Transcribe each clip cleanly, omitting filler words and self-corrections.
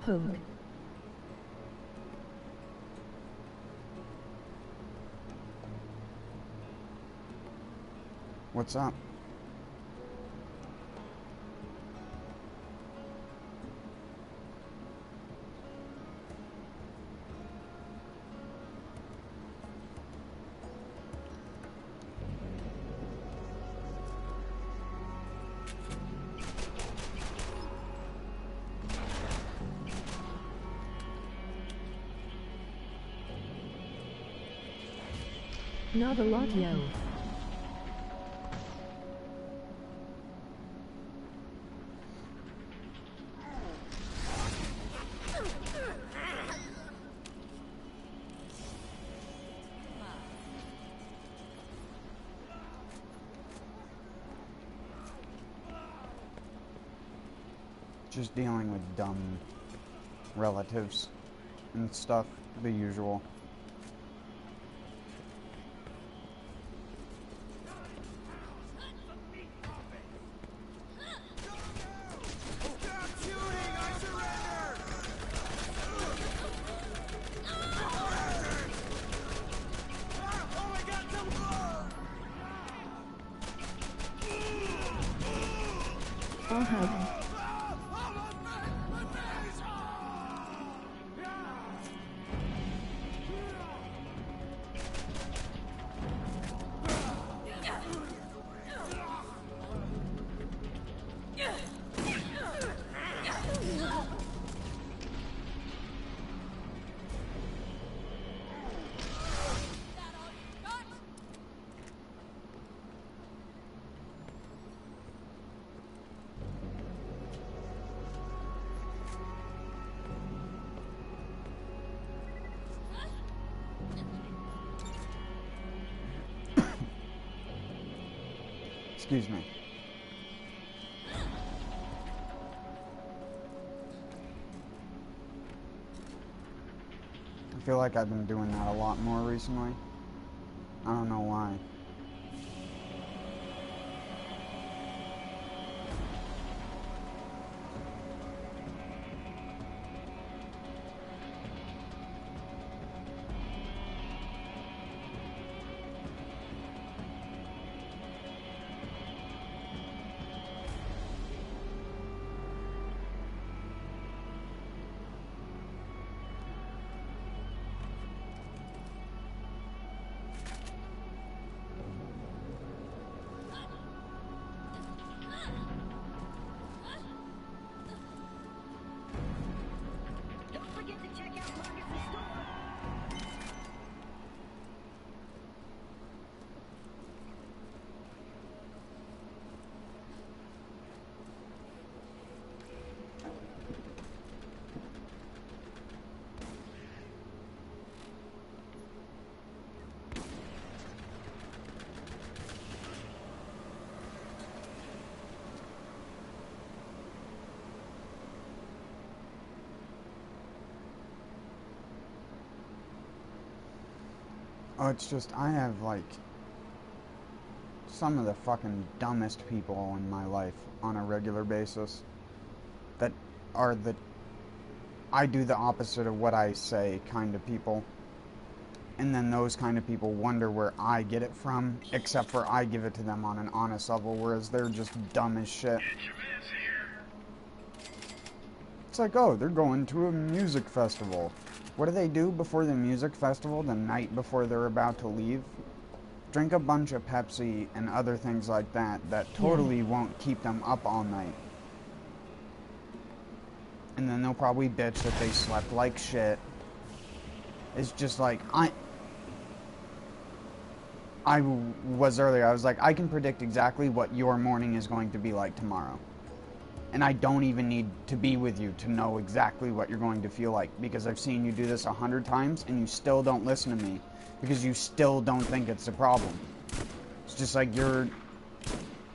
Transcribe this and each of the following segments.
Punk. What's up? Not a lot, yo. Just dealing with dumb relatives and stuff, the usual. I'll have. Excuse me. I feel like I've been doing that a lot more recently. I don't know why. Oh, it's just, I have, like, some of the fucking dumbest people in my life on a regular basis that are the I do the opposite of what I say kind of people. And then those kind of people wonder where I get it from, except for I give it to them on an honest level, whereas they're just dumb as shit. It's like, oh, they're going to a music festival. What do they do before the music festival, the night before they're about to leave? Drink a bunch of Pepsi and other things like that totally won't keep them up all night. And then they'll probably bitch that they slept like shit. It's just like, I was earlier, I was like, I can predict exactly what your morning is going to be like tomorrow. And I don't even need to be with you to know exactly what you're going to feel like, because I've seen you do this 100 times and you still don't listen to me because you still don't think it's a problem. It's just like you're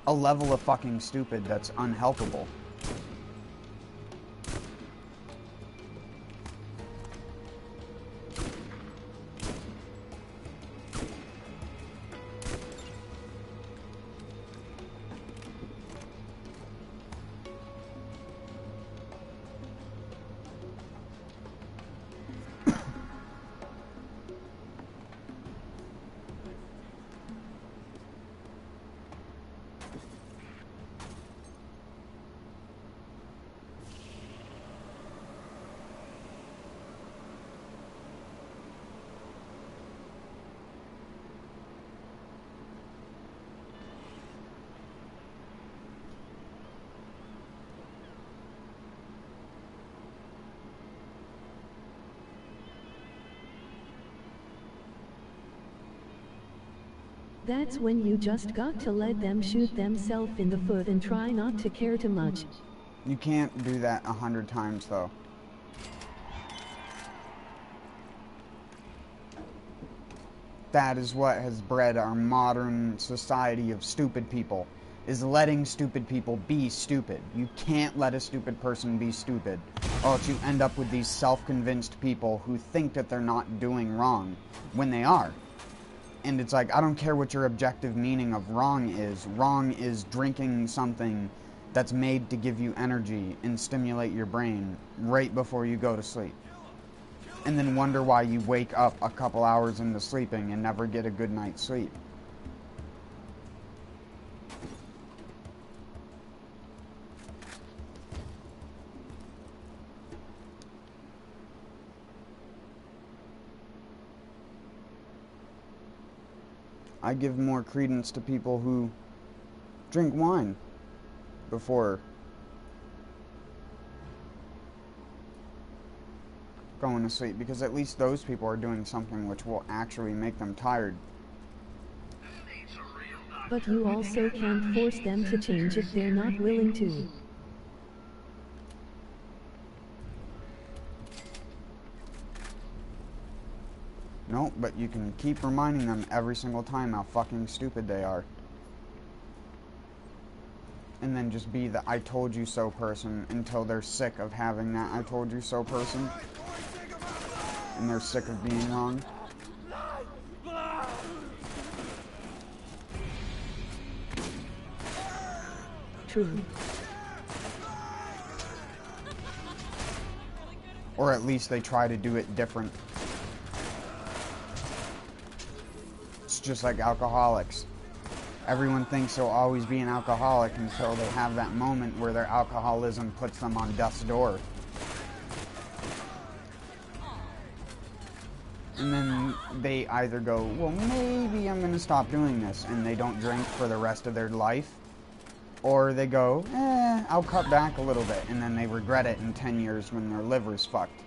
a level of fucking stupid that's unhelpable. That's when you just got to let them shoot themselves in the foot and try not to care too much. You can't do that 100 times, though. That is what has bred our modern society of stupid people, is letting stupid people be stupid. You can't let a stupid person be stupid, or else you end up with these self-convinced people who think that they're not doing wrong when they are. And it's like, I don't care what your objective meaning of wrong is. Wrong is drinking something that's made to give you energy and stimulate your brain right before you go to sleep. And then wonder why you wake up a couple hours into sleeping and never get a good night's sleep. I give more credence to people who drink wine before going to sleep, because at least those people are doing something which will actually make them tired. But you also can't force them to change if they're not willing to. No, but you can keep reminding them every single time how fucking stupid they are. And then just be the I told you so person until they're sick of having that I told you so person. And they're sick of being wrong. True. Or at least they try to do it different. It's just like alcoholics. Everyone thinks they'll always be an alcoholic until they have that moment where their alcoholism puts them on death's door. And then they either go, well, maybe I'm going to stop doing this, and they don't drink for the rest of their life. Or they go, I'll cut back a little bit, and then they regret it in 10 years when their liver's fucked.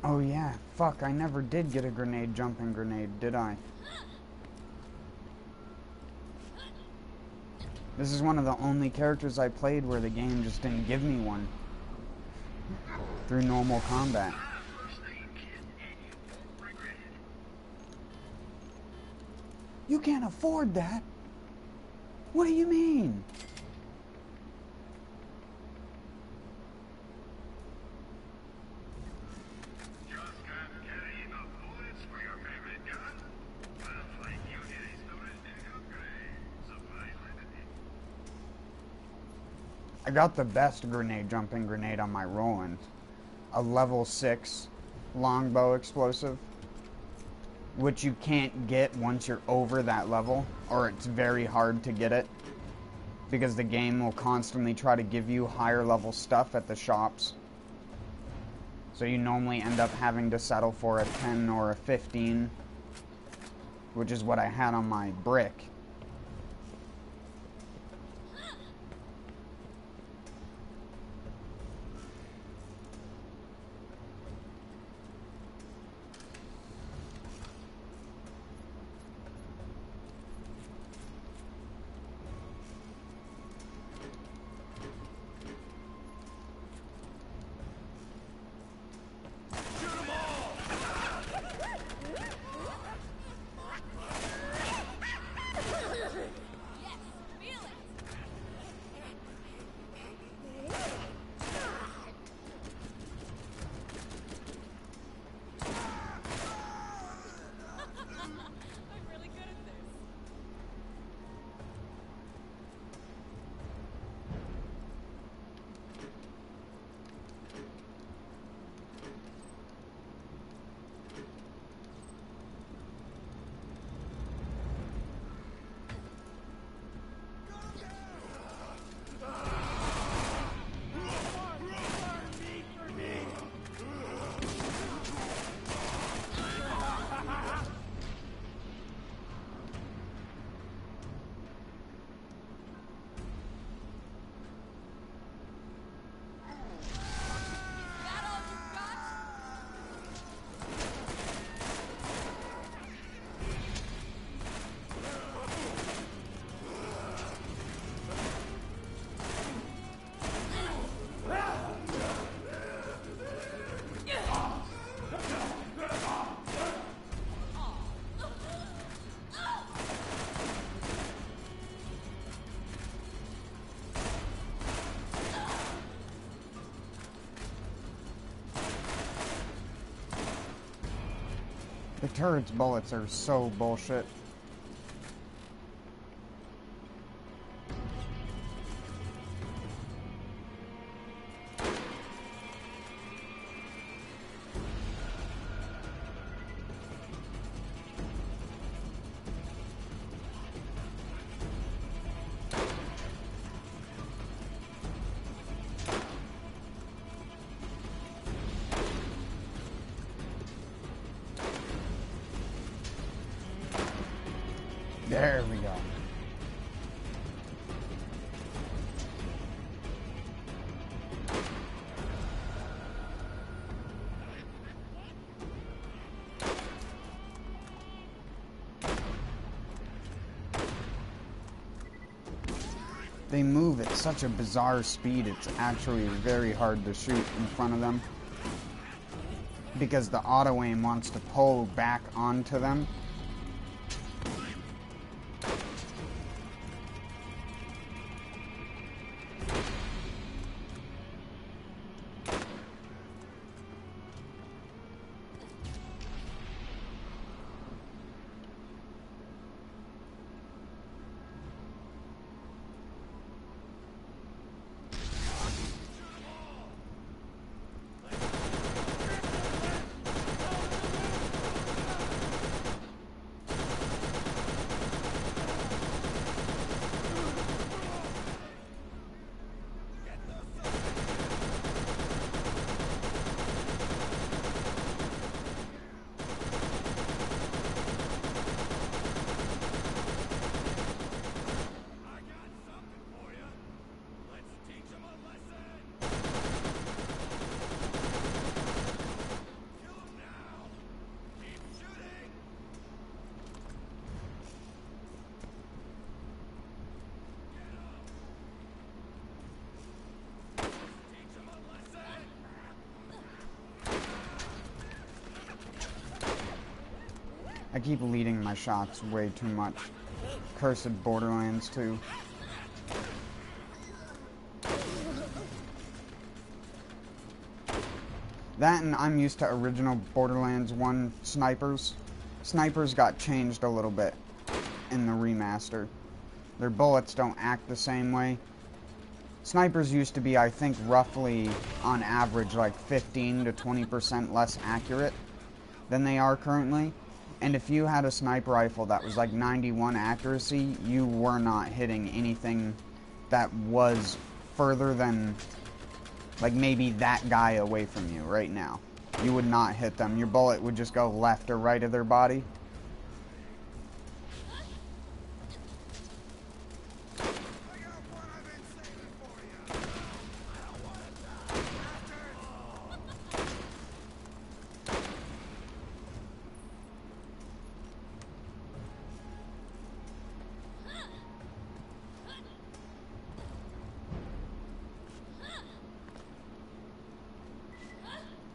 Oh yeah, fuck, I never did get a grenade jumping grenade, did I? This is one of the only characters I played where the game just didn't give me one. Through normal combat. You can't afford that? What do you mean? I got the best grenade jumping grenade on my Roland. A level 6 longbow explosive, which you can't get once you're over that level, or it's very hard to get it, because the game will constantly try to give you higher level stuff at the shops. So you normally end up having to settle for a 10 or a 15, which is what I had on my brick. The turret's bullets are so bullshit. There we go. They move at such a bizarre speed, it's actually very hard to shoot in front of them. Because the auto aim wants to pull back onto them. I keep leading my shots way too much. Cursed Borderlands 2. That and I'm used to original Borderlands 1 snipers. Snipers got changed a little bit in the remaster. Their bullets don't act the same way. Snipers used to be, I think, roughly, on average, like 15 to 20% less accurate than they are currently. And if you had a sniper rifle that was like 91 accuracy, you were not hitting anything that was further than, like, maybe that guy away from you right now. You would not hit them. Your bullet would just go left or right of their body.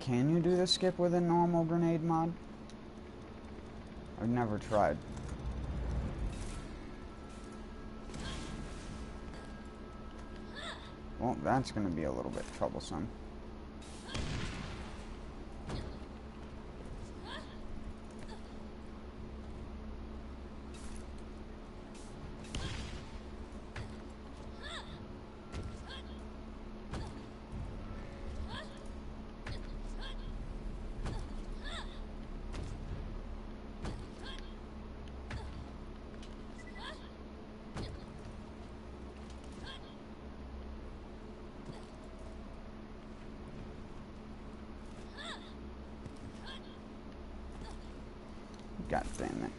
Can you do the skip with a normal grenade mod? I've never tried. Well, that's going to be a little bit troublesome. God damn it.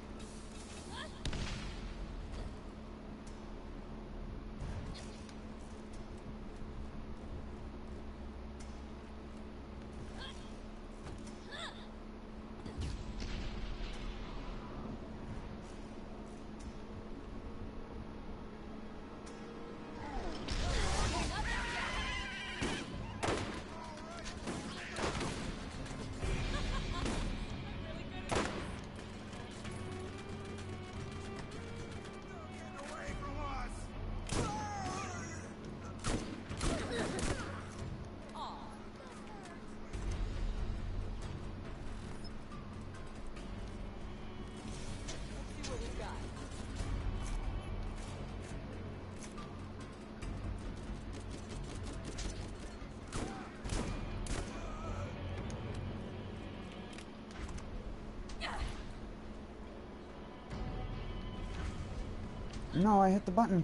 No, I hit the button.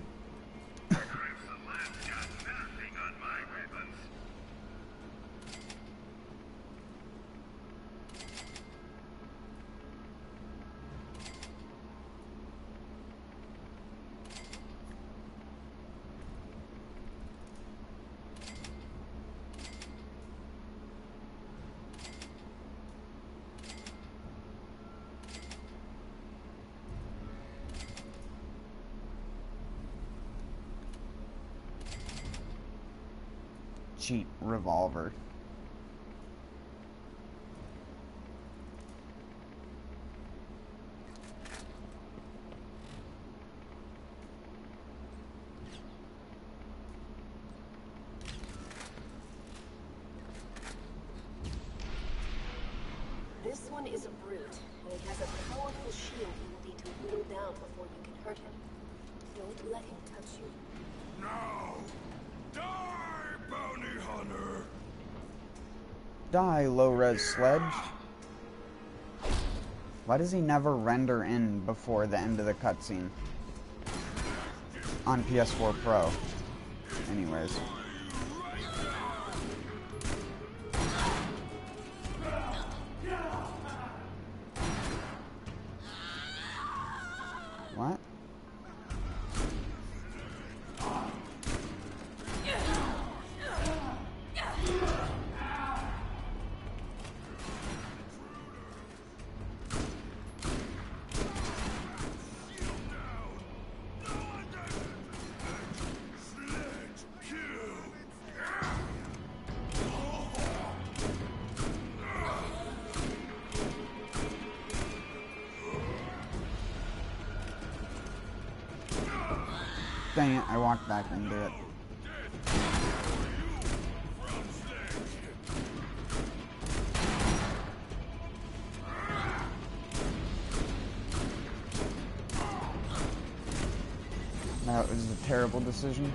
Cheap revolver. This one is a brute, and he has a powerful shield you will need to whittle down before you can hurt him. Don't let him touch you. Now! Die, bounty hunter! Die, low-res sledge. Why does he never render in before the end of the cutscene? On PS4 Pro. Anyways. What? Dang it, I walked back into it. That was a terrible decision.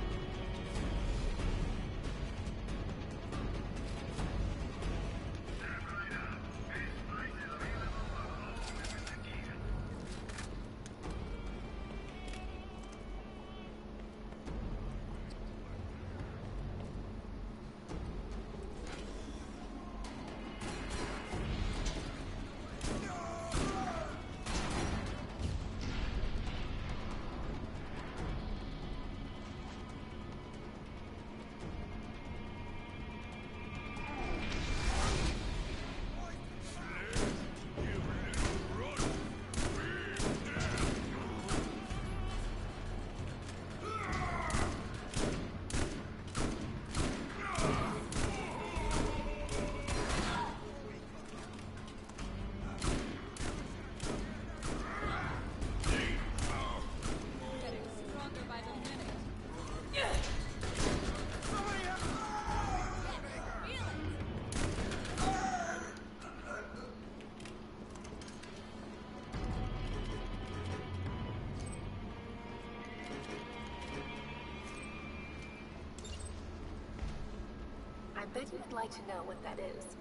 I bet you'd like to know what that is.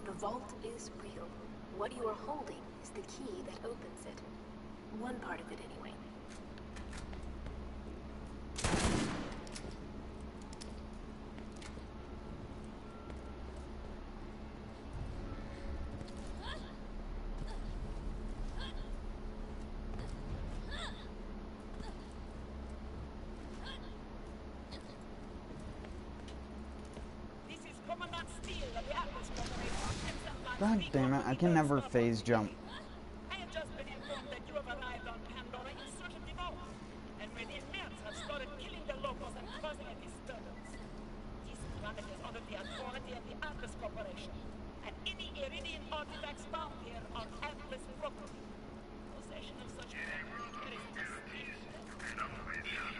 The vault is real. What you are holding is the key that opens it. One part of it, anyway. God damn it, I can never phase jump. I have just been informed that you have arrived on Pandora in search of the vault, and where the Immers have started killing the locals and causing a disturbance. This planet is under the authority of the Atlas Corporation, and any Iridian artifacts found here are Atlas property. Possession of such property is suspicious.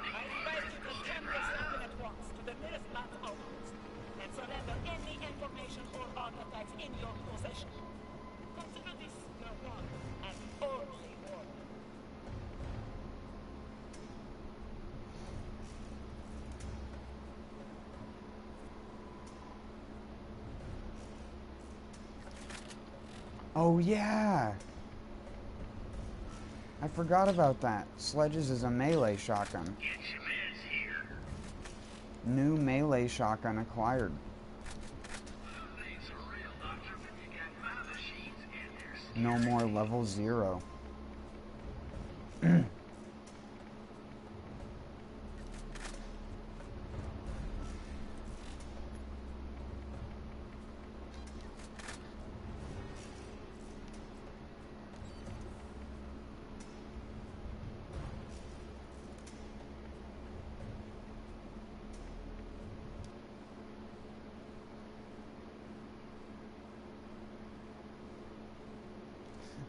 I invite you to turn this weapon at once to the nearest land outpost, and surrender any information or artifacts in your possession. Consider this your one and only one. Oh yeah! I forgot about that. Sledges is a melee shotgun. Get your meds here. New melee shotgun acquired. Things are real, Doctor, when you got my machines and there's No more level 0.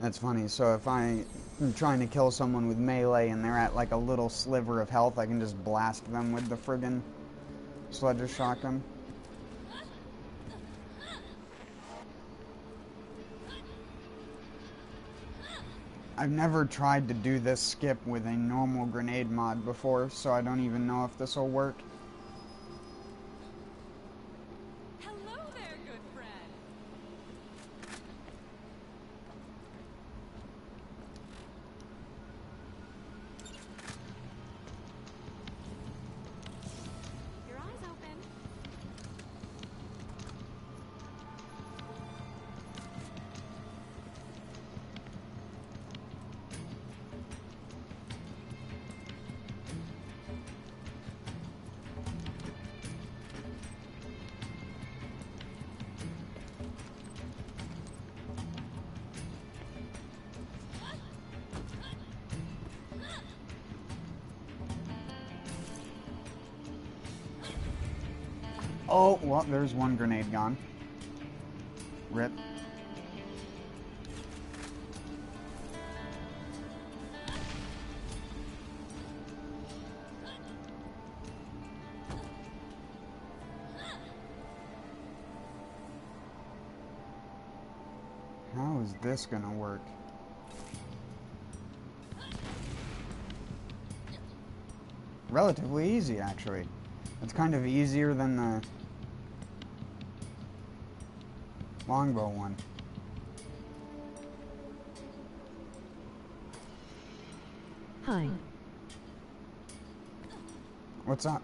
That's funny. So if I'm trying to kill someone with melee and they're at like a little sliver of health, I can just blast them with the friggin' sledger shotgun. I've never tried to do this skip with a normal grenade mod before, so I don't even know if this will work. Hello there, good friend. Your eyes open. Oh, well, there's one grenade gone. Rip. How is this gonna work? Relatively easy, actually. It's kind of easier than the longbow one. Hi. What's up?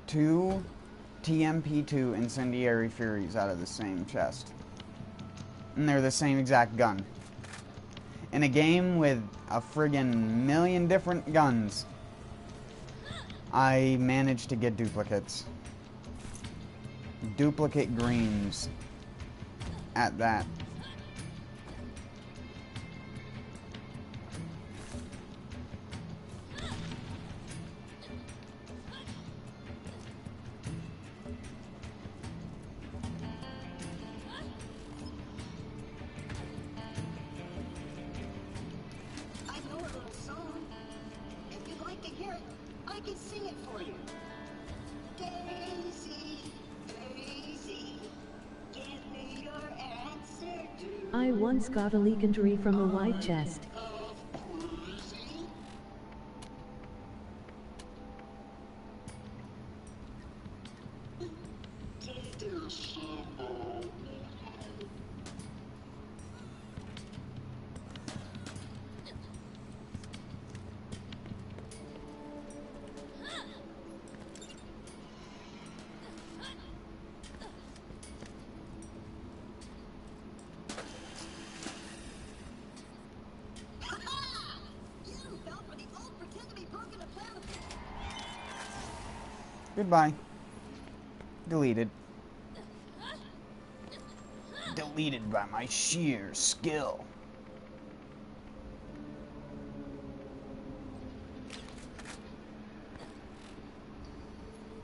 Two TMP2 Incendiary Furies out of the same chest. And they're the same exact gun. In a game with a friggin' million different guns, I managed to get duplicates. Duplicate greens at that. I once got a legendary from a white chest. Goodbye. Deleted. Deleted by my sheer skill.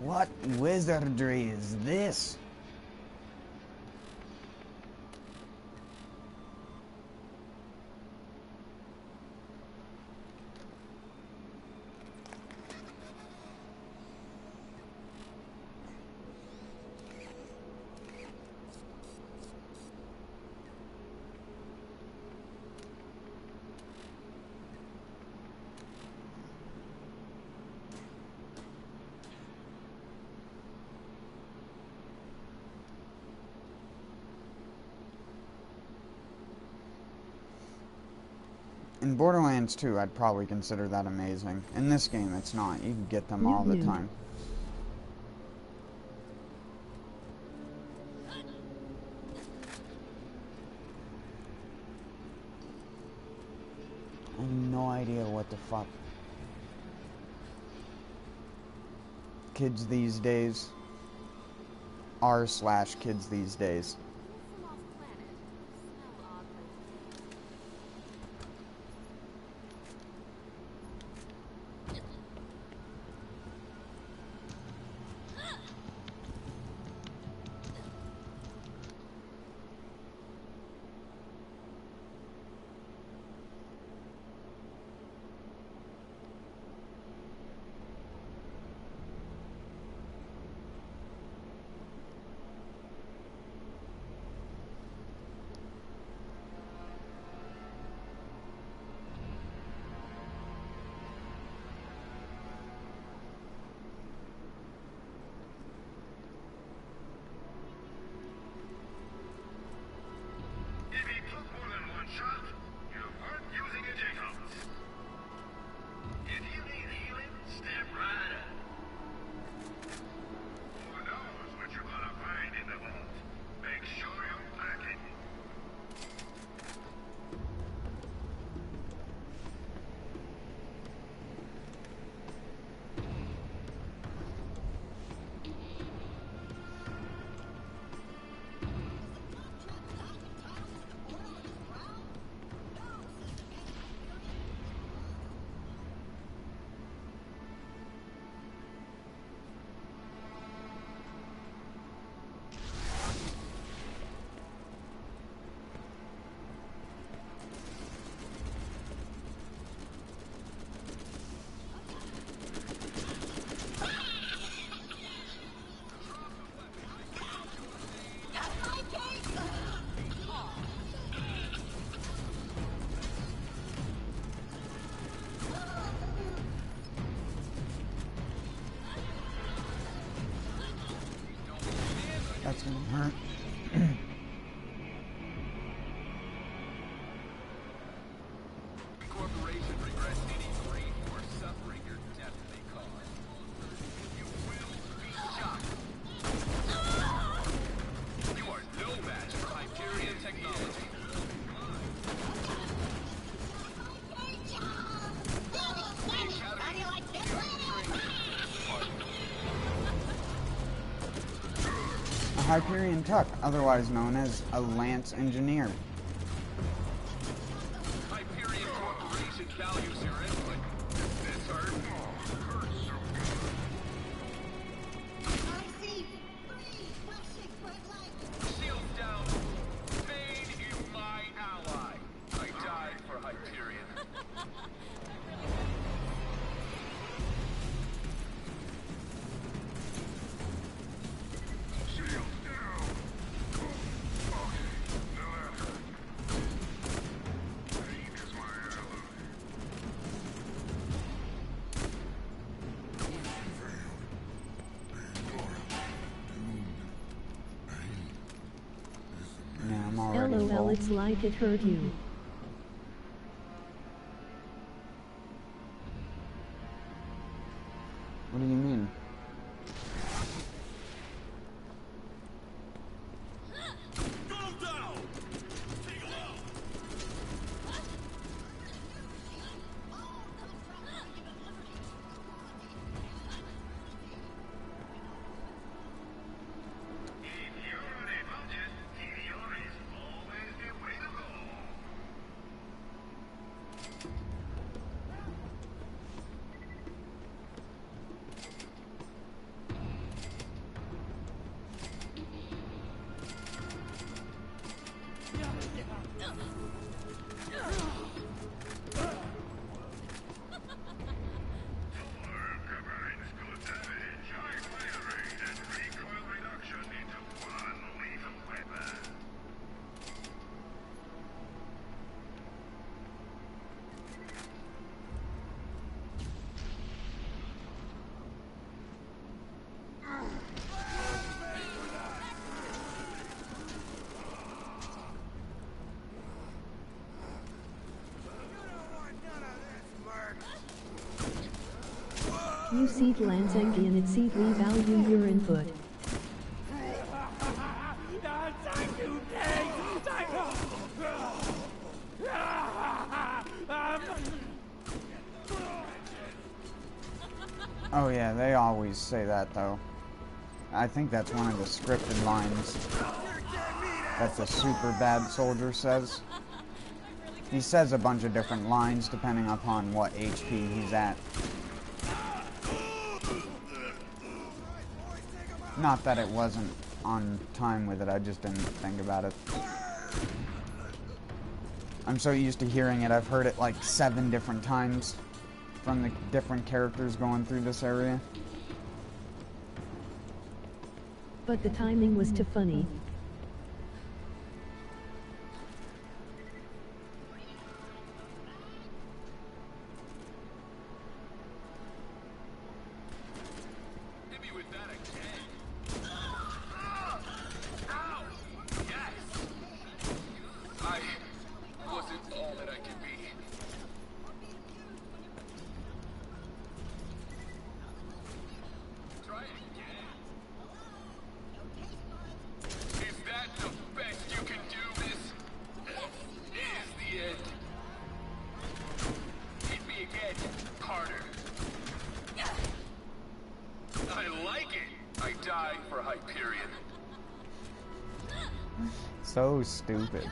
What wizardry is this? In Borderlands 2, I'd probably consider that amazing. In this game, it's not. You can get them all the time. I have no idea what the fuck kids these days r/kids these days. That's gonna hurt. Corporation regrets any grief or suffering your death may cause. You will be shocked. You are no match for Hyperion technology. A Hyperion Tuck, otherwise known as a Lance Engineer. Hyperion Corporation values your input. This hurt. Shields down. Pain is my ally. I died for Hyperion. Yeah, I'm already LOL, full. it's like it hurt you. What do you mean? You seed Lanzangi and it seed we value your input. Oh yeah, they always say that though. I think that's one of the scripted lines that the super bad soldier says. He says a bunch of different lines depending upon what HP he's at. Not that it wasn't on time with it, I just didn't think about it. I'm so used to hearing it, I've heard it like 7 different times from the different characters going through this area. But the timing was too funny. Hit me with that again. Ow! Yes! I wasn't all that I could be. Try it again. Is that the best you can do, miss? This is the end. Hit me again, harder. I like it. I die for Hyperion. So stupid.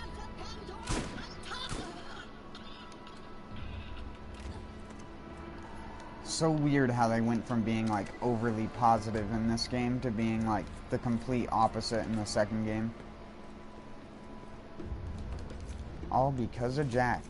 So weird how they went from being like overly positive in this game to being like the complete opposite in the second game. All because of Jack.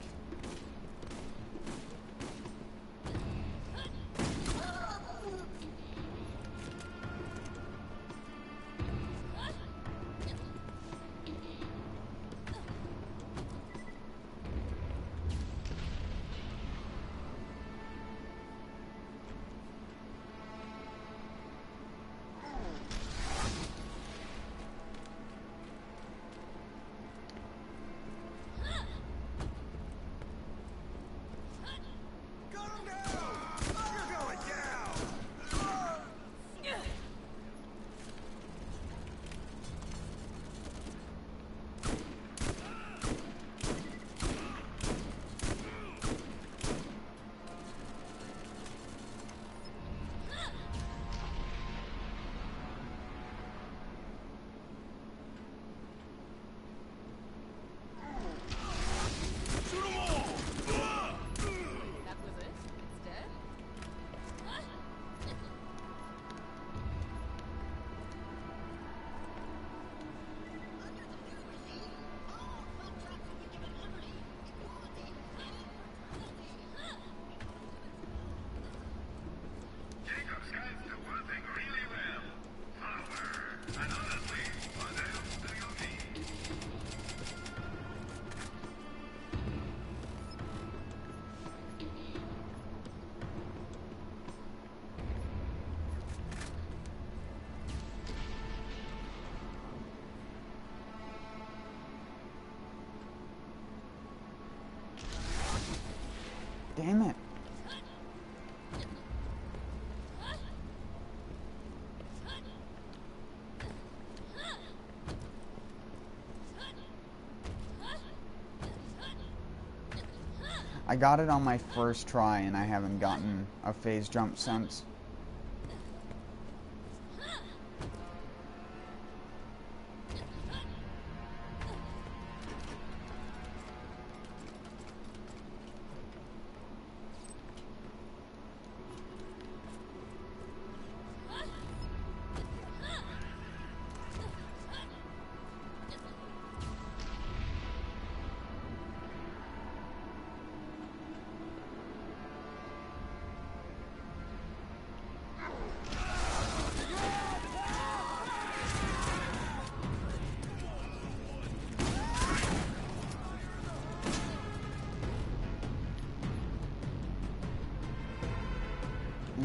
Damn it. I got it on my first try and I haven't gotten a phase jump since.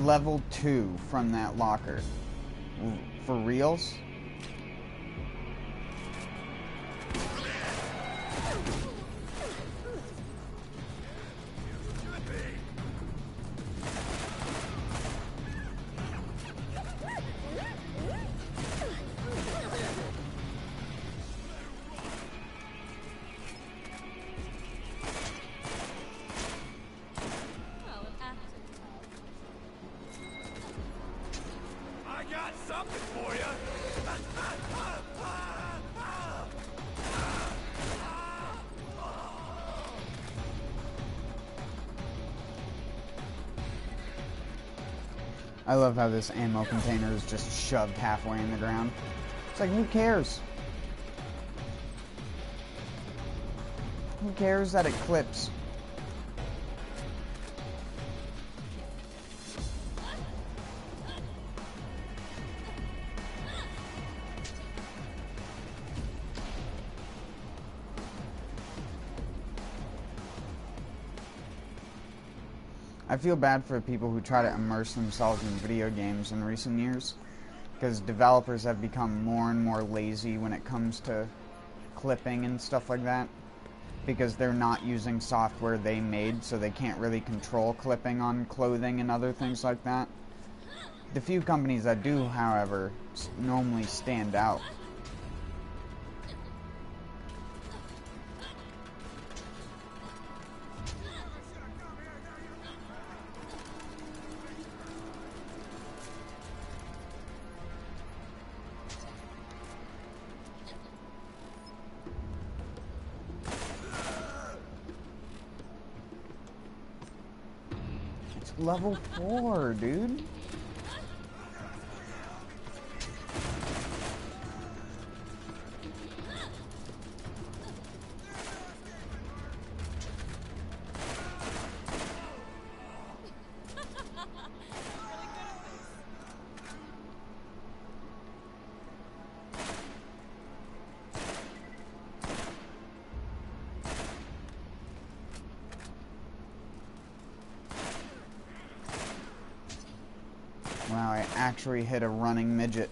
Level 2 from that locker. For reals? I love how this ammo container is just shoved halfway in the ground. It's like, who cares? Who cares that it clips? I feel bad for people who try to immerse themselves in video games in recent years, because developers have become more and more lazy when it comes to clipping and stuff like that, because they're not using software they made, so they can't really control clipping on clothing and other things like that. The few companies that do, however, normally stand out. Level 4, dude. Wow, I actually hit a running midget.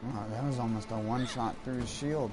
Wow, that was almost a one-shot through his shield.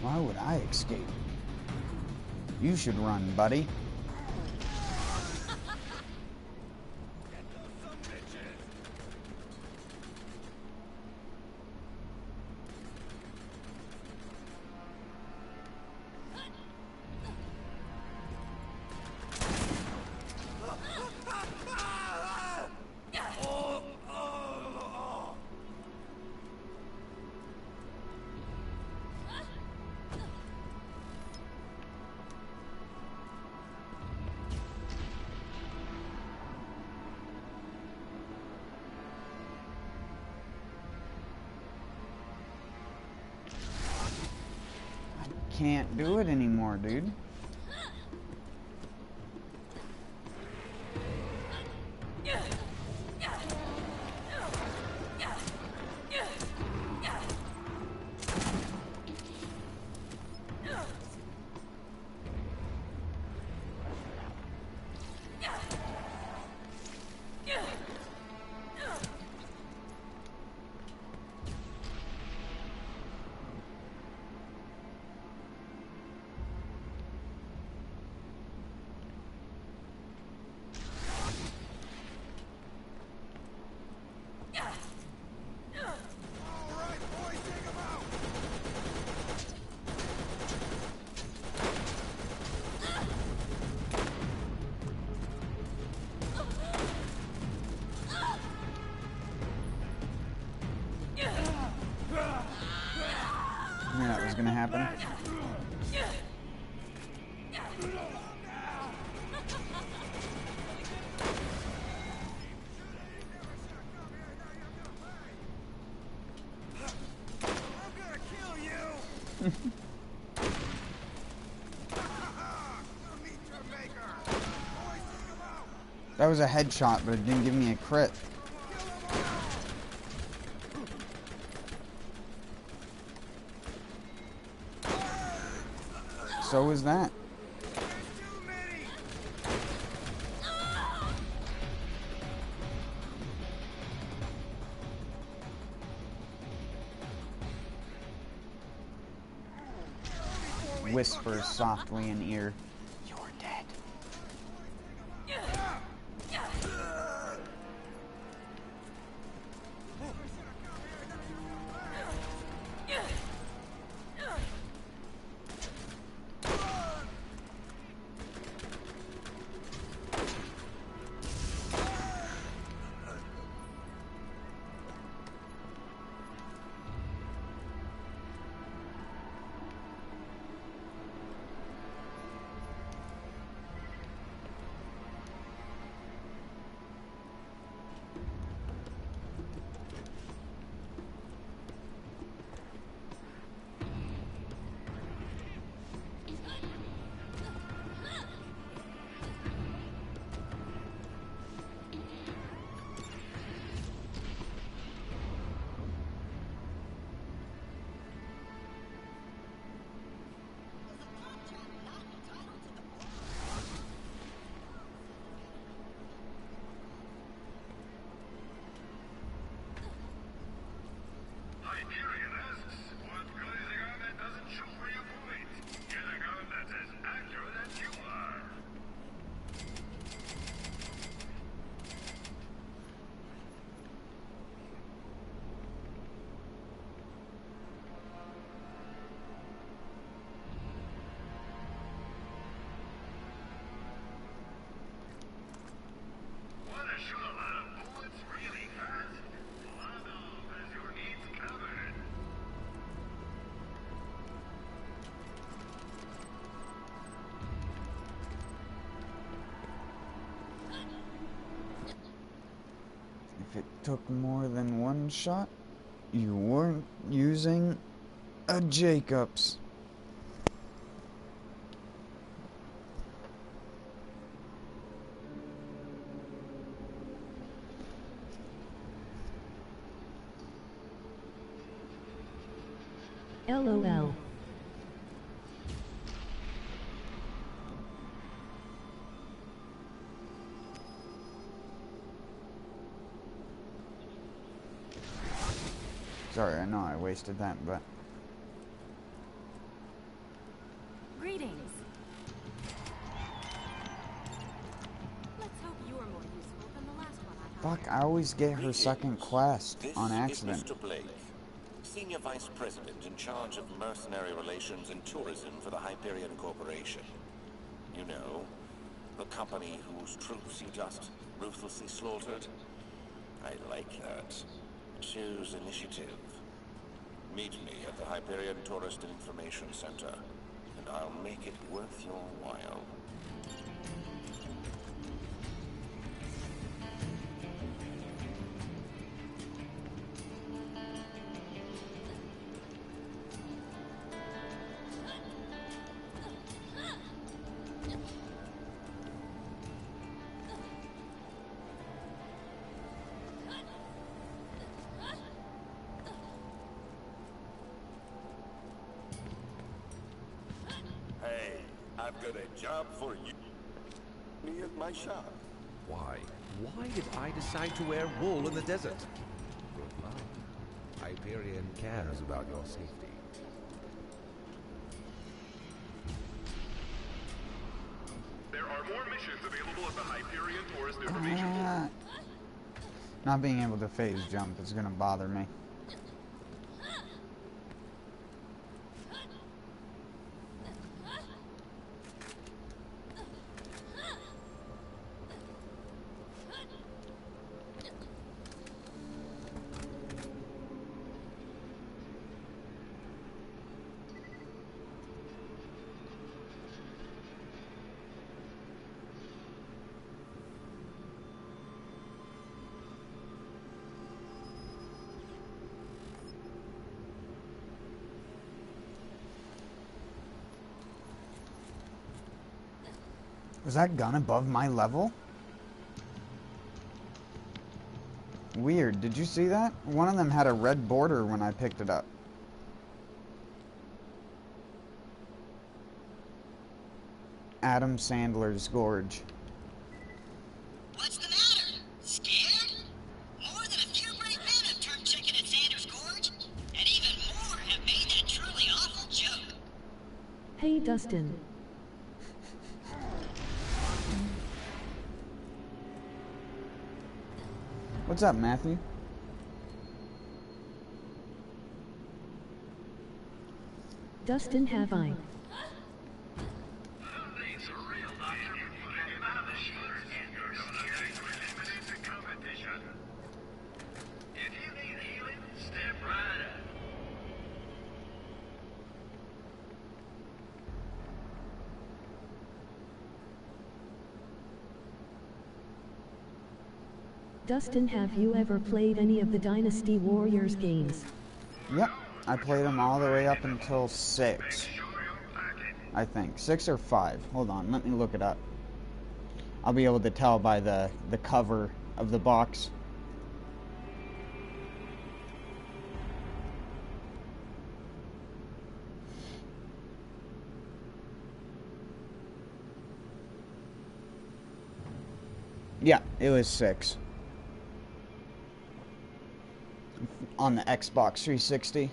Why would I escape? You should run, buddy. Can't do it anymore, dude. happen. That was a headshot, but it didn't give me a crit. So was that. Whispers softly in ear. You're dead. Hyperion asks, what good is a gun that doesn't shoot where you point? Get a gun that's as accurate as you are. Wanna shoot a lot of bullets really fast? Ladolf has your needs covered. If it took more than one shot, you weren't using a Jacobs. LOL. Sorry, I know I wasted that, but Greetings. Let's hope you are more useful than the last one I hired. fuck, I always get her second quest This on is accident. Mr. Blake, Senior Vice President in charge of mercenary relations and tourism for the Hyperion Corporation. You know, the company whose troops you just ruthlessly slaughtered. I like that. Choose initiative. Meet me at the Hyperion Tourist Information Center, and I'll make it worth your while. Hey, I've got a job for you. Me at my shop. Why? Why did I decide to wear wool in the desert? Good luck. Hyperion cares about your safety. There are more missions available at the Hyperion Tourist Information. Not being able to phase jump is gonna bother me. Was that gun above my level? Weird. Did you see that? One of them had a red border when I picked it up. Adam Sandler's Gorge. What's the matter? Scared? More than a few brave men have turned chicken at Sanders Gorge, and even more have made that truly awful joke. Hey Dustin. What's up, Matthew? Dustin, have I? Dustin, have you ever played any of the Dynasty Warriors games? Yep, I played them all the way up until 6. I think. 6 or 5. Hold on, let me look it up. I'll be able to tell by the cover of the box. Yeah, it was 6. On the Xbox 360.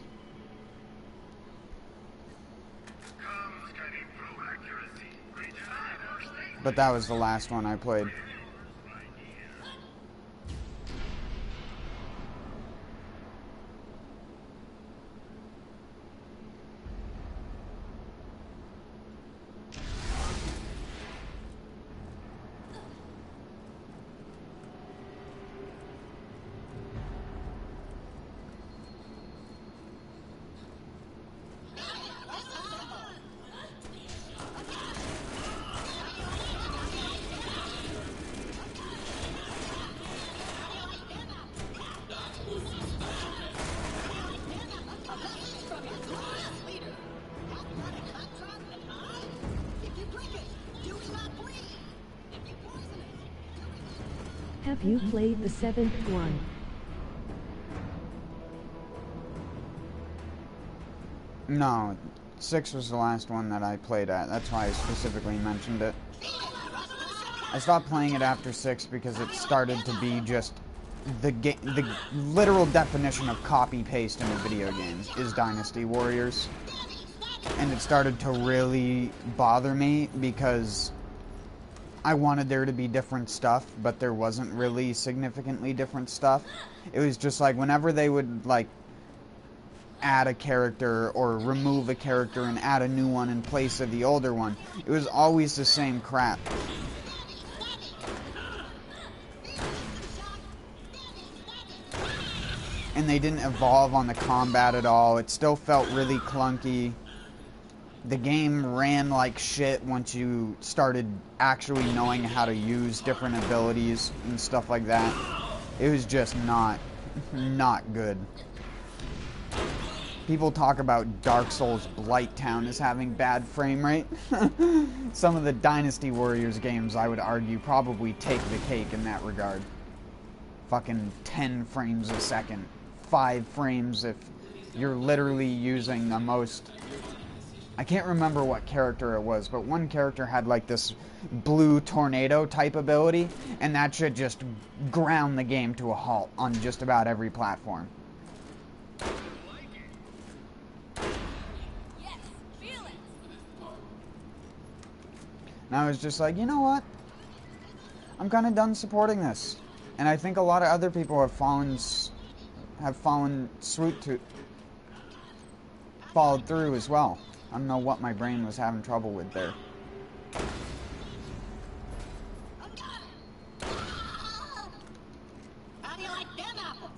But that was the last one I played. Have you played the 7th one? No, 6 was the last one that I played at. That's why I specifically mentioned it. I stopped playing it after 6 because it started to be just the literal definition of copy-paste in a video game is Dynasty Warriors. And it started to really bother me because I wanted there to be different stuff, but there wasn't really significantly different stuff. It was just like whenever they would like add a character or remove a character and add a new one in place of the older one, it was always the same crap. And they didn't evolve on the combat at all. It still felt really clunky. The game ran like shit once you started actually knowing how to use different abilities and stuff like that. It was just not good. People talk about Dark Souls Blighttown as having bad frame rate. Some of the Dynasty Warriors games, I would argue, probably take the cake in that regard. Fucking 10 frames a second. 5 frames if you're literally using the most... I can't remember what character it was, but one character had like this blue tornado type ability, and that should just ground the game to a halt on just about every platform. And I was just like, you know what? I'm kind of done supporting this. And I think a lot of other people have followed through as well. I don't know what my brain was having trouble with there. How do you like them apples?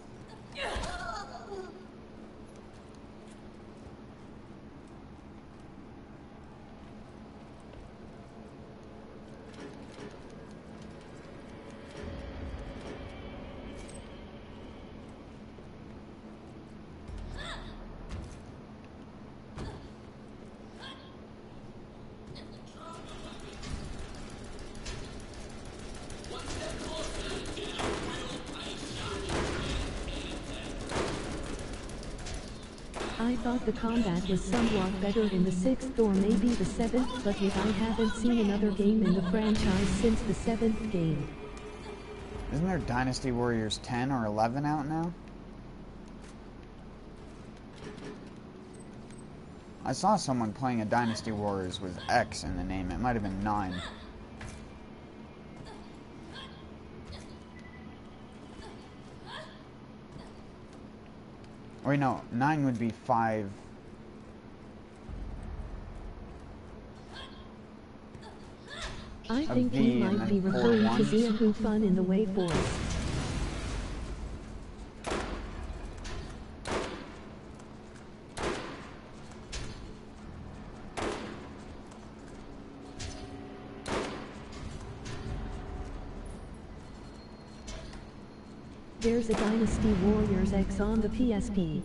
I thought the combat was somewhat better in the 6th or maybe the 7th, but yet I haven't seen another game in the franchise since the 7th game. Isn't there Dynasty Warriors 10 or 11 out now? I saw someone playing a Dynasty Warriors with X in the name. It might have been 9. Wait, no, 9 would be 5. I think he might be referring to Ziahu Fun in the Wave Force. There's a Dynasty Warriors X on the PSP.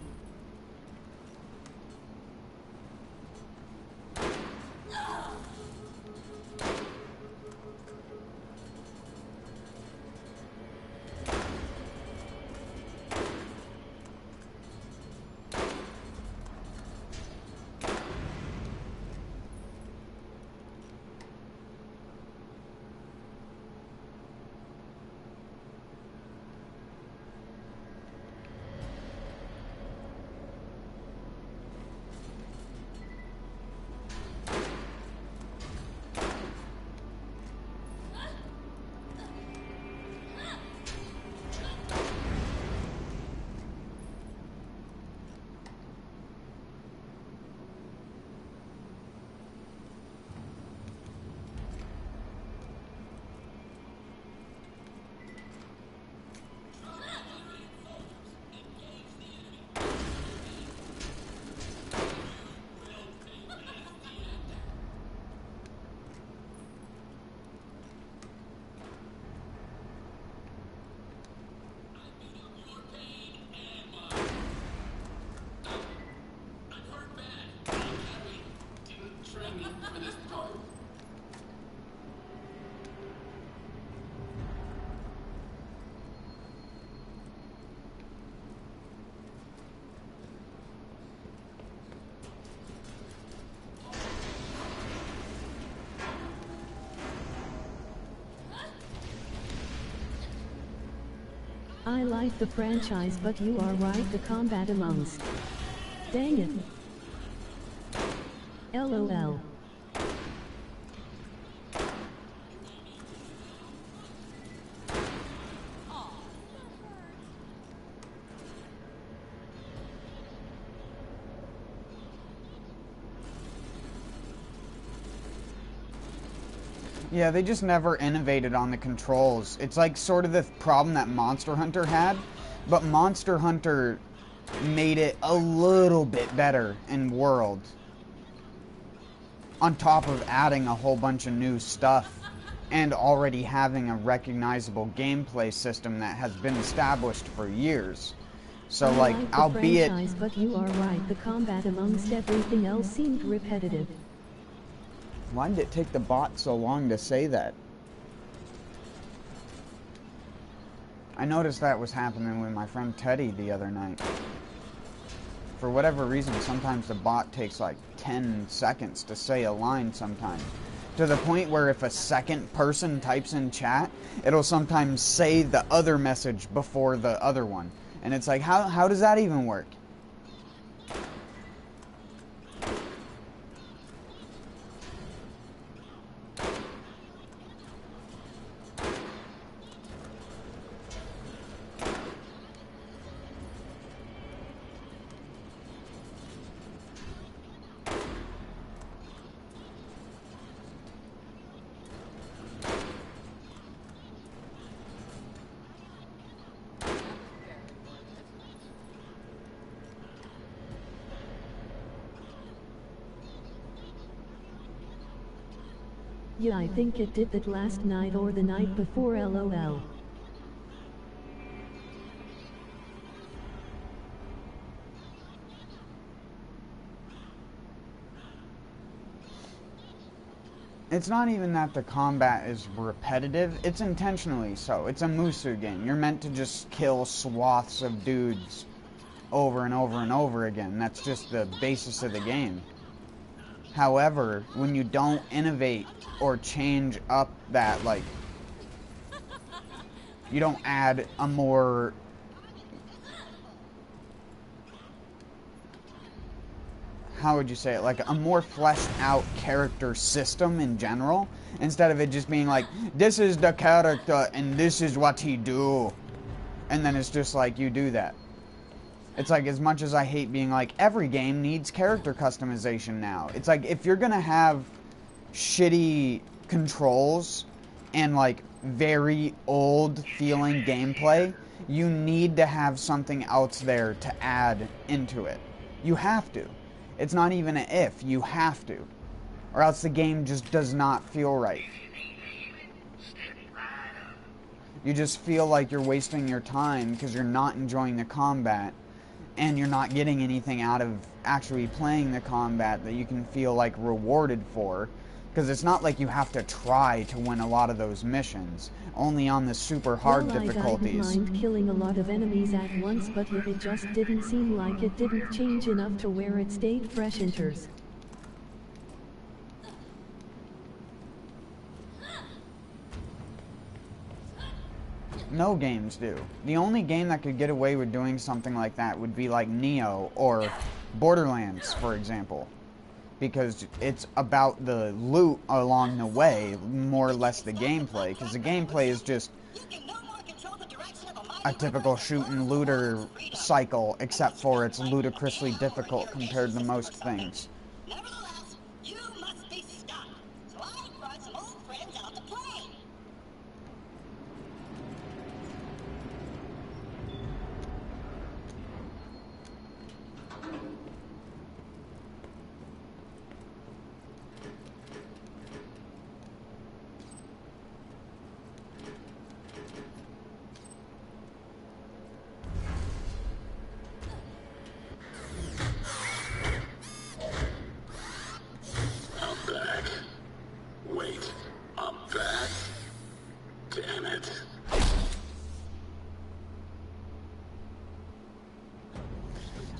I like the franchise, but you are right, the combat amongst. Dang it. LOL. Yeah, they just never innovated on the controls. It's like sort of the problem that Monster Hunter had, but Monster Hunter made it a little bit better in World. On top of adding a whole bunch of new stuff and already having a recognizable gameplay system that has been established for years. So like, albeit... But you are right, the combat amongst everything else seemed repetitive. Why did it take the bot so long to say that? I noticed that was happening with my friend Teddy the other night. For whatever reason, sometimes the bot takes like 10 seconds to say a line sometimes. To the point where if a second person types in chat, it'll sometimes say the other message before the other one. And it's like, how does that even work? Yeah, I think it did that last night or the night before, LOL. It's not even that the combat is repetitive, it's intentionally so. It's a Musu game. You're meant to just kill swaths of dudes over and over and over again. That's just the basis of the game. However, when you don't innovate or change up that, like, you don't add a more, how would you say it, like a more fleshed out character system in general, instead of it just being like, this is the character and this is what he do, and then it's just like, you do that. It's like, as much as I hate being like, every game needs character customization now, it's like, if you're gonna have shitty controls and like very old feeling gameplay, you need to have something else there to add into it. You have to. It's not even an if, you have to. Or else the game just does not feel right. You just feel like you're wasting your time because you're not enjoying the combat and you're not getting anything out of actually playing the combat that you can feel like rewarded for. Because it's not like you have to try to win a lot of those missions, only on the super hard difficulties. I didn't mind killing a lot of enemies at once, but it just didn't seem like it didn't change enough to where it stayed fresh enters. No games do. The only game that could get away with doing something like that would be like Neo or Borderlands, for example. Because it's about the loot along the way, more or less the gameplay. Because the gameplay is just a typical shoot-and looter cycle, except for it's ludicrously difficult compared to most things. Nevertheless, you must be stopped. So I brought some old friends out to play.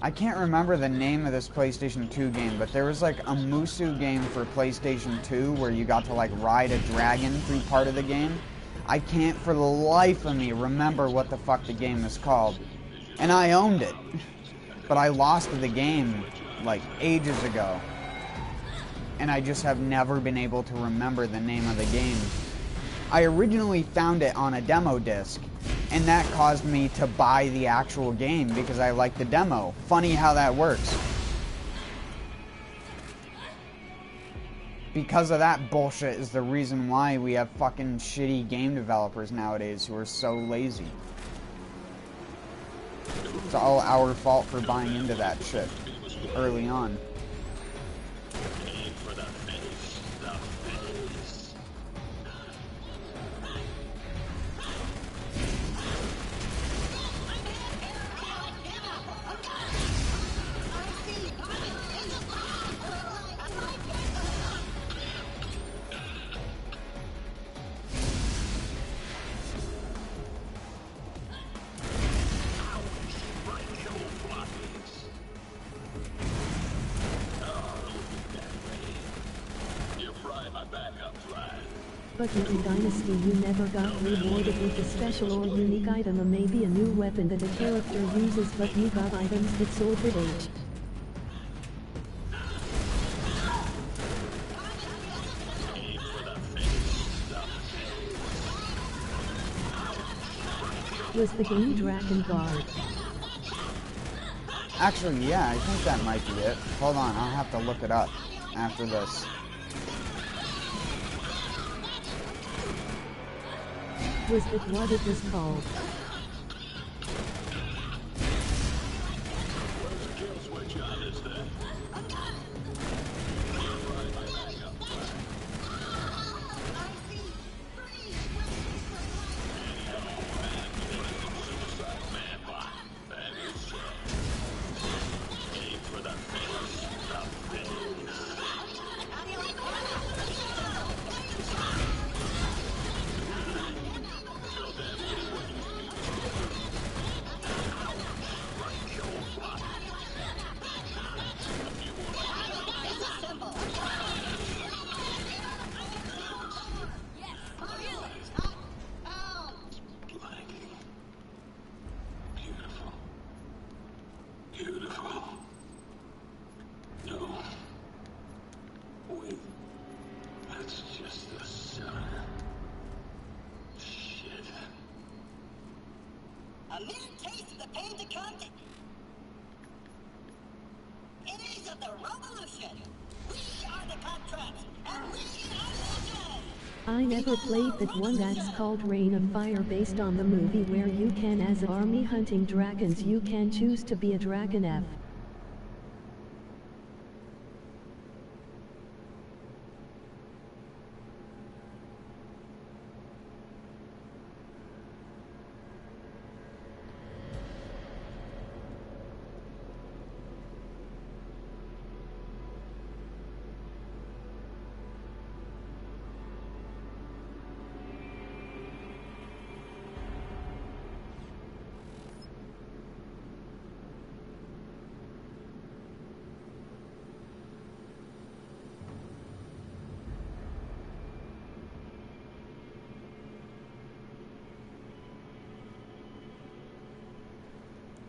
I can't remember the name of this PlayStation 2 game, but there was like a Musu game for PlayStation 2 where you got to like ride a dragon through part of the game. I can't for the life of me remember what the fuck the game is called. And I owned it. But I lost the game like ages ago. And I just have never been able to remember the name of the game. I originally found it on a demo disc, and that caused me to buy the actual game because I liked the demo. Funny how that works. Because of that bullshit is the reason why we have fucking shitty game developers nowadays who are so lazy. It's all our fault for buying into that shit early on. But in Dynasty you never got rewarded with a special or unique item or maybe a new weapon that a character uses, but you got items that sorted age. Was the game Dragon Guard? Actually, yeah, I think that might be it. Hold on, I'll have to look it up after this. Was that what it was called? A mere taste of the pain to come. Enemies of the revolution. We are the Contraps, and we are legion. I never played that one that's called Reign of Fire based on the movie where you can as army hunting dragons you can choose to be a dragon F.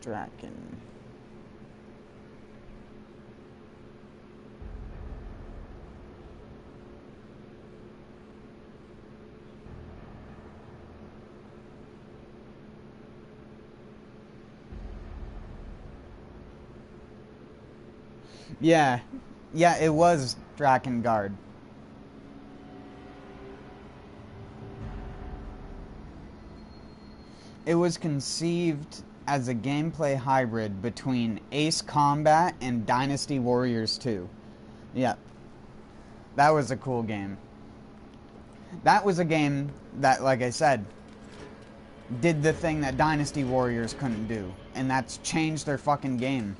Draken. Yeah, it was Drakengard. It was conceived as a gameplay hybrid between Ace Combat and Dynasty Warriors 2. Yep. That was a cool game. That was a game that, like I said, did the thing that Dynasty Warriors couldn't do. And that's change their fucking game.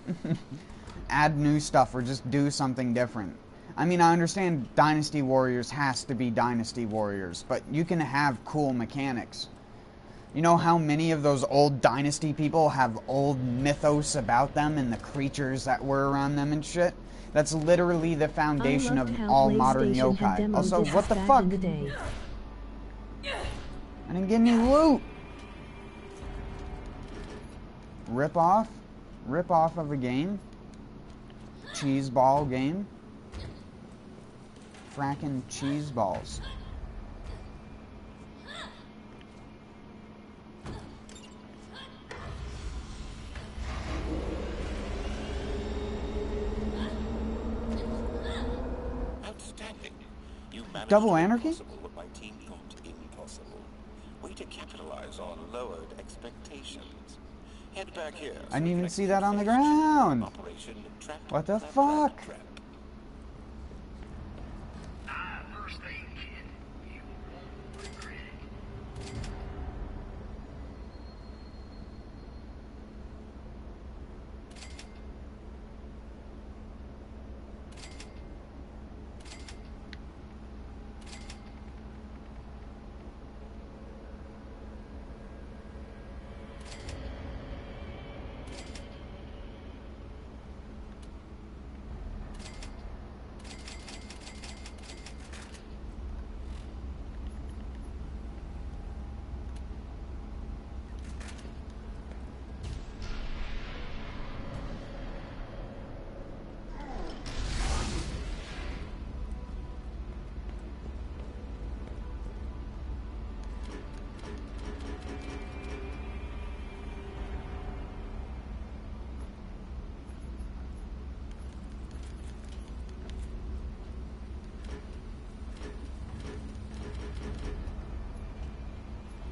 Add new stuff or just do something different. I mean, I understand Dynasty Warriors has to be Dynasty Warriors, but you can have cool mechanics. You know how many of those old Dynasty people have old mythos about them and the creatures that were around them and shit? That's literally the foundation of all modern yokai. Also, what the fuck? I didn't get any loot. Rip off of a game. Cheese ball game. Frackin' cheese balls. Outstanding. You managed Double to do anarchy? possible what my team thought impossible. Way to capitalize on lowered expectations. Head back here. I didn't even see that on the ground. Operation Trap. What the Trap, fuck? Trap. First thing, kid, you won't regret it.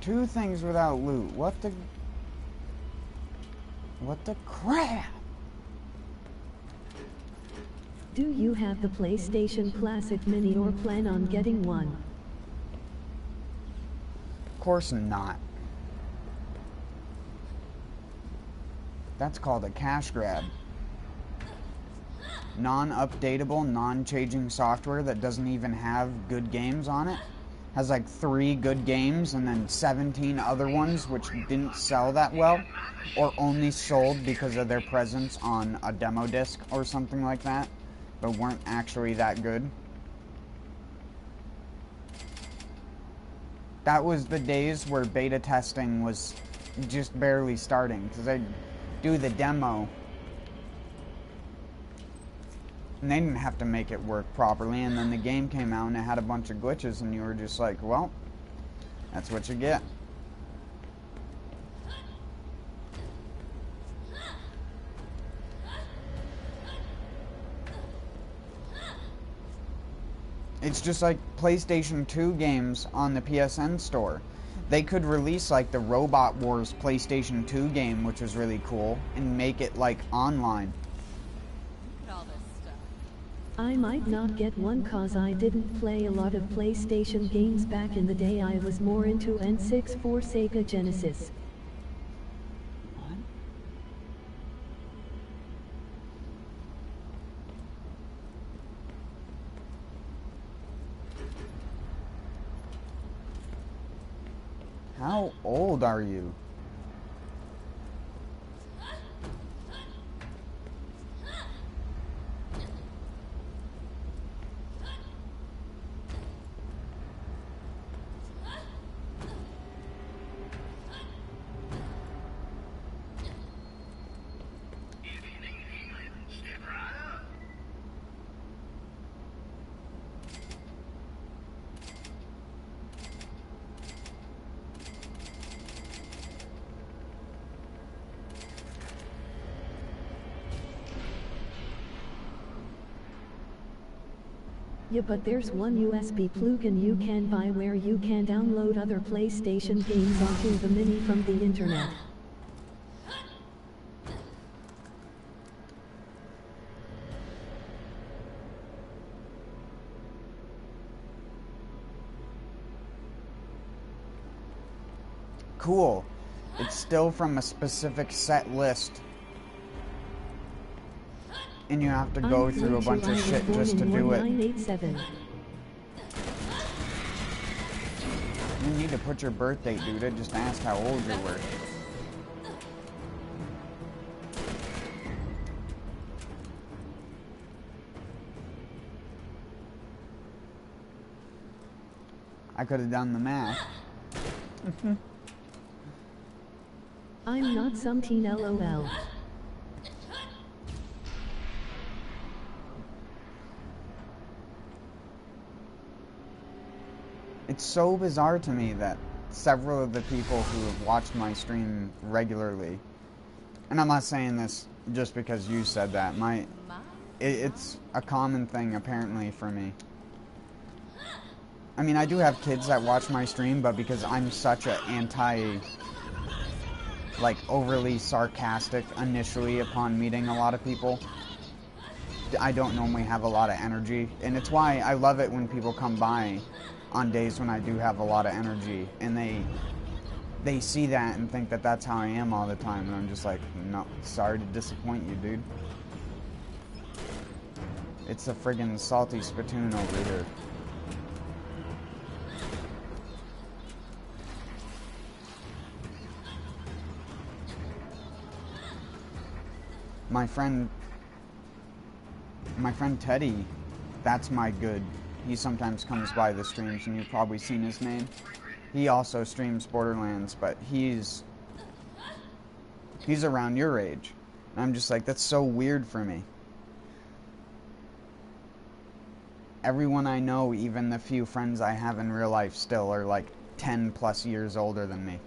Two things without loot. What the crap? Do you have the PlayStation Classic Mini or plan on getting one? Of course not. That's called a cash grab. Non-updatable, non-changing software that doesn't even have good games on it. Has like 3 good games and then 17 other ones which didn't sell that well or only sold because of their presence on a demo disc or something like that, but weren't actually that good. That was the days where beta testing was just barely starting, because I'd do the demo and they didn't have to make it work properly, and then the game came out and it had a bunch of glitches and you were just like, well, that's what you get. It's just like PlayStation 2 games on the PSN store. They could release like the Robot Wars PlayStation 2 game, which was really cool, and make it like online. I might not get one cause I didn't play a lot of PlayStation games back in the day. I was more into N64 Sega Genesis. How old are you? Yeah, but there's one USB plugin you can buy where you can download other PlayStation games onto the Mini from the internet. Cool. It's still from a specific set list. And you have to go through a bunch of shit just to do it. 1987. You need to put your birth date, dude. I just asked how old you were. I could have done the math. I'm not some teen, LOL. It's so bizarre to me that several of the people who have watched my stream regularly, and I'm not saying this just because you said that, it's a common thing apparently for me. I mean, I do have kids that watch my stream, but because I'm such an like overly sarcastic initially upon meeting a lot of people, I don't normally have a lot of energy, and it's why I love it when people come by on days when I do have a lot of energy, and they see that and think that that's how I am all the time, and I'm just like, no, sorry to disappoint you, dude. It's a friggin' salty spittoon over here. My friend Teddy, that's my good. He sometimes comes by the streams, and you've probably seen his name. He also streams Borderlands, but he's around your age. And I'm just like, that's so weird for me. Everyone I know, even the few friends I have in real life still, are like 10 plus years older than me.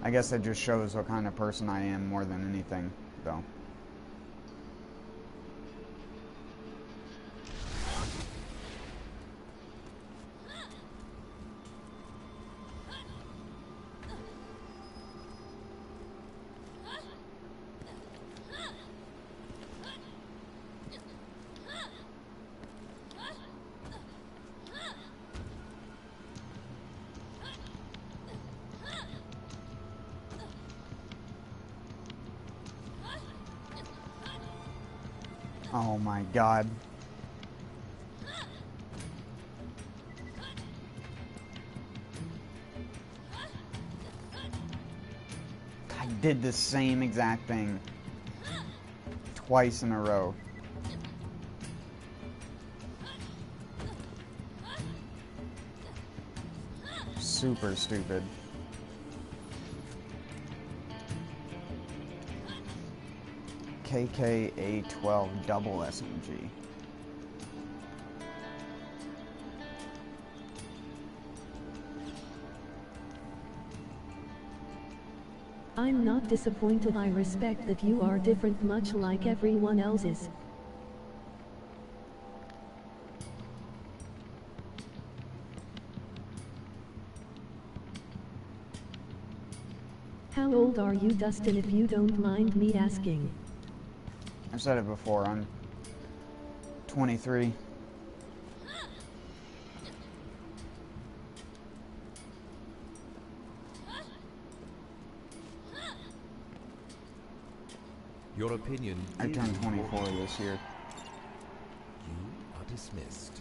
I guess it just shows what kind of person I am more than anything, though. Oh my god. I did the same exact thing twice in a row. Super stupid. KKA-12 double SMG. I'm not disappointed. I respect that you are different, much like everyone else is. How old are you, Dustin, if you don't mind me asking? I've said it before, I'm 23. Your opinion I is turned 24 this year. You are dismissed.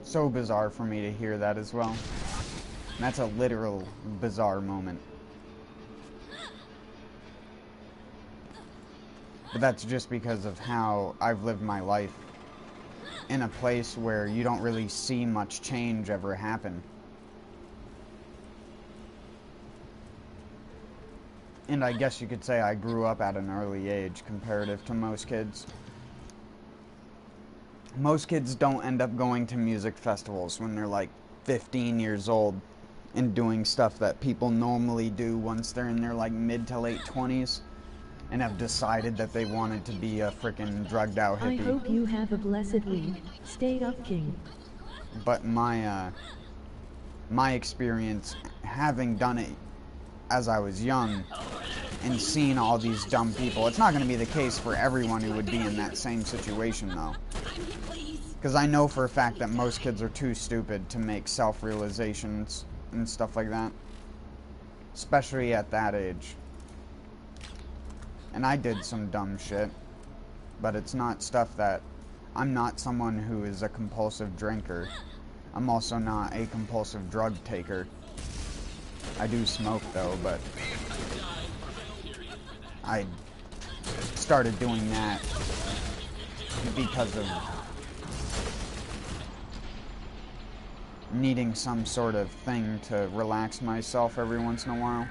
So bizarre for me to hear that as well. And that's a literal bizarre moment. But that's just because of how I've lived my life in a place where you don't really see much change ever happen. And I guess you could say I grew up at an early age comparative to most kids. Most kids don't end up going to music festivals when they're like 15 years old and doing stuff that people normally do once they're in their like mid to late 20s and have decided that they wanted to be a frickin' drugged out hippie. I hope you have a blessed week. Stay up, King. But my experience having done it as I was young and seeing all these dumb people, it's not going to be the case for everyone who would be in that same situation though. Because I know for a fact that most kids are too stupid to make self-realizations and stuff like that. Especially at that age. And I did some dumb shit. But it's not stuff that... I'm not someone who is a compulsive drinker. I'm also not a compulsive drug taker. I do smoke though, but... I started doing that because of needing some sort of thing to relax myself every once in a while.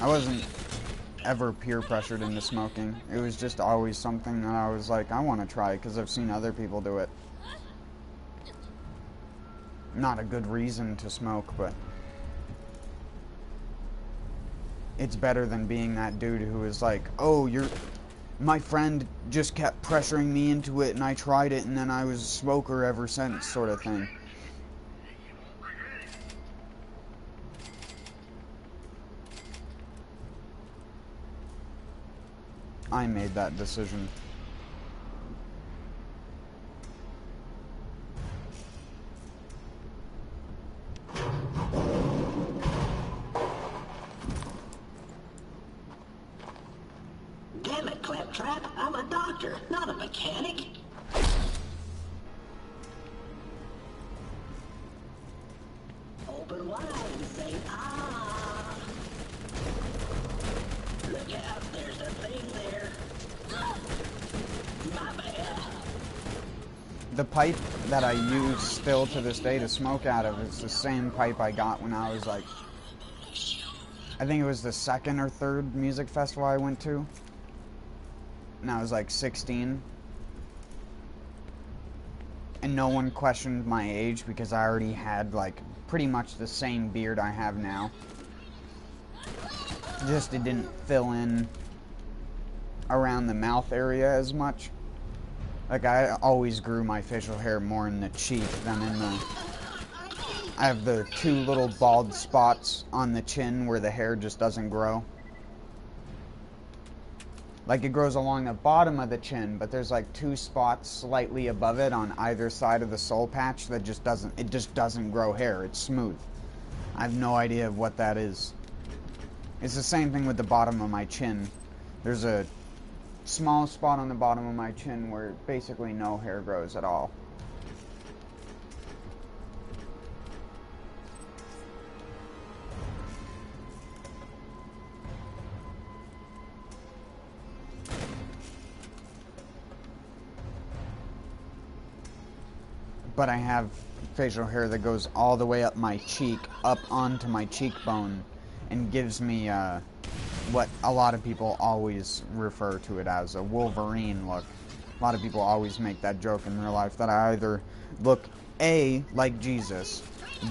I wasn't ever peer pressured into smoking. It was just always something that I was like, I want to try because I've seen other people do it. Not a good reason to smoke, but it's better than being that dude who is like, oh, my friend just kept pressuring me into it and I tried it and then I was a smoker ever since, sort of thing. I made that decision. Damn it, Claptrap. I'm a doctor, not a mechanic. Open wide and say, ah. Look out, there's a thing there. My bad. The pipe that I use still to this day to smoke out of is the same pipe I got when I was like, I think it was the second or third music festival I went to. And I was like 16. And no one questioned my age because I already had like pretty much the same beard I have now. Just it didn't fill in around the mouth area as much. Like I always grew my facial hair more in the cheek than in the... I have the two little bald spots on the chin where the hair just doesn't grow. Like it grows along the bottom of the chin, but there's like two spots slightly above it on either side of the soul patch that just doesn't grow hair. It's smooth. I have no idea what that is. It's the same thing with the bottom of my chin. There's a small spot on the bottom of my chin where basically no hair grows at all. But I have facial hair that goes all the way up my cheek, up onto my cheekbone, and gives me what a lot of people always refer to it as, a Wolverine look. A lot of people always make that joke in real life, that I either look A, like Jesus,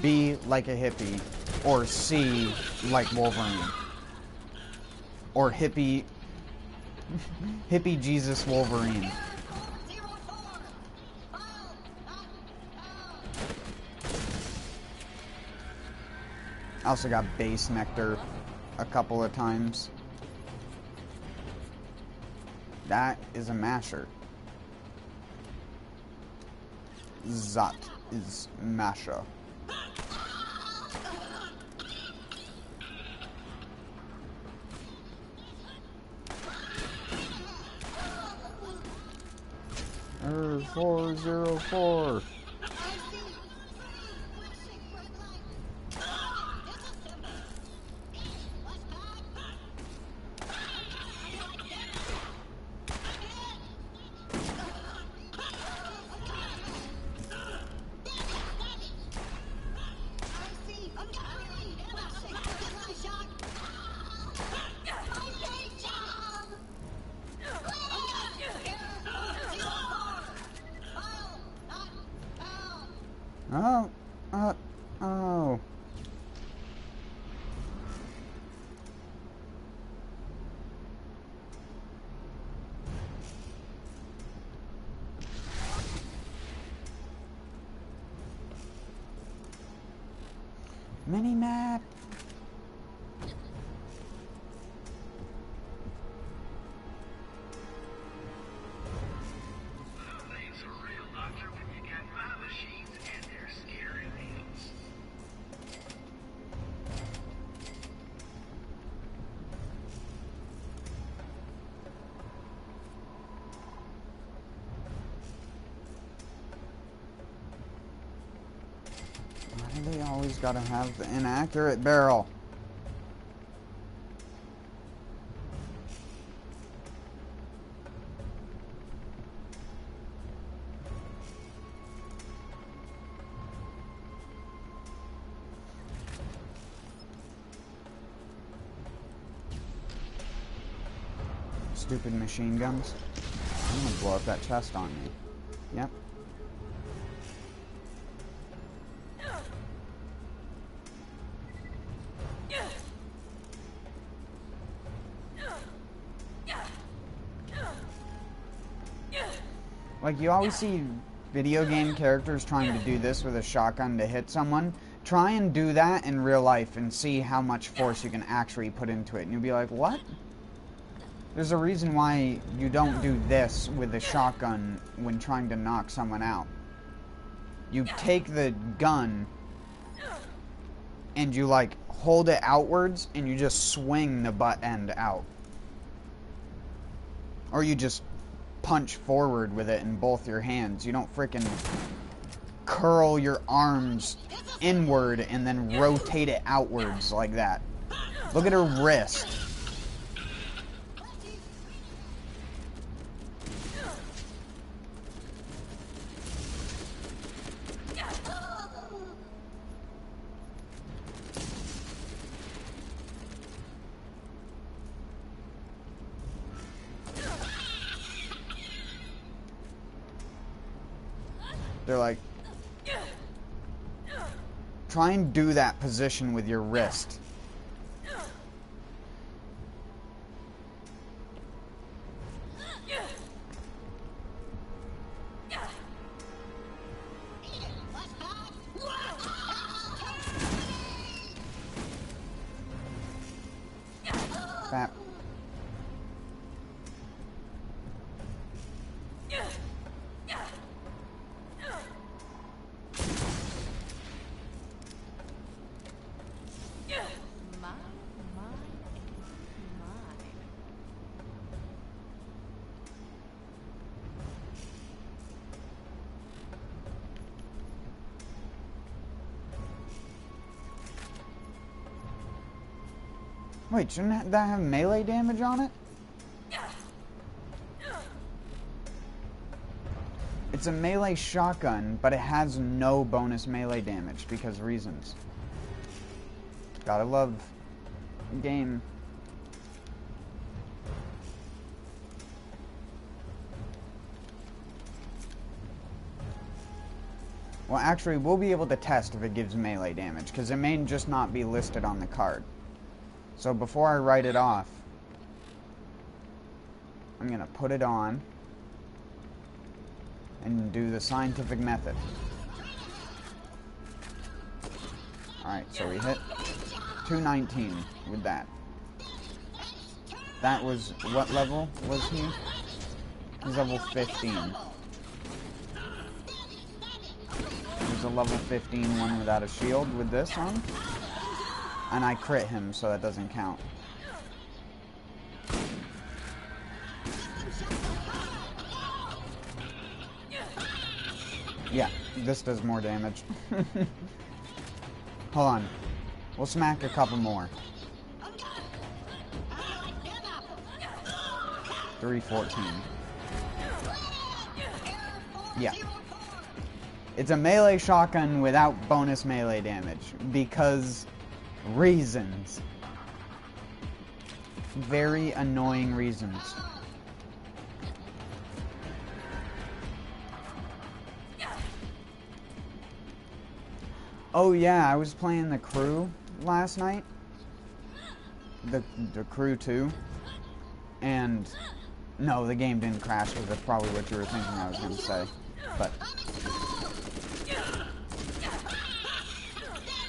B, like a hippie, or C, like Wolverine. Or hippie Jesus Wolverine. I also got base nectar a couple of times. That is a masher. That is masher. Error 404. Oh. Mini-map. They always gotta have the inaccurate barrel. Stupid machine guns. I'm gonna blow up that chest on me. Yep. Like, you always see video game characters trying to do this with a shotgun to hit someone. Try and do that in real life and see how much force you can actually put into it. And you'll be like, what? There's a reason why you don't do this with a shotgun when trying to knock someone out. You take the gun and you, like, hold it outwards and you just swing the butt end out. Or you just punch forward with it in both your hands. You don't freaking curl your arms inward and then rotate it outwards like that. Look at her wrist. They're like, try and do that position with your wrist. Bap. Wait, shouldn't that have melee damage on it? It's a melee shotgun, but it has no bonus melee damage because reasons. Gotta love game. Well, actually, we'll be able to test if it gives melee damage, because it may just not be listed on the card. So before I write it off, I'm going to put it on and do the scientific method. Alright, so we hit 219 with that. That was, what level was he? He's level 15. There's a level 15 one without a shield with this on. And I crit him, so that doesn't count. Yeah, this does more damage. Hold on. We'll smack a couple more. 314. Yeah. It's a melee shotgun without bonus melee damage. Because reasons. Very annoying reasons. Oh yeah, I was playing the Crew last night. The Crew 2. And no, the game didn't crash, because that's probably what you were thinking I was going to say. But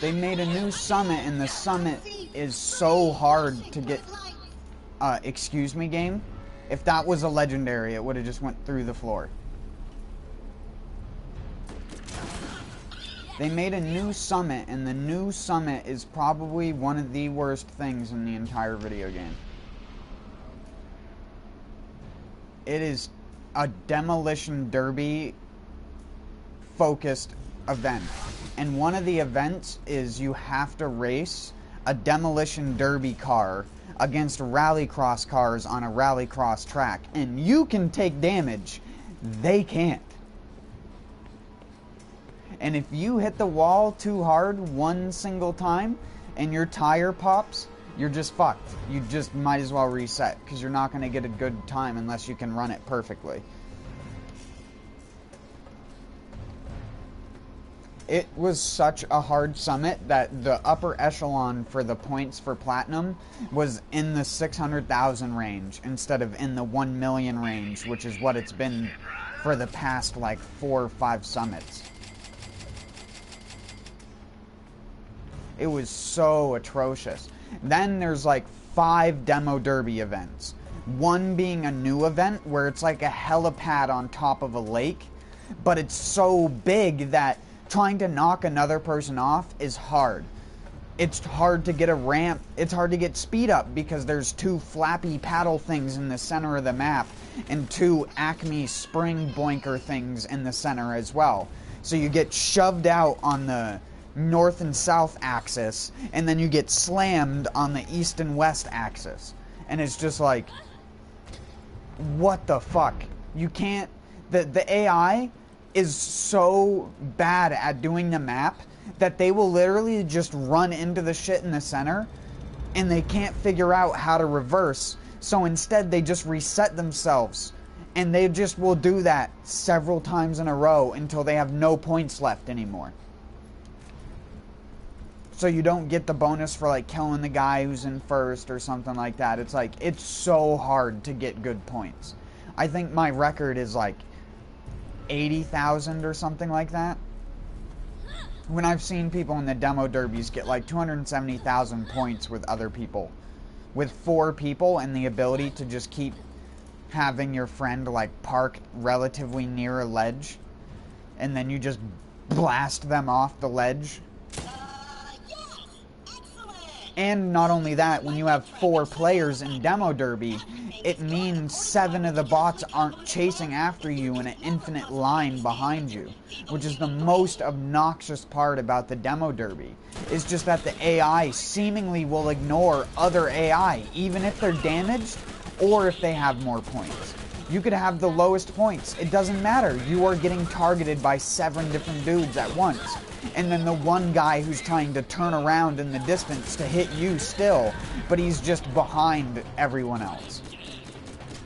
they made a new summit, and the summit is so hard to get. Excuse me, game. If that was a legendary, it would have just went through the floor. They made a new summit, and the new summit is probably one of the worst things in the entire video game. It is a demolition derby focused event. And one of the events is you have to race a demolition derby car against rallycross cars on a rallycross track. And you can take damage. They can't. And if you hit the wall too hard one single time and your tire pops, you're just fucked. You just might as well reset, because you're not going to get a good time unless you can run it perfectly. It was such a hard summit that the upper echelon for the points for Platinum was in the 600,000 range instead of in the 1 million range, which is what it's been for the past like 4 or 5 summits. It was so atrocious. Then there's like 5 demo derby events. One being a new event where it's like a helipad on top of a lake, but it's so big that trying to knock another person off is hard. It's hard to get a ramp. It's hard to get speed up because there's 2 flappy paddle things in the center of the map and 2 Acme spring boinker things in the center as well. So you get shoved out on the north and south axis, and then you get slammed on the east and west axis. And it's just like, what the fuck? You can't... The AI is so bad at doing the map that they will literally just run into the shit in the center, and they can't figure out how to reverse. So instead, they just reset themselves. And they just will do that several times in a row until they have no points left anymore. So you don't get the bonus for like killing the guy who's in first or something like that. It's like, it's so hard to get good points. I think my record is like 80,000 or something like that. When I've seen people in the demo derbies get like 270,000 points with other people. With 4 people and the ability to just keep having your friend like parked relatively near a ledge. And then you just blast them off the ledge. And not only that, when you have 4 players in Demo Derby, it means 7 of the bots aren't chasing after you in an infinite line behind you. Which is the most obnoxious part about the Demo Derby. Is just that the AI seemingly will ignore other AI, even if they're damaged or if they have more points. You could have the lowest points. It doesn't matter. You are getting targeted by 7 different dudes at once. And then the one guy who's trying to turn around in the distance to hit you still, but he's just behind everyone else.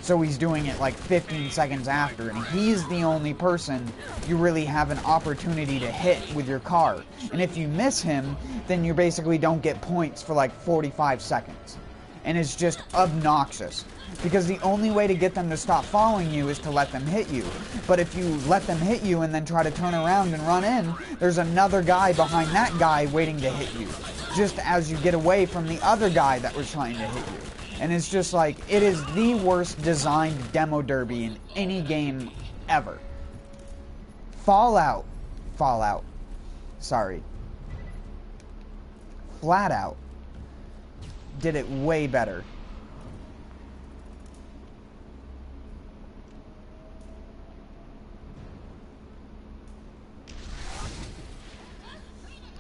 So he's doing it like 15 seconds after, and he's the only person you really have an opportunity to hit with your car. And if you miss him, then you basically don't get points for like 45 seconds. And it's just obnoxious. Because the only way to get them to stop following you is to let them hit you. But if you let them hit you and then try to turn around and run in, there's another guy behind that guy waiting to hit you. Just as you get away from the other guy that was trying to hit you. And it's just like, it is the worst designed demo derby in any game ever. Fallout, sorry. Flat Out did it way better.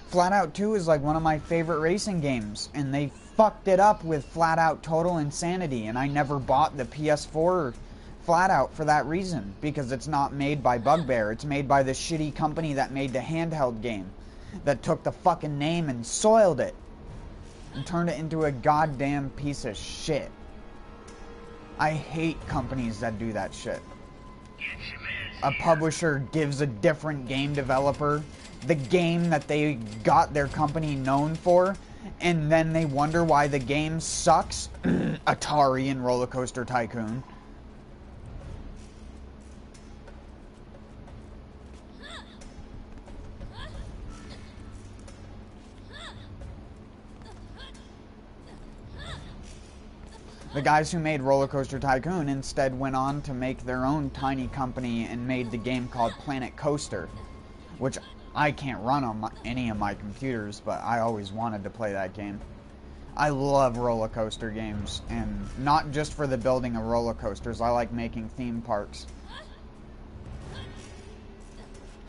Flat Out 2 is like one of my favorite racing games, and they fucked it up with Flat Out Total Insanity, and I never bought the PS4 Flat Out for that reason, because it's not made by Bugbear. It's made by the shitty company that made the handheld game, that took the fucking name and soiled it, and turned it into a goddamn piece of shit. I hate companies that do that shit. A publisher gives a different game developer the game that they got their company known for, and then they wonder why the game sucks. Atari and Roller Coaster Tycoon. The guys who made Roller Coaster Tycoon instead went on to make their own tiny company and made the game called Planet Coaster, which I can't run on any of my computers, but I always wanted to play that game. I love roller coaster games, and not just for the building of roller coasters. I like making theme parks.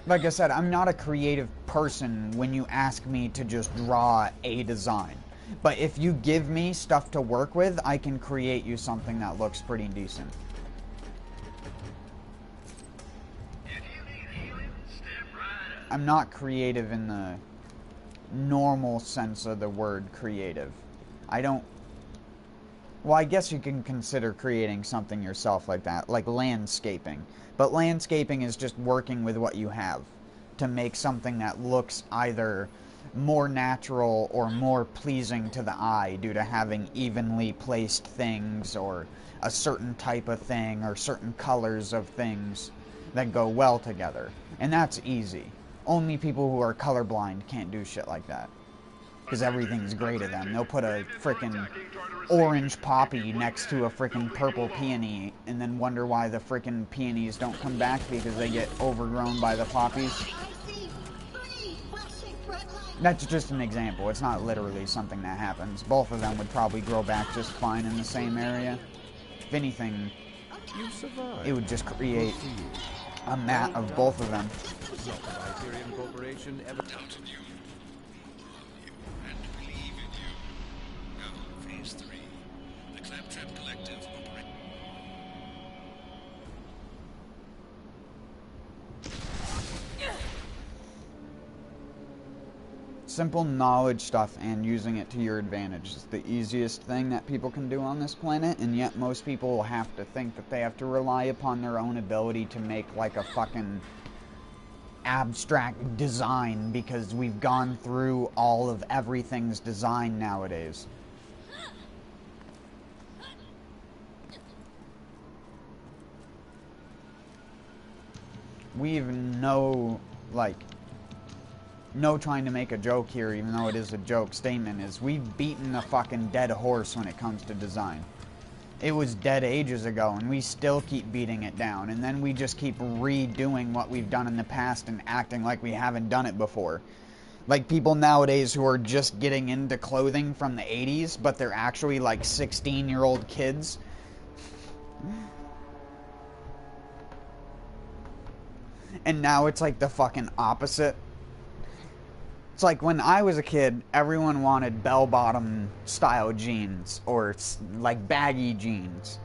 Like I said, I'm not a creative person when you ask me to just draw a design. But if you give me stuff to work with, I can create you something that looks pretty decent. I'm not creative in the normal sense of the word creative. I don't... Well, I guess you can consider creating something yourself like that, like landscaping. But landscaping is just working with what you have to make something that looks either more natural or more pleasing to the eye due to having evenly placed things or a certain type of thing or certain colors of things that go well together. And that's easy. Only people who are colorblind can't do shit like that. Because everything's gray to them. They'll put a frickin' orange poppy next to a frickin' purple peony and then wonder why the frickin' peonies don't come back because they get overgrown by the poppies. That's just an example. It's not literally something that happens. Both of them would probably grow back just fine in the same area. If anything, it would just create a mat of both of them. Not the Hyperion Corporation ever doubted you. And believe in you. Now, Phase 3. The Claptrap Collective operate. Simple knowledge stuff and using it to your advantage is the easiest thing that people can do on this planet, and yet most people will have to think that they have to rely upon their own ability to make like a fucking abstract design because we've gone through all of everything's design nowadays. We even know, like, no trying to make a joke here, even though it is a joke statement, is we've beaten a fucking dead horse when it comes to design. It was dead ages ago, and we still keep beating it down, and then we just keep redoing what we've done in the past and acting like we haven't done it before. Like people nowadays who are just getting into clothing from the 80s, but they're actually like 16-year-old kids. And now it's like the fucking opposite. It's like when I was a kid, everyone wanted bell-bottom style jeans or like baggy jeans.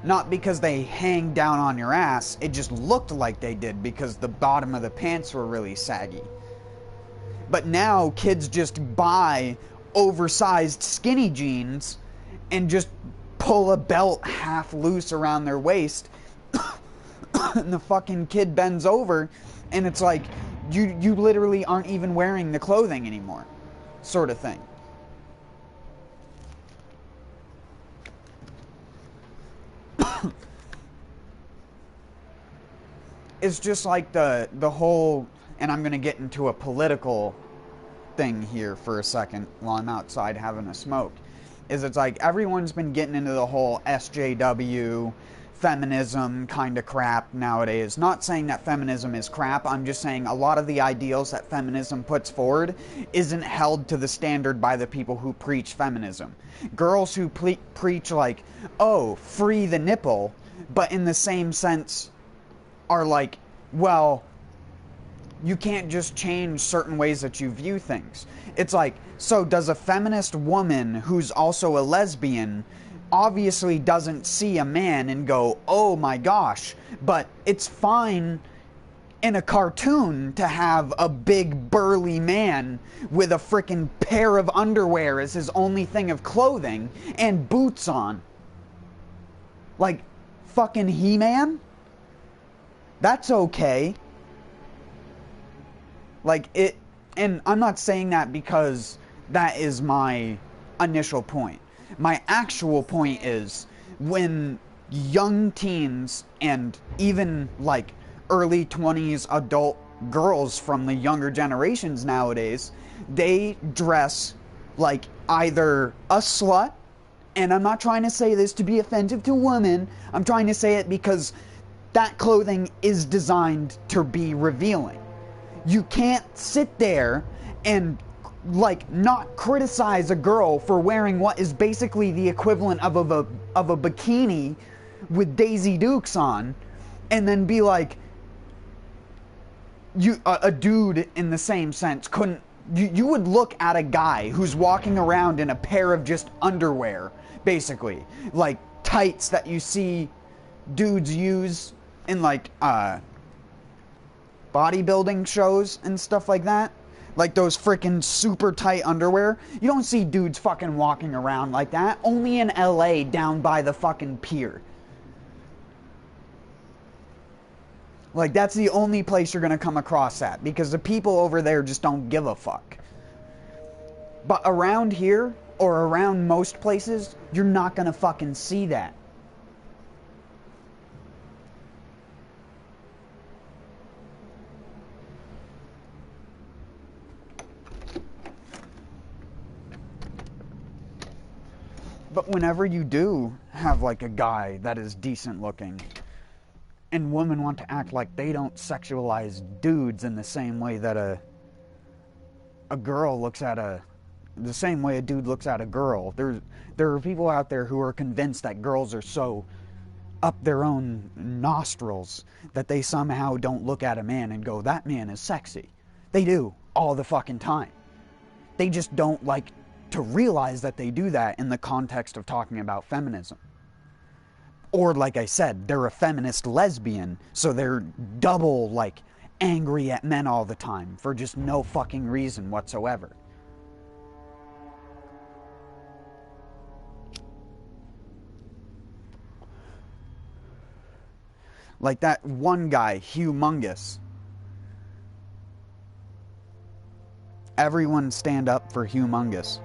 Not because they hang down on your ass, it just looked like they did because the bottom of the pants were really saggy. But now kids just buy oversized skinny jeans and just pull a belt half loose around their waist, and the fucking kid bends over, and it's like, you literally aren't even wearing the clothing anymore, sort of thing. It's just like the whole, and I'm going to get into a political thing here for a second while I'm outside having a smoke, is it's like everyone's been getting into the whole SJW, feminism kind of crap nowadays. Not saying that feminism is crap, I'm just saying a lot of the ideals that feminism puts forward isn't held to the standard by the people who preach feminism. Girls who preach like, oh, free the nipple, but in the same sense are like, well, you can't just change certain ways that you view things. It's like, so does a feminist woman who's also a lesbian obviously doesn't see a man and go, oh my gosh, but it's fine in a cartoon to have a big burly man with a frickin' pair of underwear as his only thing of clothing and boots on. Like, fucking He-Man? That's okay. Like, it, and I'm not saying that because that is my initial point. My actual point is when young teens and even like early 20s adult girls from the younger generations nowadays, they dress like either a slut, and I'm not trying to say this to be offensive to women, I'm trying to say it because that clothing is designed to be revealing. You can't sit there and like not criticize a girl for wearing what is basically the equivalent of a bikini with Daisy Dukes on, and then be like, a dude in the same sense couldn't. You would look at a guy who's walking around in a pair of just underwear, basically like tights that you see dudes use in like bodybuilding shows and stuff like that, like those freaking super tight underwear. You don't see dudes fucking walking around like that, only in LA down by the fucking pier. Like, that's the only place you're gonna come across that, because the people over there just don't give a fuck. But around here, or around most places, you're not gonna fucking see that. But whenever you do have like a guy that is decent looking, and women want to act like they don't sexualize dudes in the same way that a girl looks at the same way a dude looks at a girl. There are people out there who are convinced that girls are so up their own nostrils that they somehow don't look at a man and go, that man is sexy. They do, all the fucking time. They just don't like to realize that they do that in the context of talking about feminism. Or, like I said, they're a feminist lesbian, so they're double, like, angry at men all the time for just no fucking reason whatsoever. Like that one guy, Humongous. Everyone stand up for Humongous.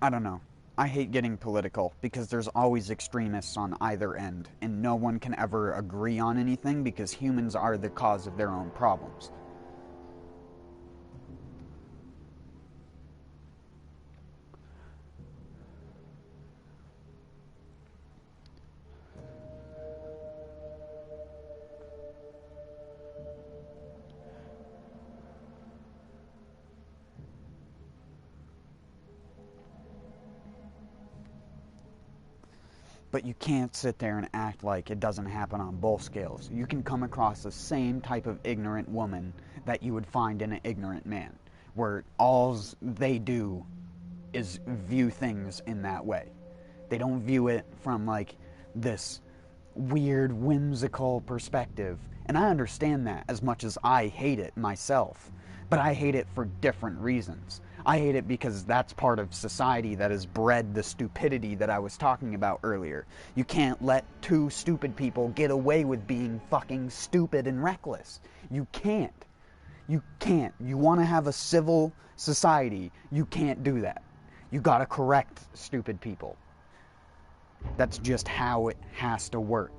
I don't know. I hate getting political because there's always extremists on either end, and no one can ever agree on anything because humans are the cause of their own problems. But you can't sit there and act like it doesn't happen on both scales. You can come across the same type of ignorant woman that you would find in an ignorant man, where all they do is view things in that way. They don't view it from like this weird, whimsical perspective. And I understand that as much as I hate it myself. But I hate it for different reasons. I hate it because that's part of society that has bred the stupidity that I was talking about earlier. You can't let two stupid people get away with being fucking stupid and reckless. You can't. You can't. You want to have a civil society, you can't do that. You gotta correct stupid people. That's just how it has to work.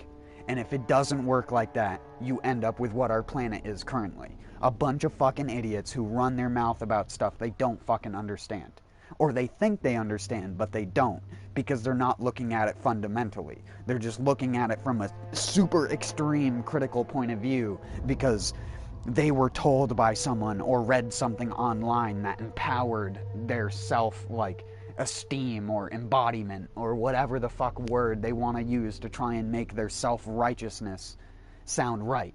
And if it doesn't work like that, you end up with what our planet is currently. A bunch of fucking idiots who run their mouth about stuff they don't fucking understand. Or they think they understand, but they don't. Because they're not looking at it fundamentally. They're just looking at it from a super extreme critical point of view because they were told by someone or read something online that empowered their esteem or embodiment or whatever the fuck word they want to use to try and make their self-righteousness sound right.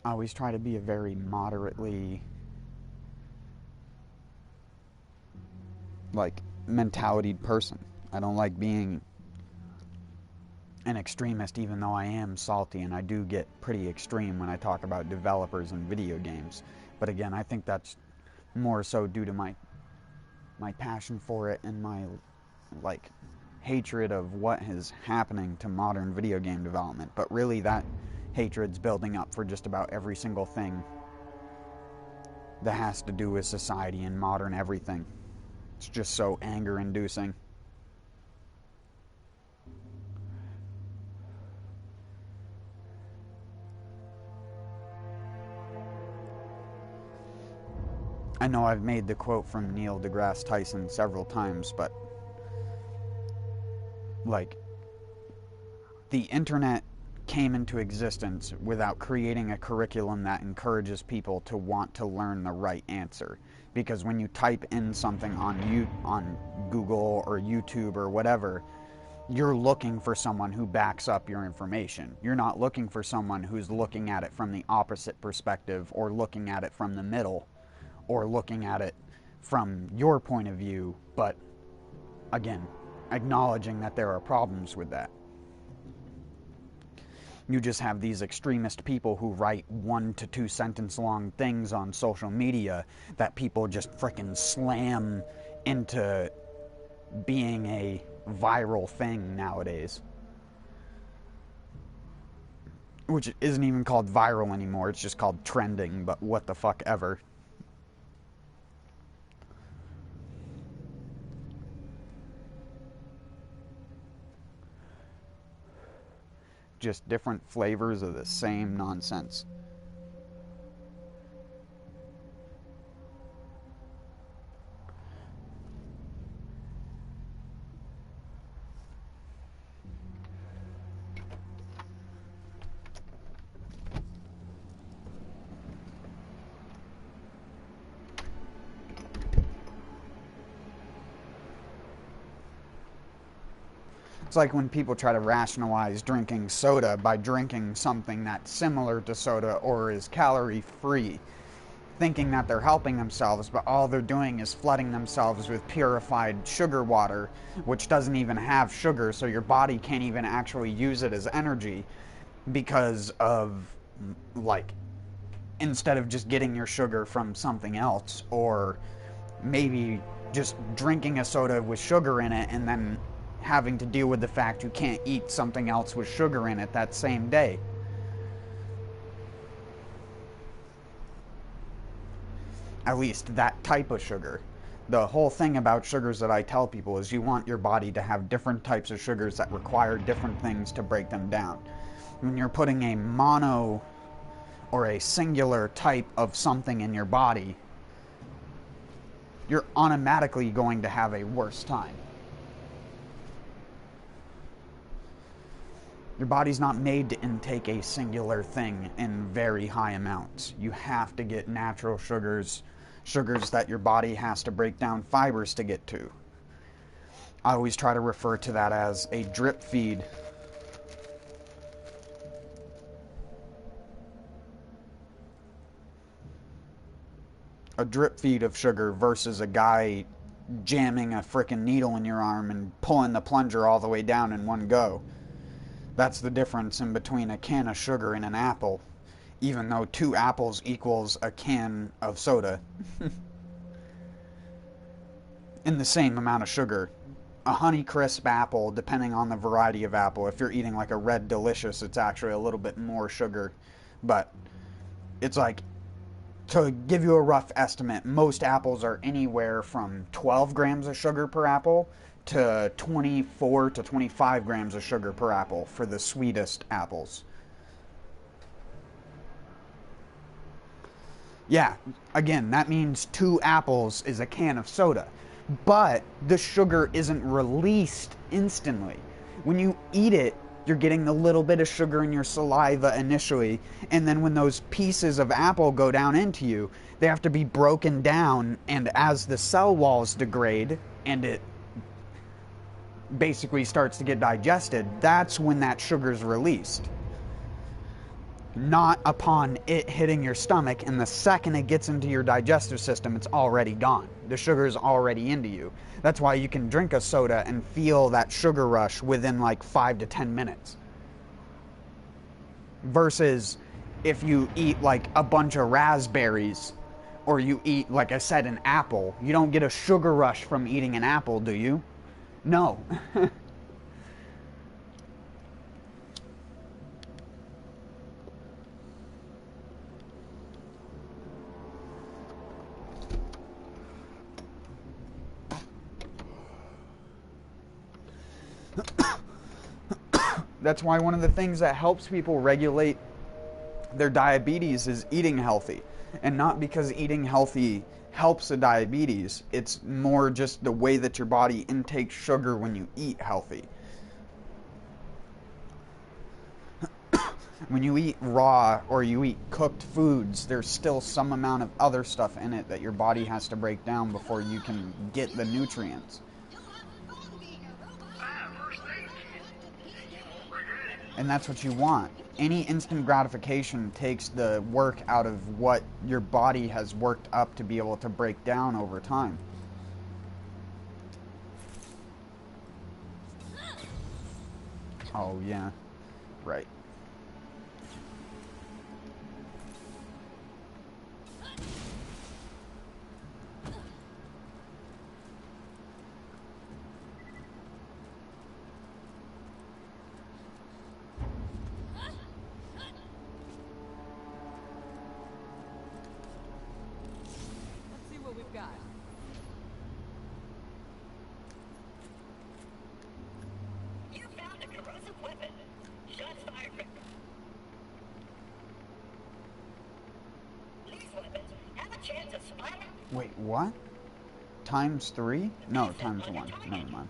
I always try to be a very moderately mentalitied person. I don't like being an extremist, even though I am salty, and I do get pretty extreme when I talk about developers and video games. But again, I think that's more so due to my passion for it and my hatred of what is happening to modern video game development. But really, that hatred's building up for just about every single thing that has to do with society and modern everything. It's just so anger-inducing. I know I've made the quote from Neil deGrasse Tyson several times, but the internet came into existence without creating a curriculum that encourages people to want to learn the right answer. Because when you type in something on Google or YouTube or whatever, you're looking for someone who backs up your information. You're not looking for someone who's looking at it from the opposite perspective, or looking at it from the middle, or looking at it from your point of view, but again, acknowledging that there are problems with that. You just have these extremist people who write 1 to 2 sentence long things on social media that people just frickin' slam into being a viral thing nowadays. Which isn't even called viral anymore, it's just called trending, but what the fuck ever. Just different flavors of the same nonsense. It's like when people try to rationalize drinking soda by drinking something that's similar to soda or is calorie-free. thinking that they're helping themselves, but all they're doing is flooding themselves with purified sugar water, which doesn't even have sugar, so your body can't even actually use it as energy because of, like, instead of just getting your sugar from something else, or maybe just drinking a soda with sugar in it and then having to deal with the fact you can't eat something else with sugar in it that same day. At least that type of sugar. The whole thing about sugars that I tell people is you want your body to have different types of sugars that require different things to break them down. When you're putting a mono or a singular type of something in your body, you're automatically going to have a worse time. Your body's not made to intake a singular thing in very high amounts. You have to get natural sugars, sugars that your body has to break down fibers to get to. I always try to refer to that as a drip feed. A drip feed of sugar versus a guy jamming a frickin' needle in your arm and pulling the plunger all the way down in one go. That's the difference in between a can of sugar and an apple, even though 2 apples equals a can of soda. In the same amount of sugar. A Honeycrisp apple, depending on the variety of apple, if you're eating like a Red Delicious, it's actually a little bit more sugar. But it's like, to give you a rough estimate, most apples are anywhere from 12 grams of sugar per apple to 24 to 25 grams of sugar per apple for the sweetest apples. Yeah, again, that means 2 apples is a can of soda. But the sugar isn't released instantly. When you eat it, you're getting a little bit of sugar in your saliva initially, and then when those pieces of apple go down into you, they have to be broken down, and as the cell walls degrade and it basically starts to get digested, that's when that sugar's released. Not upon it hitting your stomach, and the second it gets into your digestive system, it's already gone. The sugar's already into you. That's why you can drink a soda and feel that sugar rush within like 5 to 10 minutes. Versus if you eat like a bunch of raspberries, or you eat, like I said, an apple, you don't get a sugar rush from eating an apple, do you? No. That's why one of the things that helps people regulate their diabetes is eating healthy. And not because eating healthy helps the diabetes, it's more just the way that your body intakes sugar when you eat healthy. When you eat raw or you eat cooked foods, there's still some amount of other stuff in it that your body has to break down before you can get the nutrients. And that's what you want. Any instant gratification takes the work out of what your body has worked up to be able to break down over time. Oh, yeah. Right. Wait, what? Times 3? No, times 1. Never mind.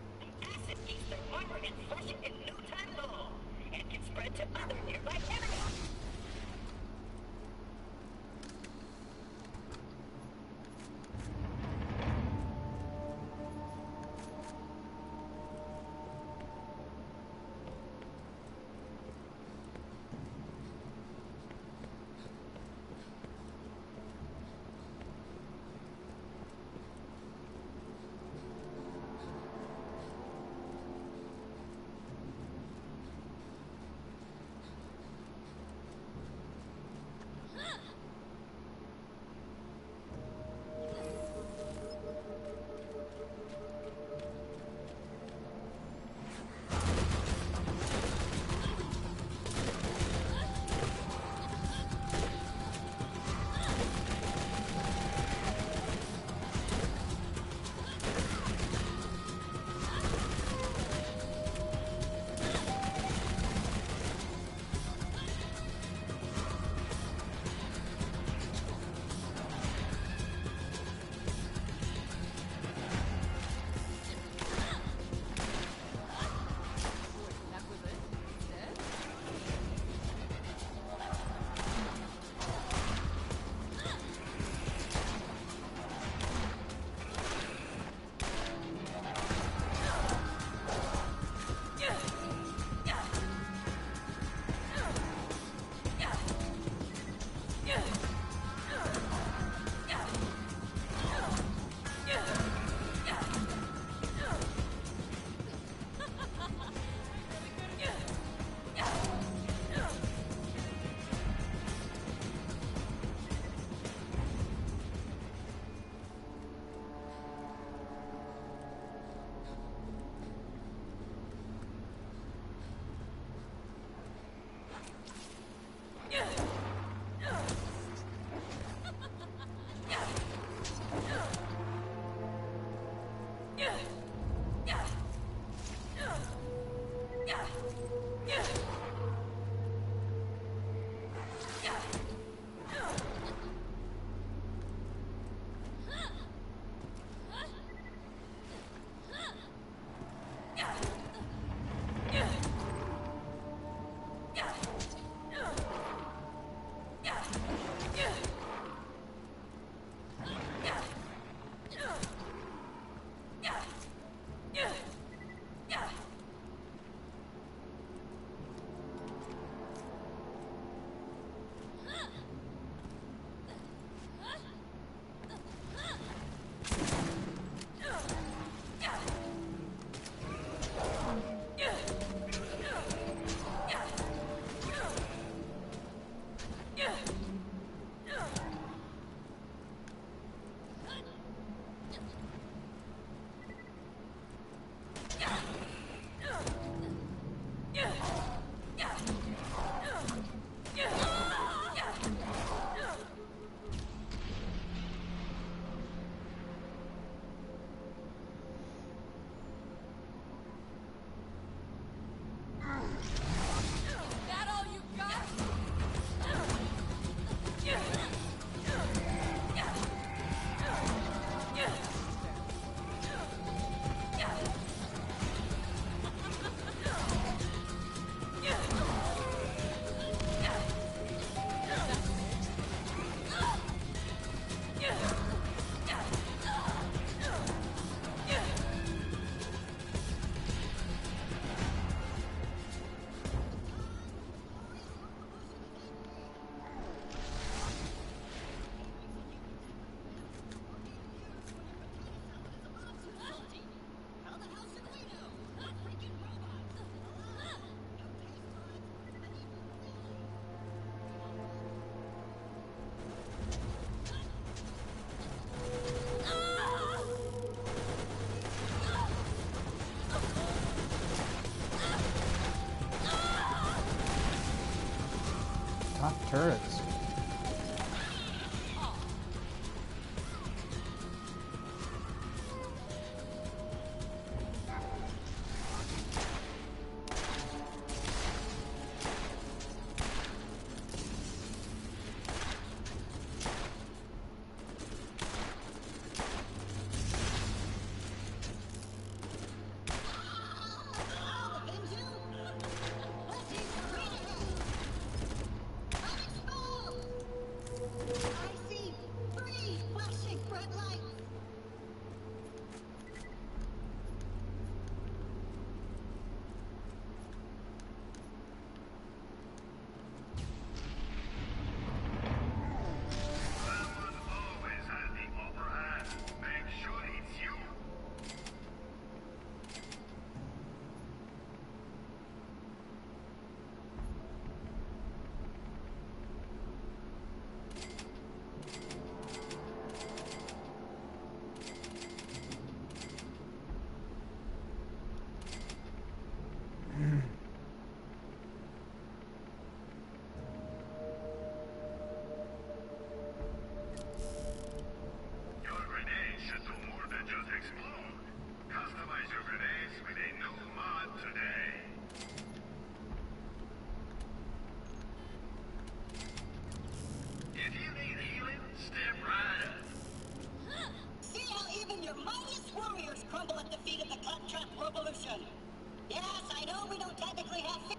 turrets.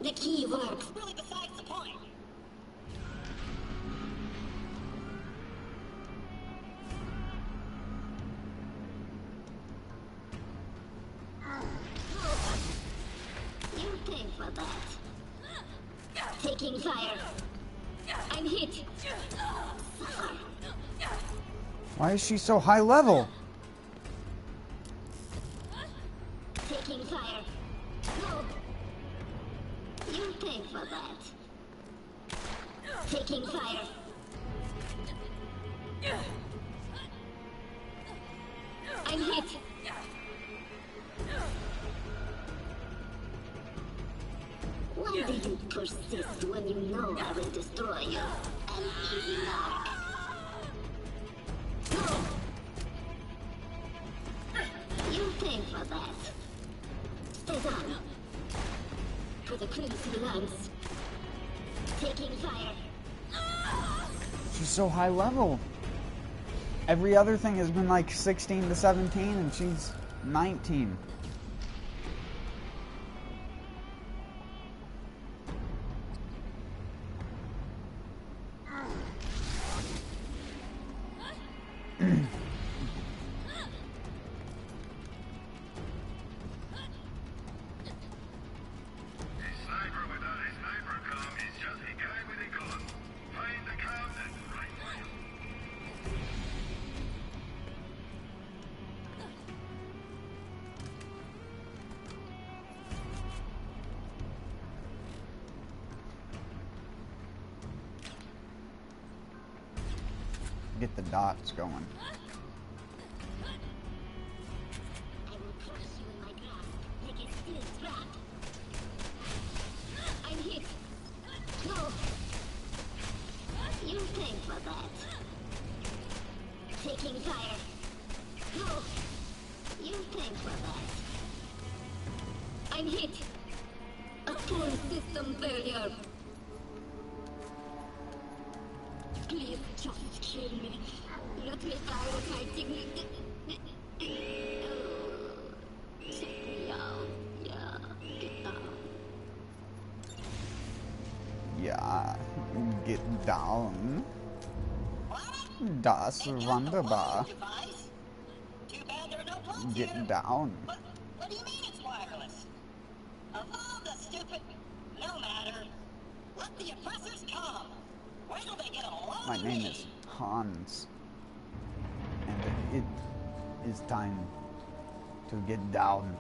The key works. Really besides the point. You pay for that. Taking fire. I'm hit. Why is she so high level? Taking fire. No. You pay for that. Taking fire. I'm hit. Why do you persist when you know I will destroy you? An easy mark. No. You pay for that. Stay down. For the crimson lamps. Taking fire. She's so high level. Every other thing has been like 16 to 17 and she's 19. Get the dots going. I will crush you in my grasp like a steel trap. I'm hit. No. You pay for that. Taking fire. No. You pay for that. I'm hit. A full system failure. Please just kill me. Let me die with my dignity. Check me out. Yeah, get down. Ja, get down. Das wunderbar. Get down. What do you mean it's wireless? Of all the stupid... No matter. Let the oppressors come. Wait till they get along. My name is Hans. And it is time to get down.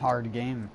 Hard game.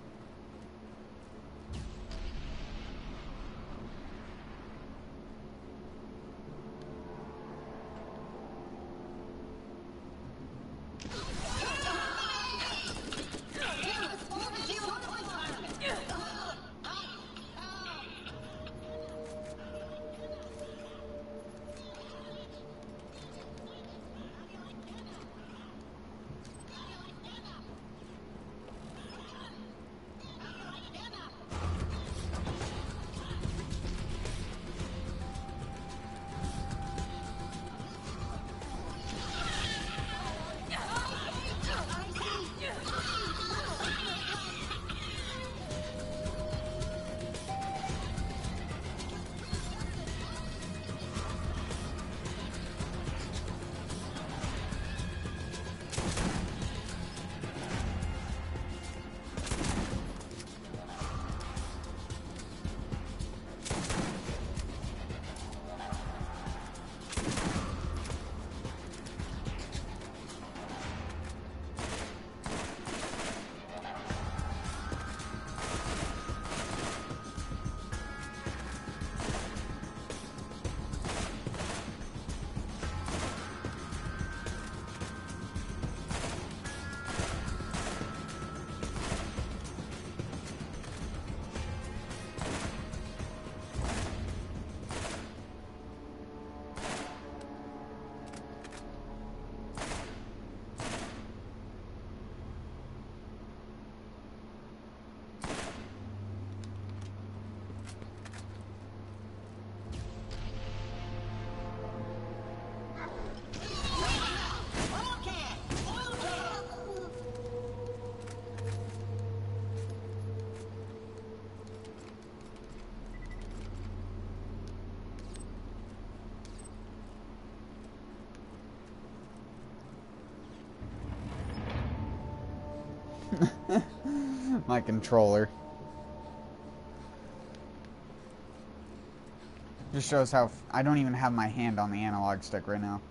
My controller. Just shows how I don't even have my hand on the analog stick right now.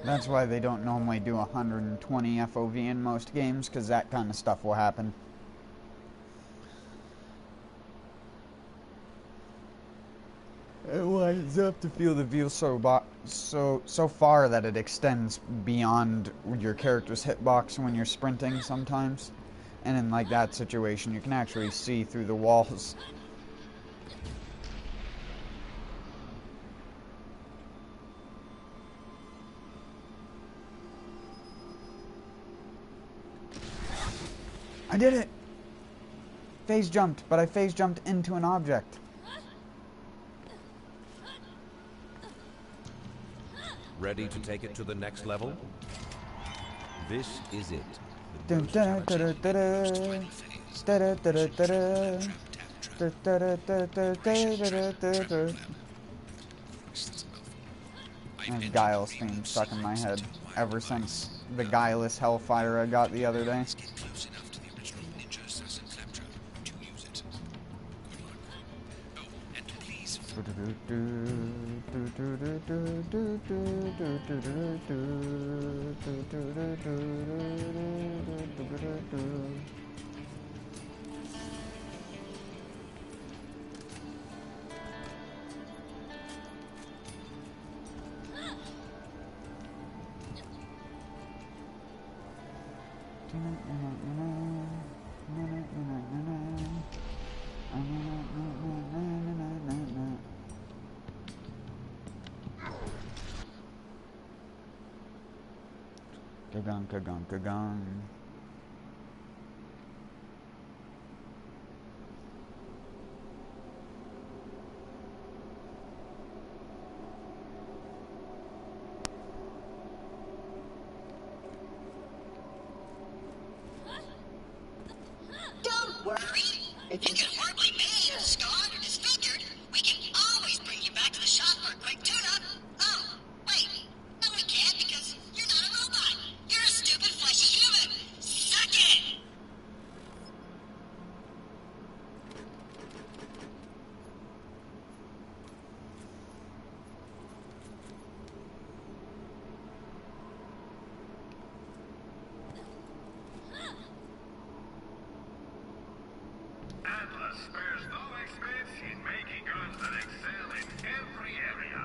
That's why they don't normally do 120 FOV in most games, because that kind of stuff will happen. It winds up to feel the view so far that it extends beyond your character's hitbox when you're sprinting sometimes. And in like that situation, you can actually see through the walls. I did it! Phase jumped, but I phase jumped into an object. Ready to take it to the next level? This is it. That Guile's theme stuck in my head ever since the Guileless Hellfire I got the other day. Kagang, kagang, kagang. Don't worry. If you get horribly maimed, scarred, or disfigured, we can always bring you back to the shop for a quick tune-up. Oh, wait. No, we can't because you're not a robot. You're a stupid fleshy human. Suck it! Atlas spares no expense in making guns that excel in every area.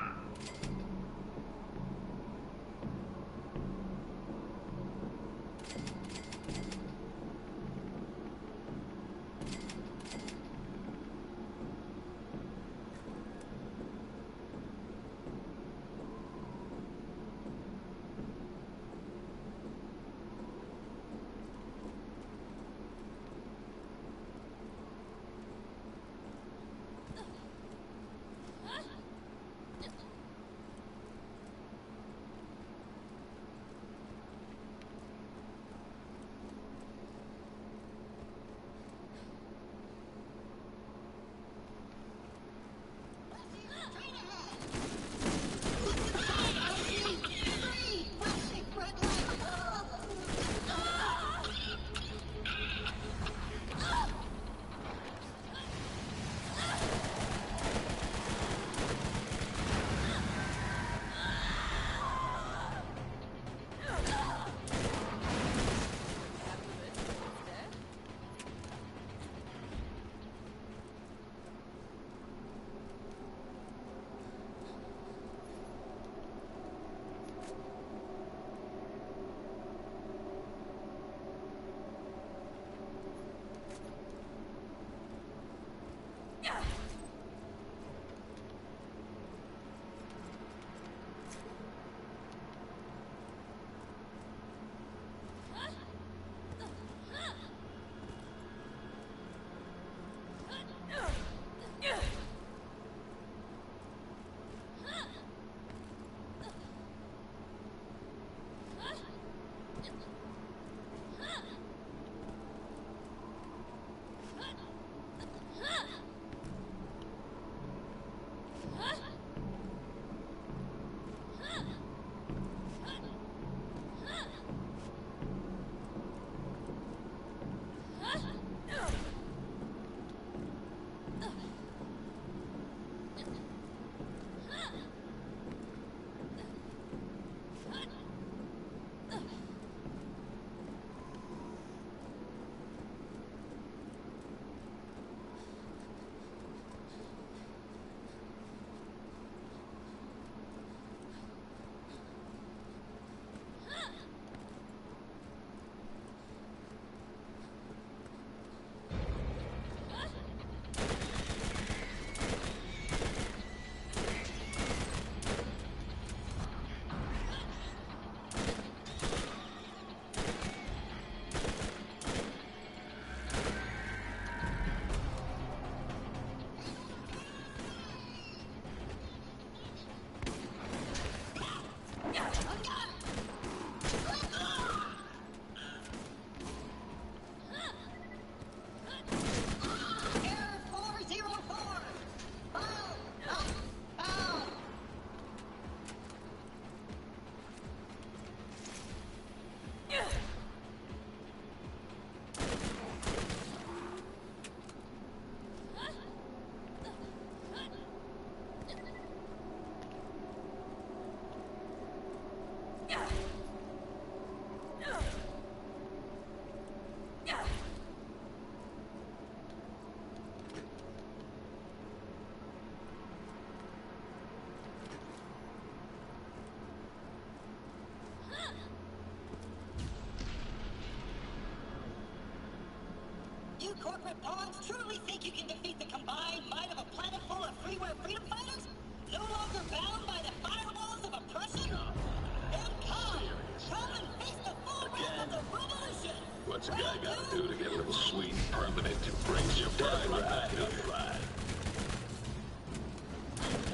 corporate pawns truly think you can defeat the combined might of a planet full of freeware freedom fighters? No longer bound by the firewalls of oppression? Then come and face the full wrath of the revolution! What's a guy gotta do to get a little sweet, permanent, embrace your pride right here?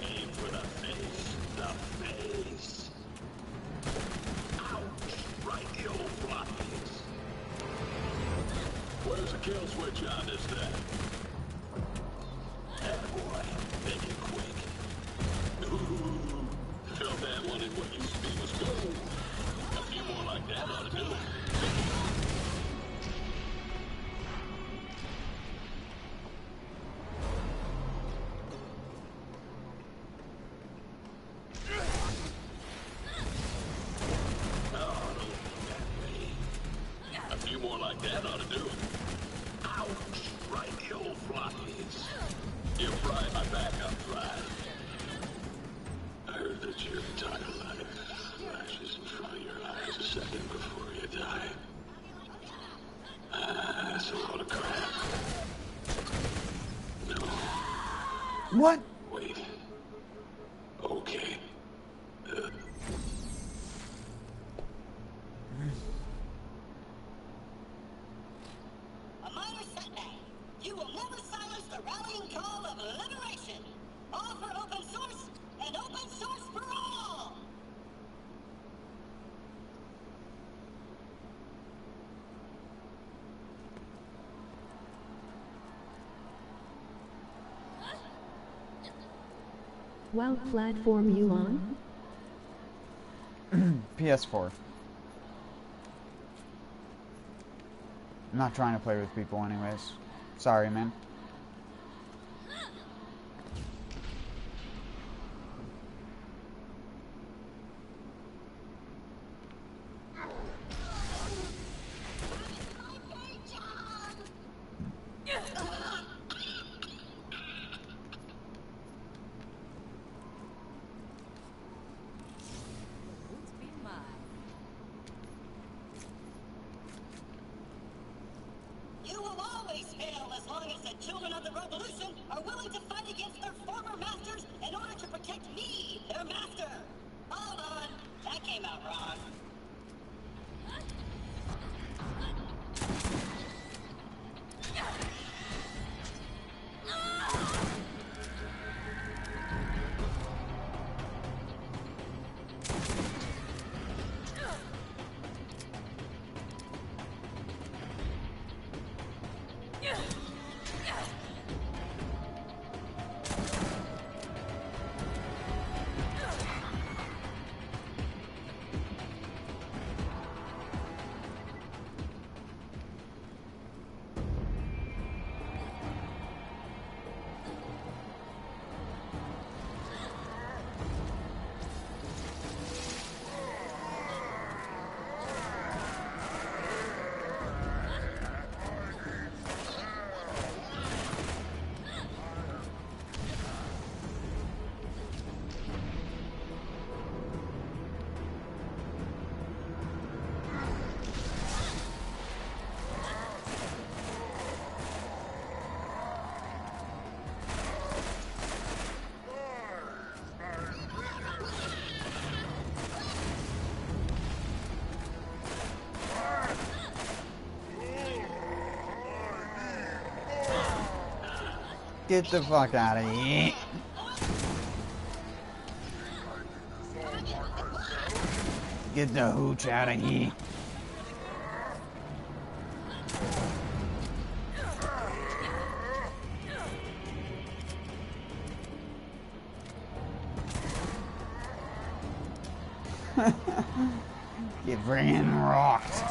Aim for the face. The face. Ouch! Right the old floppies. Where's the kill switch on this thing? Attaboy. Make it quick. Ooh. Felt that one in what used to be was gold. A few more like that ought to do it. What? Wait. Okay. A minor setback. You will never silence the rallying call of liberation. All for open source, and open source for all! What platform you on? PS4. I'm not trying to play with people anyways. Sorry, man. Get the fuck out of here. Get the hooch out of here. Get friggin' rocked.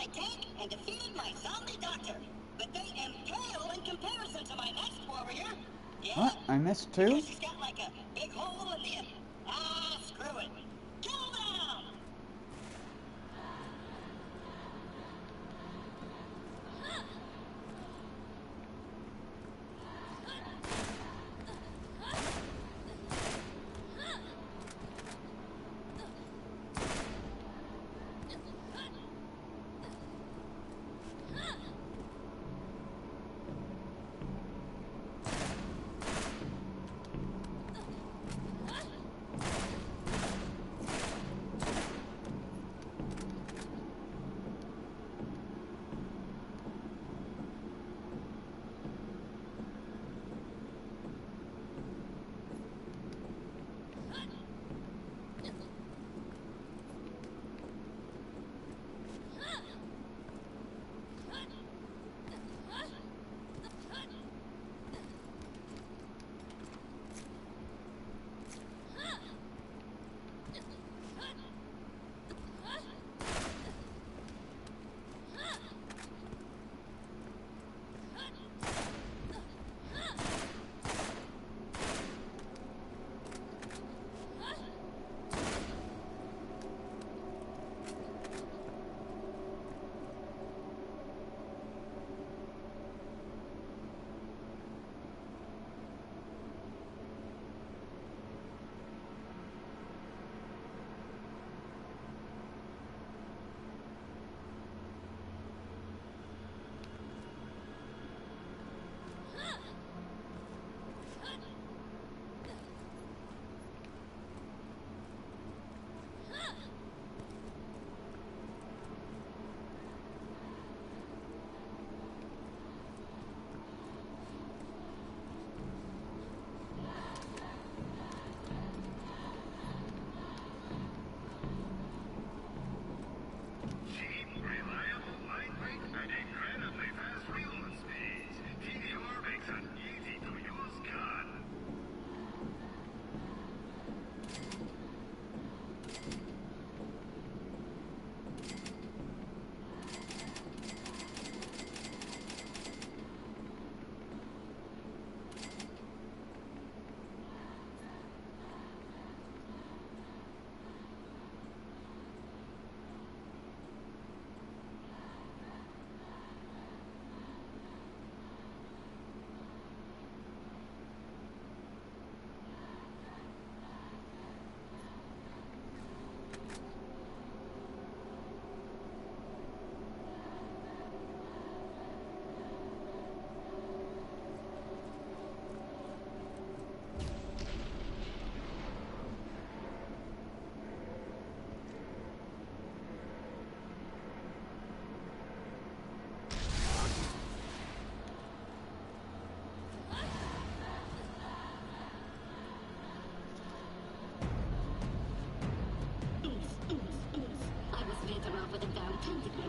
my tank and defeated my zombie doctor. But they am pale in comparison to my next warrior. Yeah? What? I missed two? Because she's got like a big hole in the... Ah, screw it. Kill them!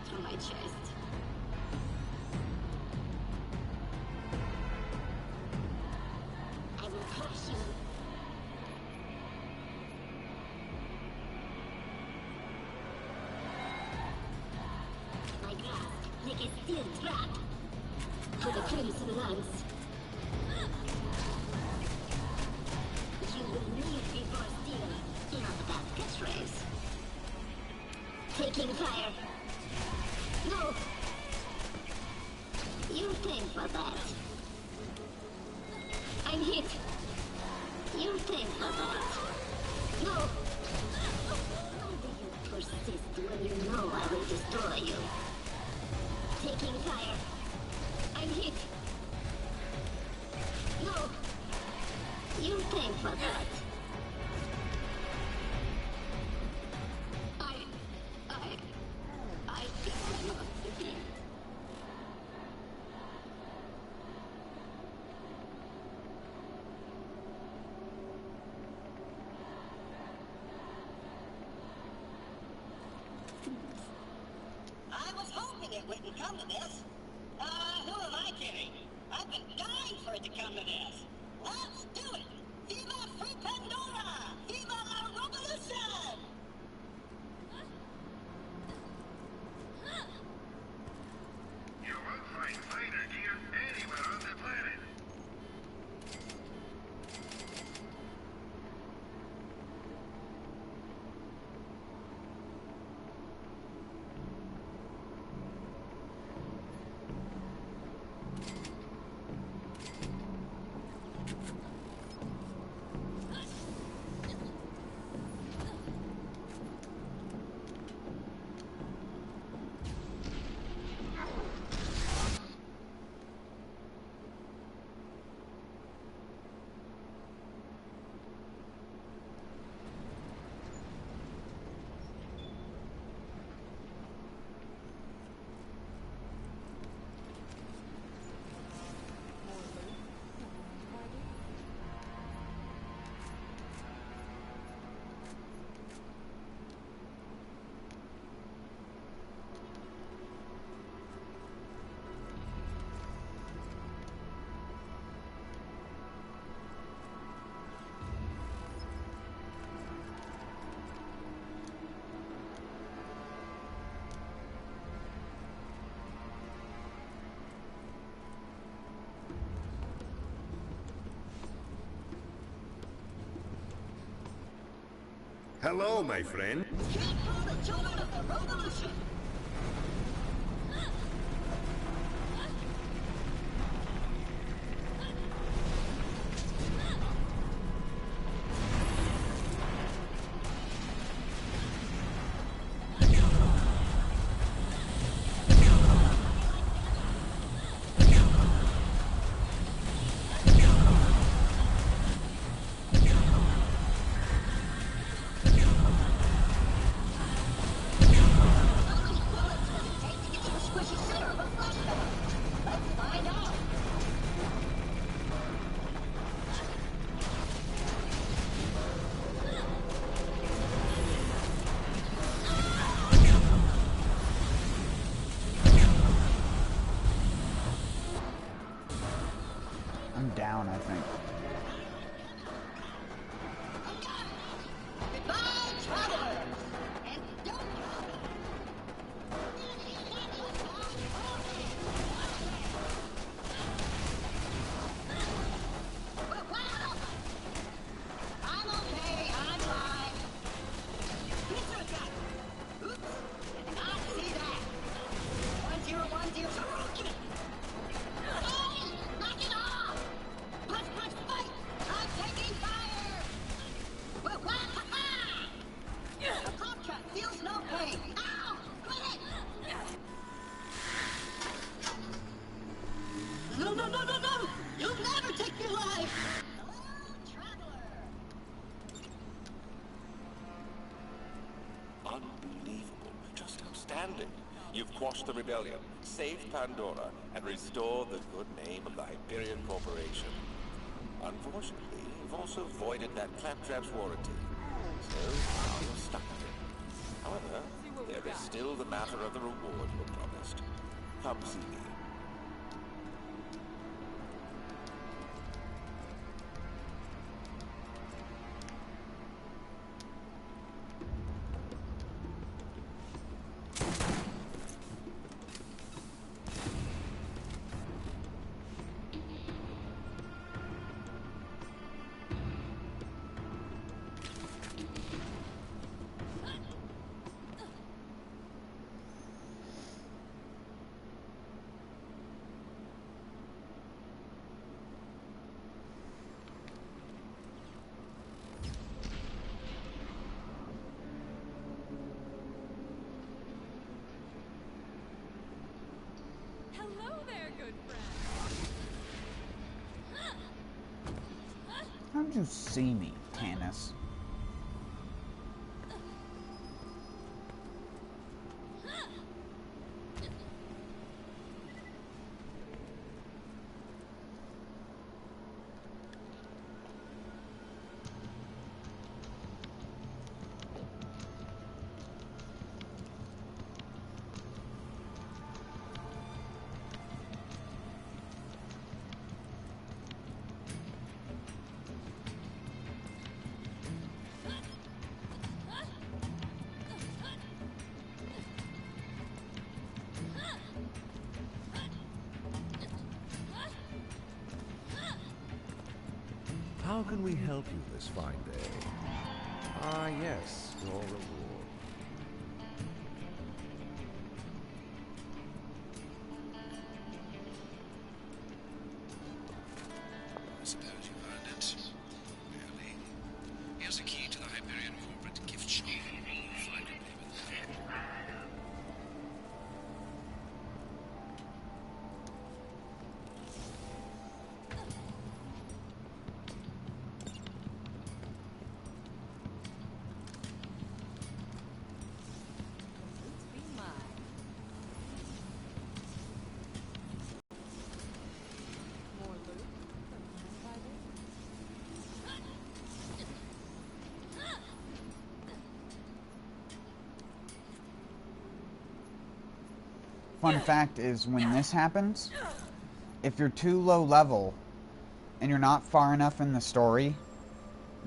Through my chest. I will crush you. My grasp, like a steel trap. For the crimson lungs. You will need before steel. Not a bad catchphrase. Taking fire. No! You pay for that. I'm hit. You pay for that. No! Why do you persist when you know I will destroy you? Taking fire. I'm hit. No! You pay for that. It wouldn't come to this. Who am I kidding? I've been dying for it to come to this. Let's do it! Viva Free Pandora! Viva la Revolution! Hello, my friend. Keep for the children of the revolution. I'm down, I think. Goodbye, travelers. And don't. I'm okay. I'm fine. Pizza attack. Oops. I see that. 1010. Hey, knock it off. Punch, punch, fight. I'm taking fire. Well, ha ha! The pop truck feels no pain. Ow! Quit it! No, no, no, no, no! You'll never take your life! Hello, traveler! Unbelievable. Just outstanding. You've quashed the rebellion, saved Pandora, and restored the good name of the Hyperion Corporation. Unfortunately, you've also voided that Claptrap's warranty. So, now you're stuck with it. However, there is still the matter of the reward you promised. Come see me. Hello there, good friend. How'd you see me, Tannis? How can we help you this fine day? Ah, yes, your reward. I suppose you've earned it. Really? Here's a key to the Hyperion corporate gift shop. Find your payment there. Be mine. More loot from past Fun fact is, when this happens, if you're too low level and you're not far enough in the story,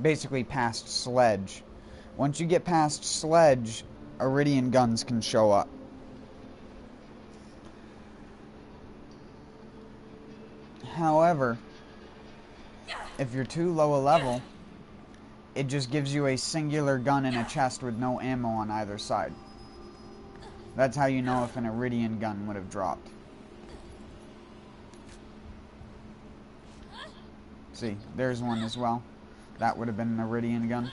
basically past Sledge, once you get past Sledge, Iridian guns can show up. However, if you're too low a level it just gives you a singular gun in a chest with no ammo on either side. That's how you know if an Iridian gun would have dropped. See, there's one as well. That would have been an Iridian gun.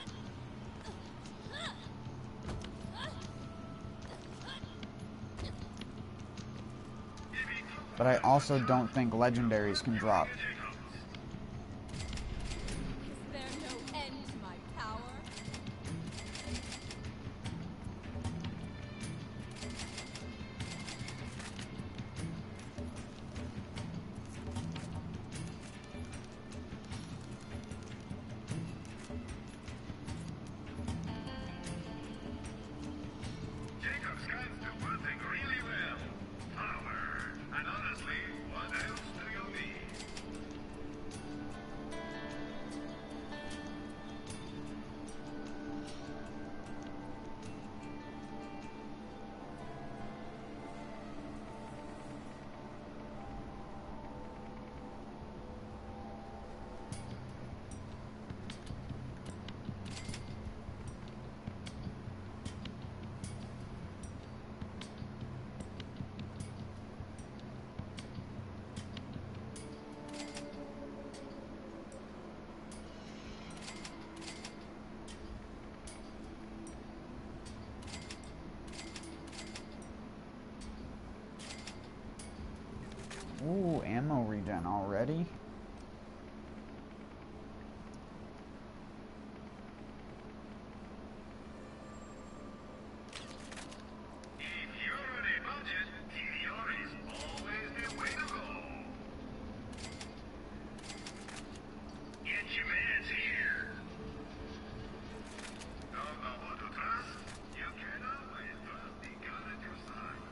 But I also don't think legendaries can drop. Is there no end to my power? Jacob's guns do one thing really well. Power. And honestly, what else do you need? Ooh, ammo regen already? If you're on a budget, TVR is always the way to go. Get your mans here. Don't know who to trust? You can always trust the gun at your side.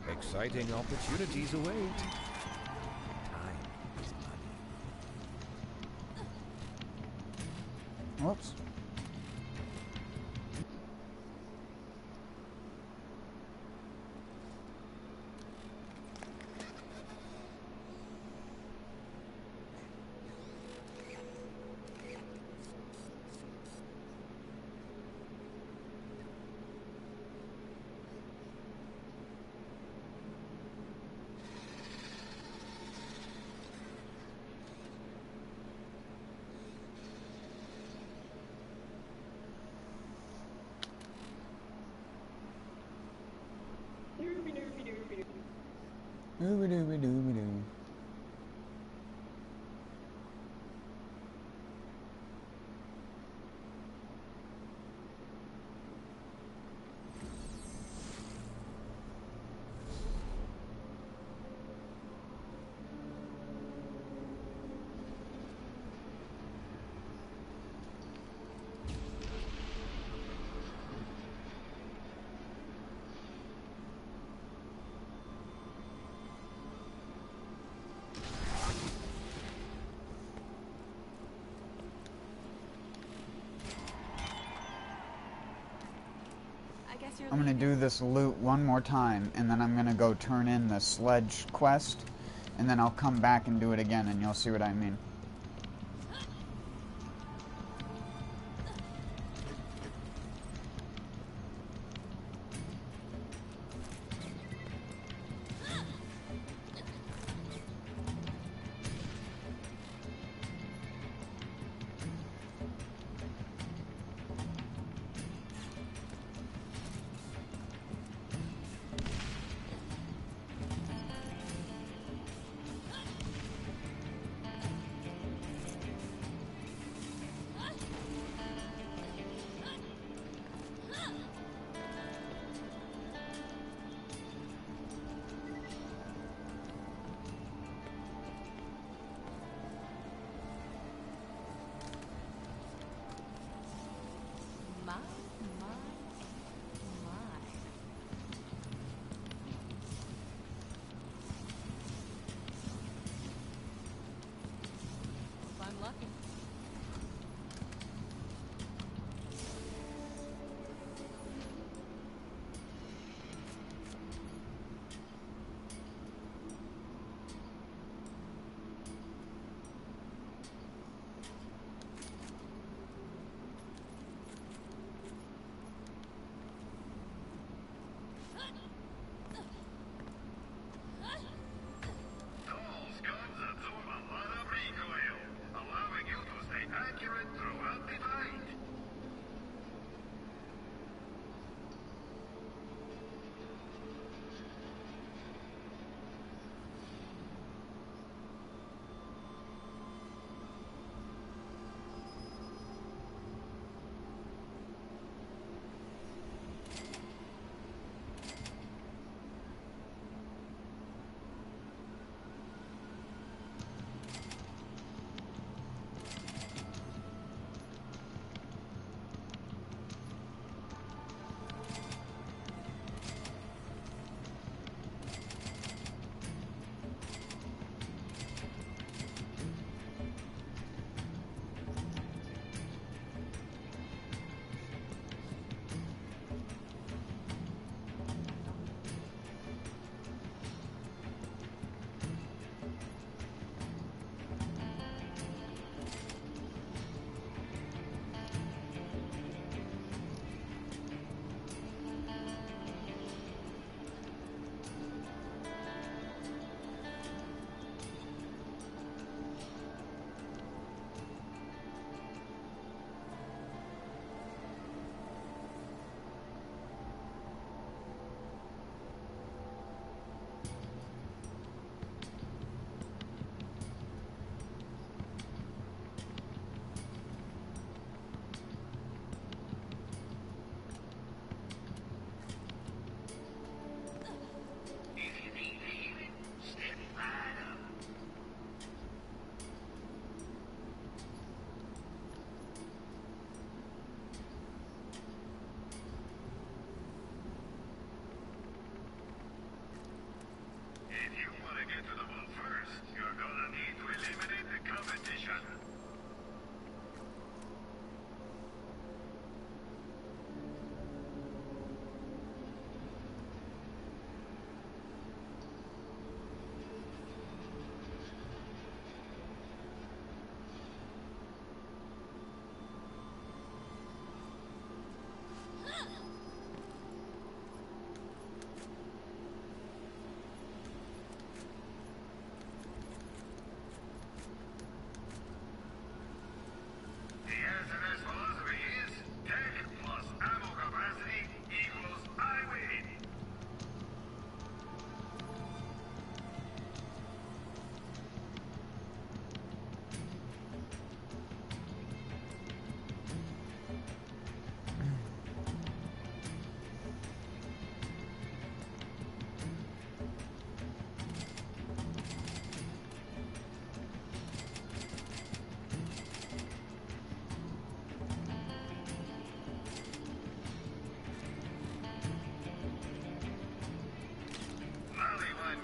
Exciting opportunities await. Time is money. Whoops. Ooby-dooby-dooby-doo. I'm gonna do this loot one more time, and then I'm gonna go turn in the sledge quest, and then I'll come back and do it again, and you'll see what I mean.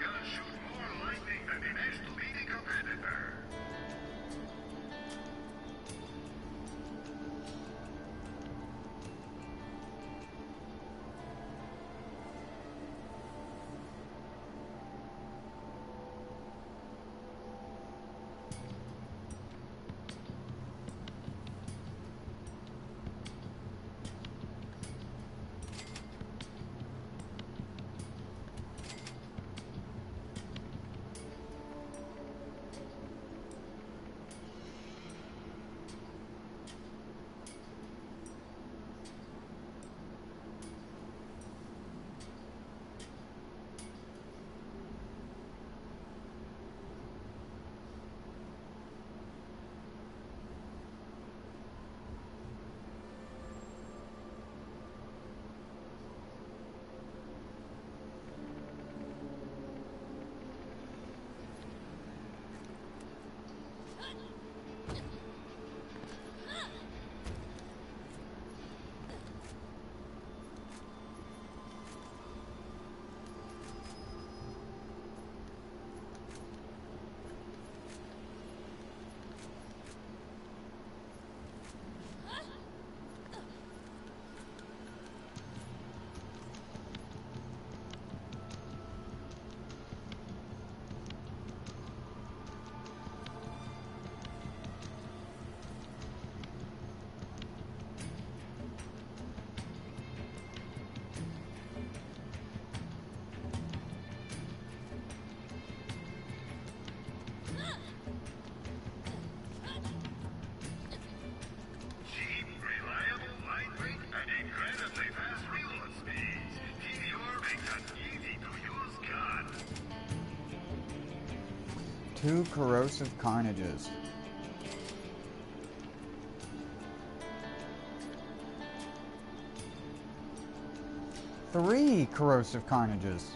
gun shoot more lightning than the next leading competitor. Two corrosive carnages. Three corrosive carnages.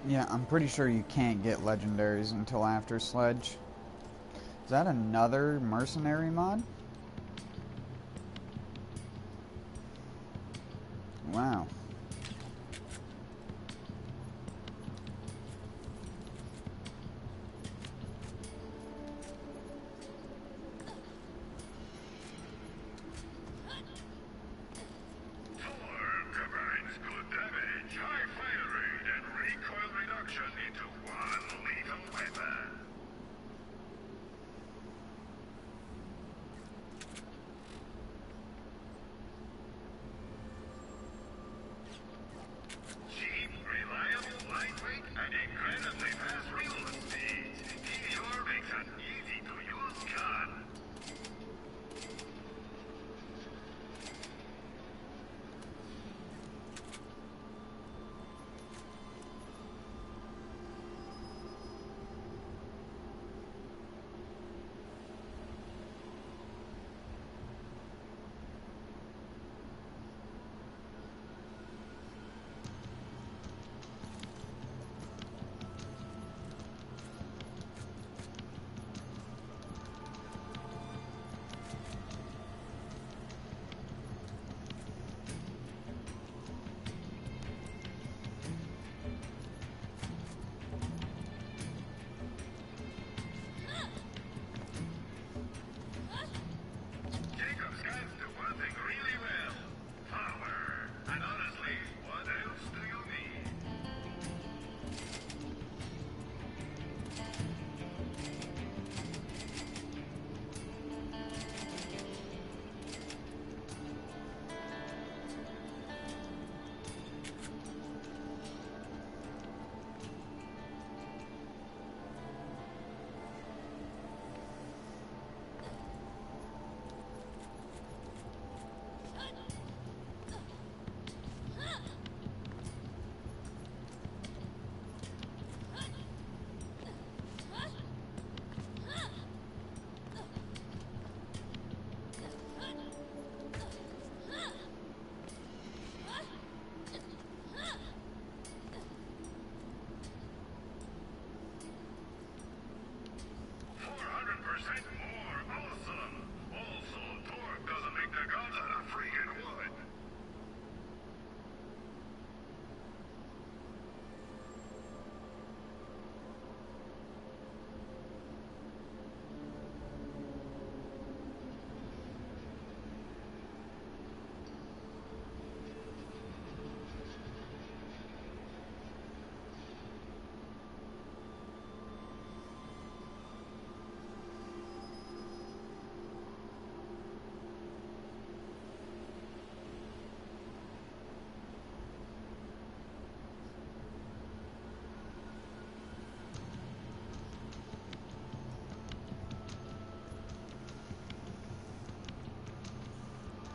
Yeah, I'm pretty sure you can't get legendaries until after Sledge. Is that another mercenary mod? Wow.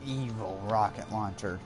Evil rocket launcher.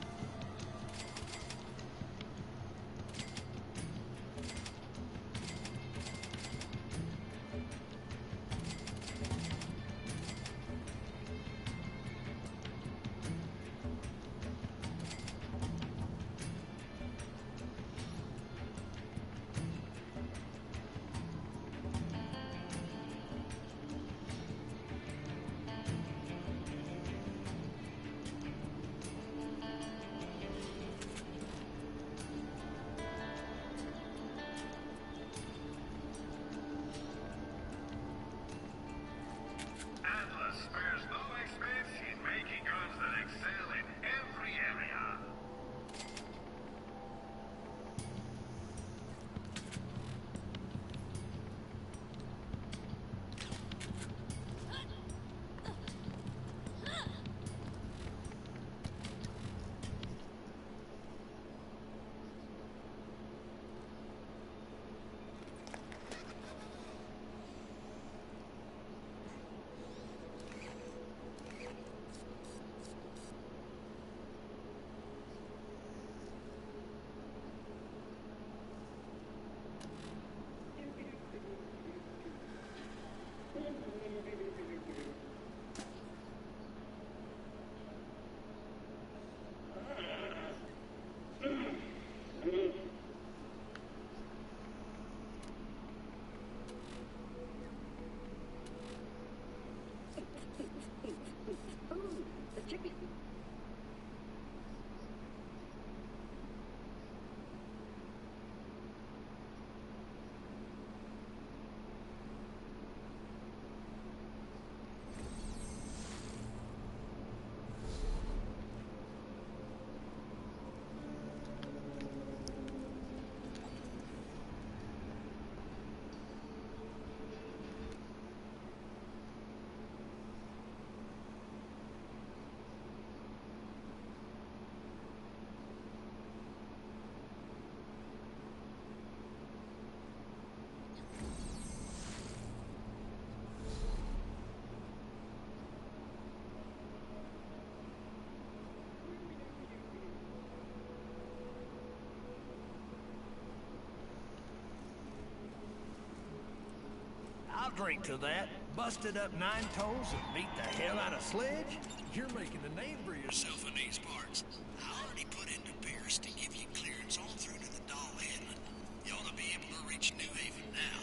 drink to that. Busted up 9 toes and beat the hell out of Sledge? You're making a name for yourself in these parts. I already put into Pierce to give you clearance all through to the doll headland. You ought to be able to reach New Haven now.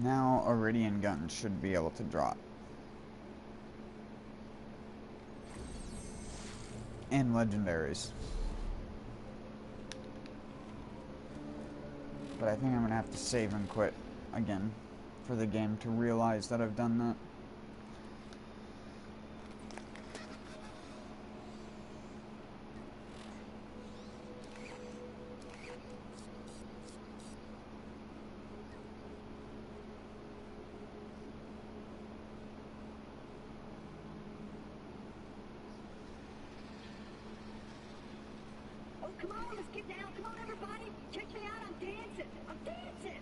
Now Iridian guns should be able to drop. And legendaries. But I think I'm gonna have to save and quit again for the game to realize that I've done that. Oh, come on, let's get down. Come on, everybody. Check me out. I'm dancing. I'm dancing.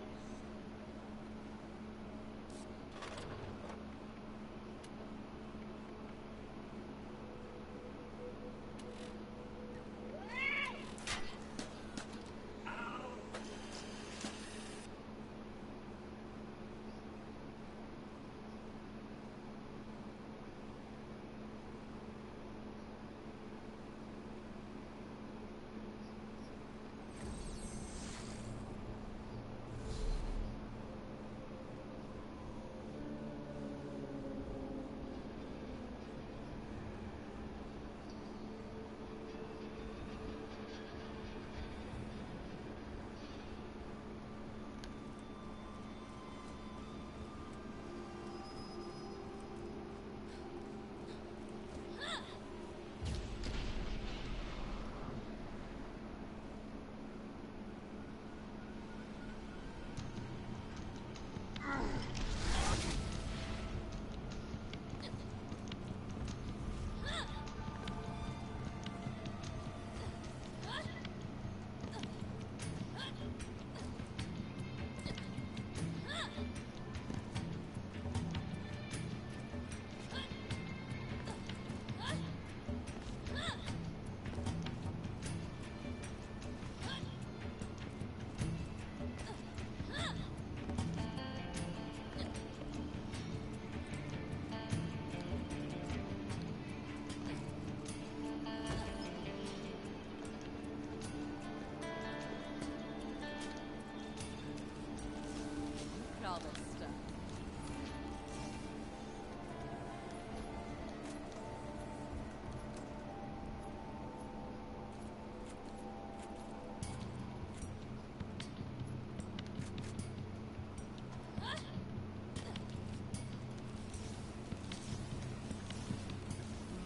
All this stuff.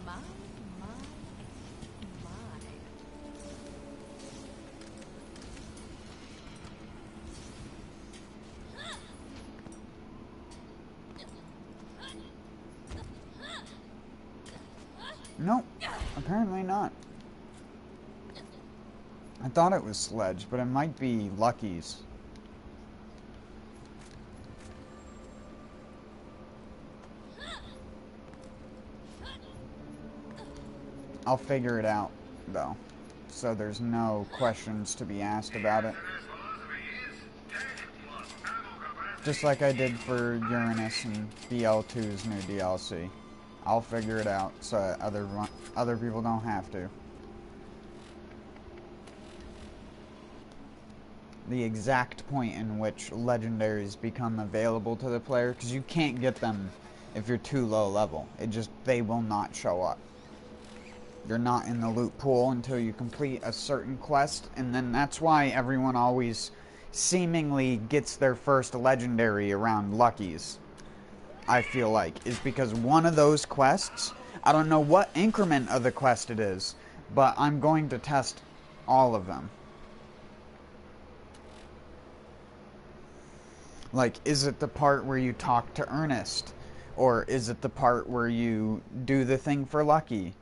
My. Nope, apparently not. I thought it was Sledge, but it might be Lucky's. I'll figure it out, though, so there's no questions to be asked about it. Just like I did for Uranus and BL2's new DLC. I'll figure it out so other people don't have to. The exact point in which legendaries become available to the player, because you can't get them if you're too low level. They will not show up. You're not in the loot pool until you complete a certain quest, and then that's why everyone always seemingly gets their first legendary around Lucky's. I feel like, is because one of those quests, I don't know what increment of the quest it is, but I'm going to test all of them. Like, is it the part where you talk to Ernest? Or is it the part where you do the thing for Lucky?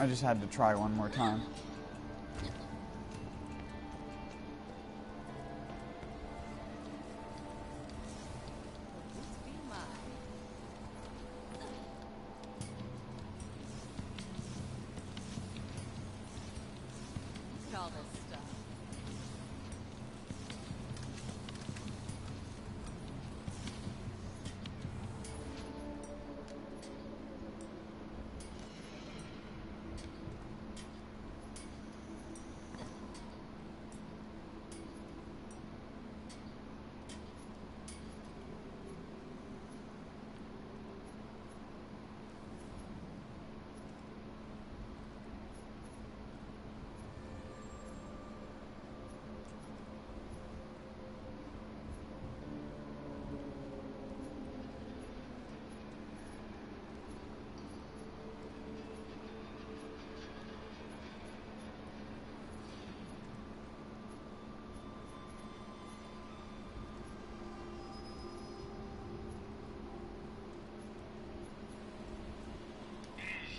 I just had to try one more time. Look at all this stuff.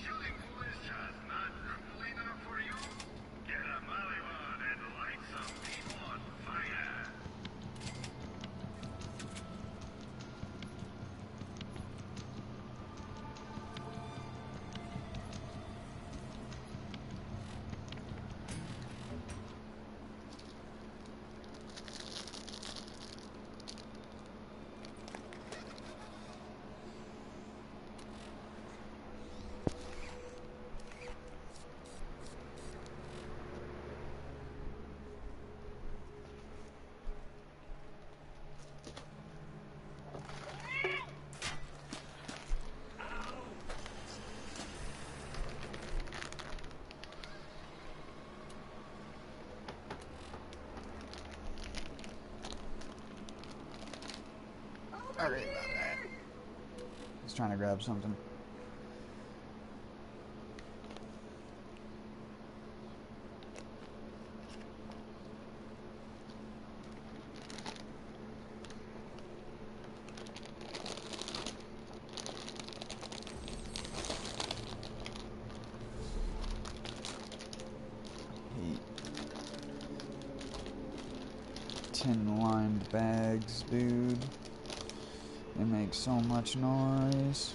Shooting bullets just not cool enough for you? Get a Maliwan and light some people on fire. Sorry about that. He's trying to grab something. Tin-lined bags, dude. They make so much noise.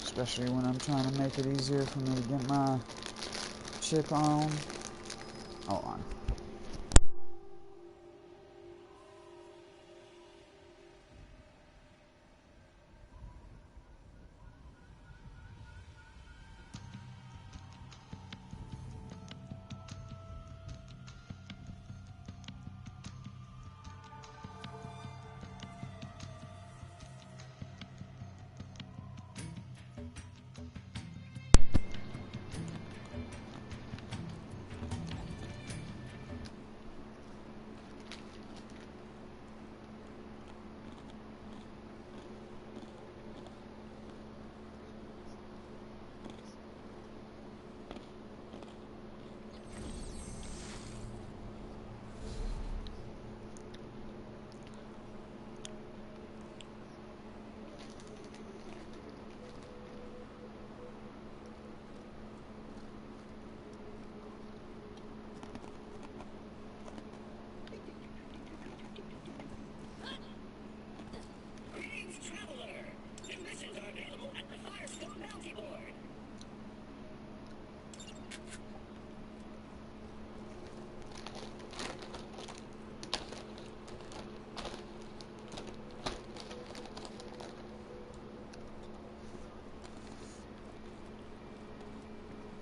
Especially when I'm trying to make it easier for me to get my chip on. Hold on.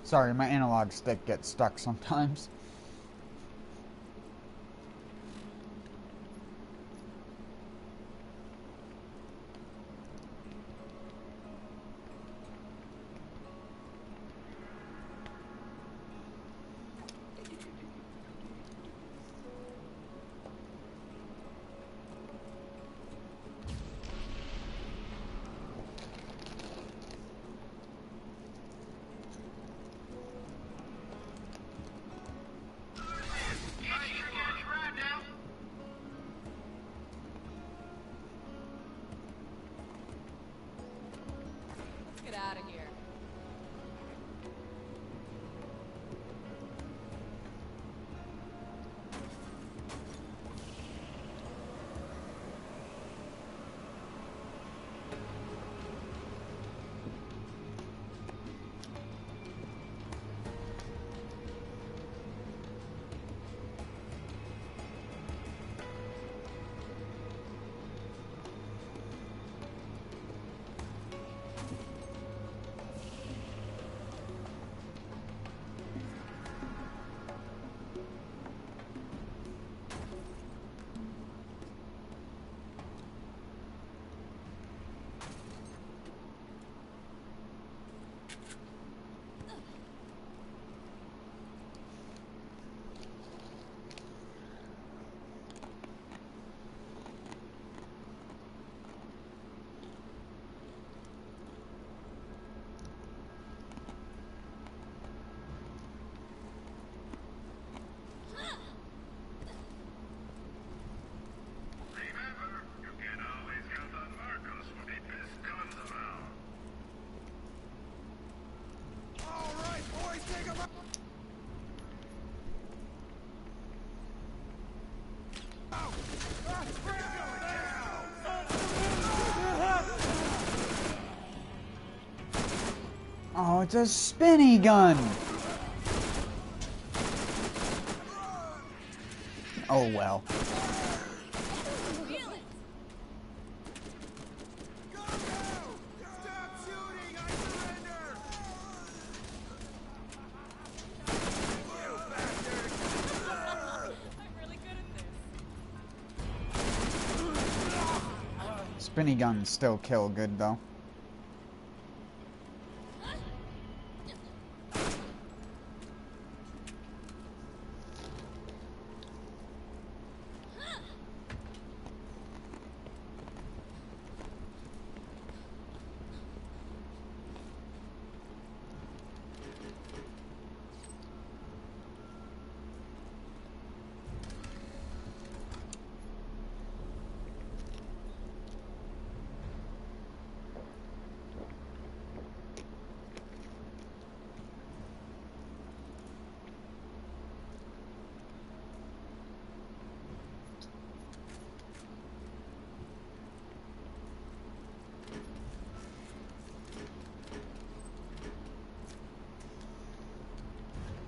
Sorry, my analog stick gets stuck sometimes. Oh, it's a spinny gun! Oh well. Spinny guns still kill good though.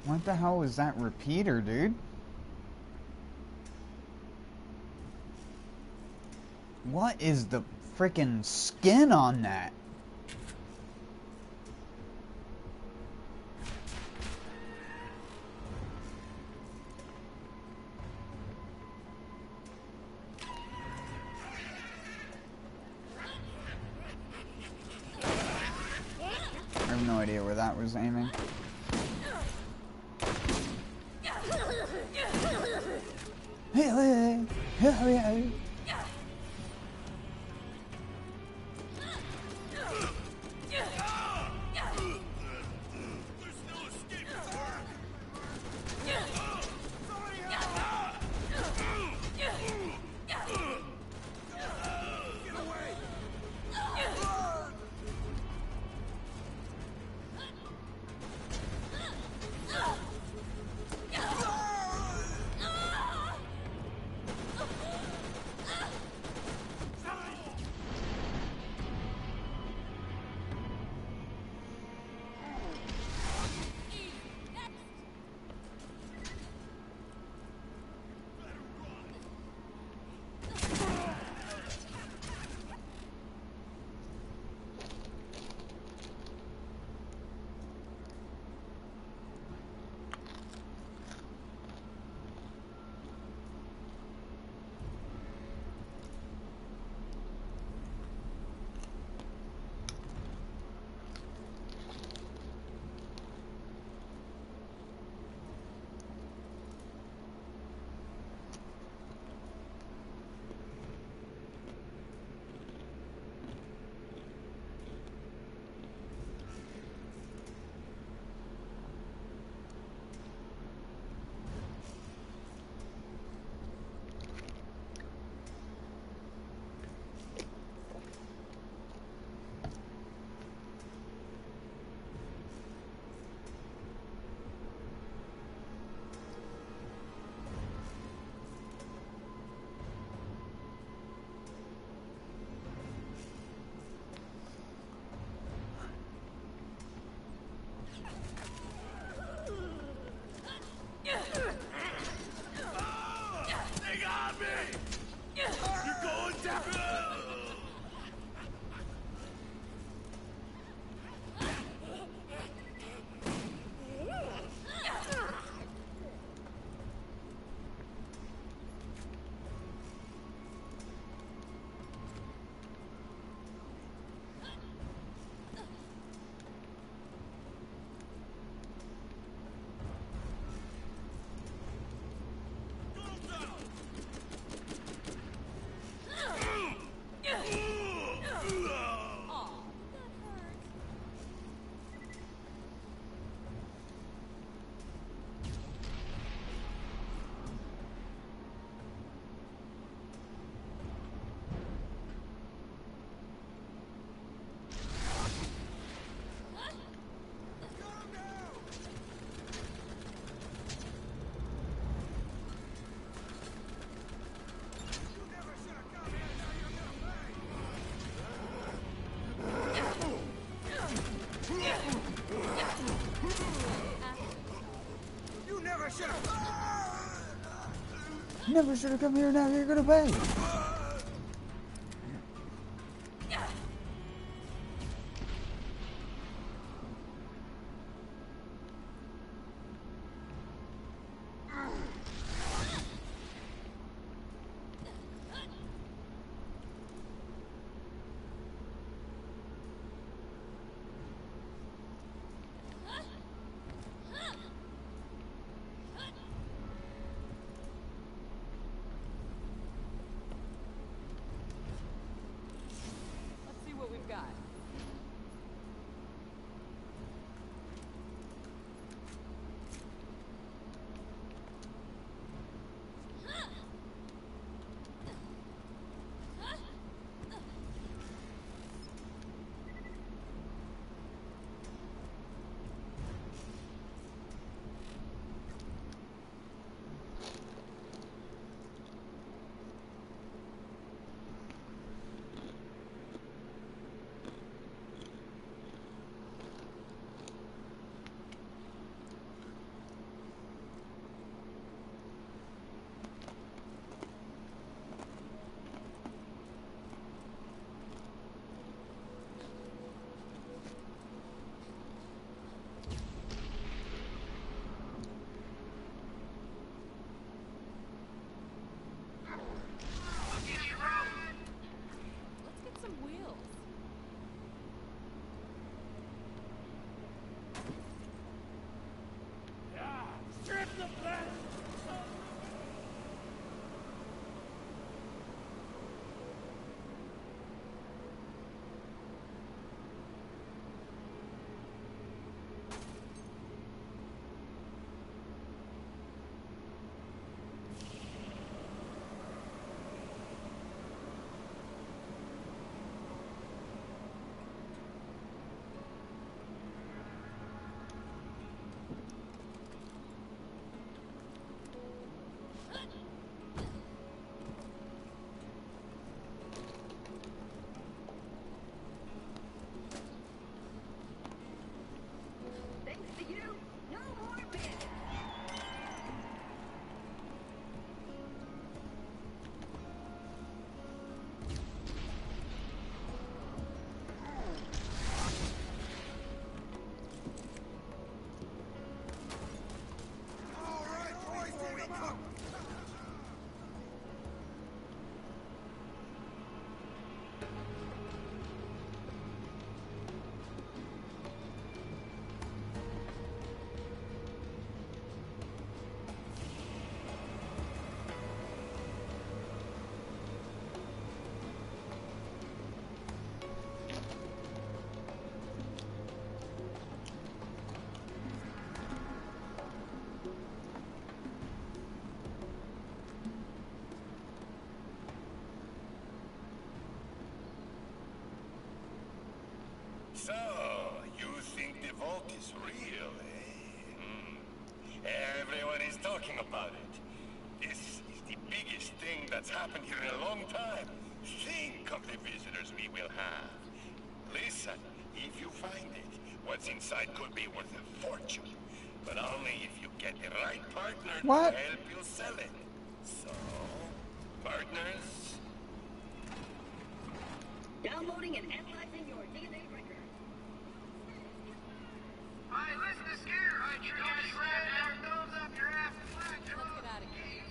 What the hell is that repeater, dude? What is the frickin' skin on that? I have no idea where that was aiming. Never should have come here, now you're gonna pay. Let's see what we've got. Let's get some wheels. Strip the flesh! Thanks to you, no more bandits. So, you think the vault is real, eh? Everyone is talking about it. This is the biggest thing that's happened here in a long time. Think of the visitors we will have. Listen, if you find it, what's inside could be worth a fortune. But only if you get the right partner What? to help you sell it. So, partners? Downloading and analyzing your DNA record. I listen to scare. I sure got slammed down thumbs up your ass flat. Let's get out of here.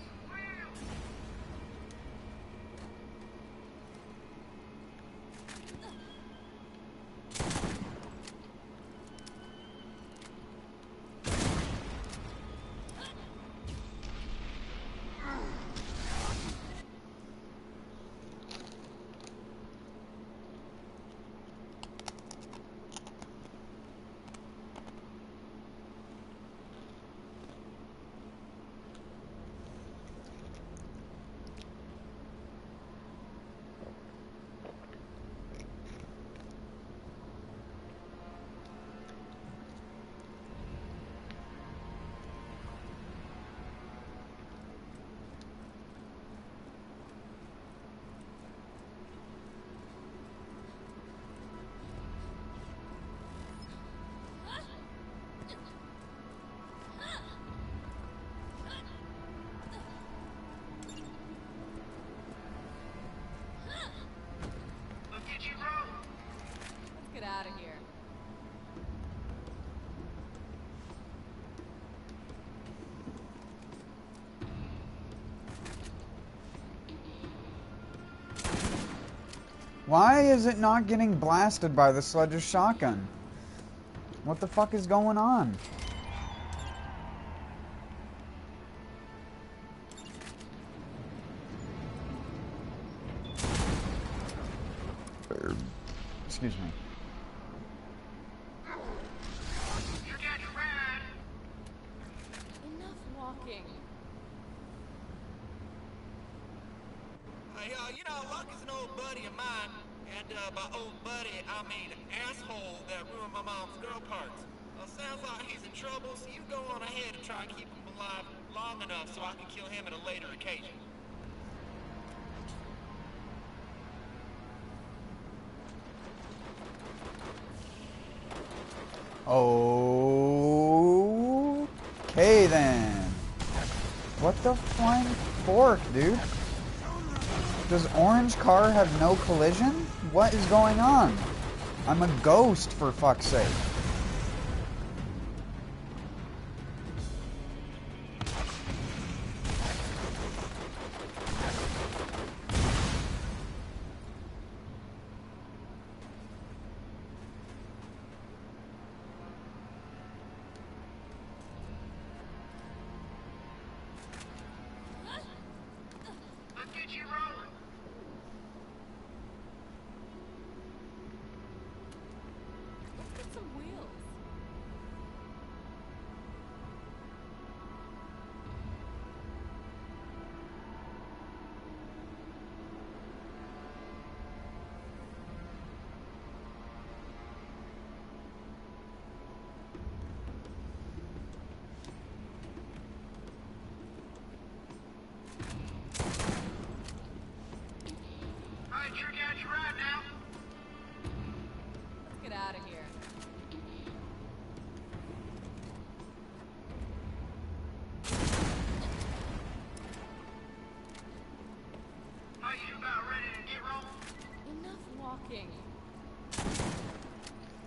Why is it not getting blasted by the Sledge's shotgun? What the fuck is going on? Excuse me. Enough walking. Hey, you know, Luck is an old buddy of mine. And by old buddy, I mean asshole that ruined my mom's girl parts. Sounds like he's in trouble, so you go on ahead and try and keep him alive long enough so I can kill him at a later occasion. Okay then. What the flying fork, dude? Does orange car have no collision? What is going on? I'm a ghost, for fuck's sake.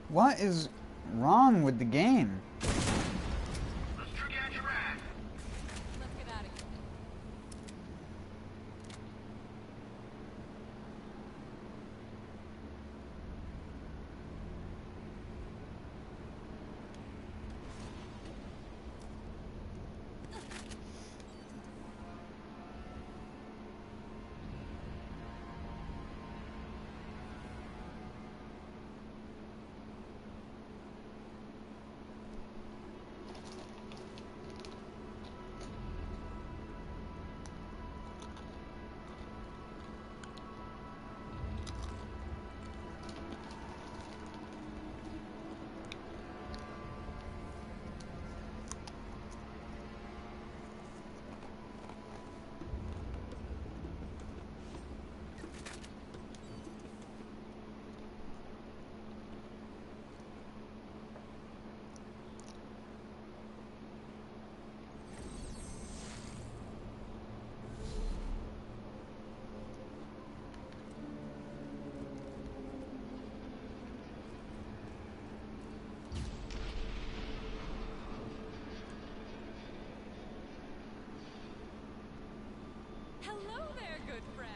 What is wrong with the game? Hello there, good friend.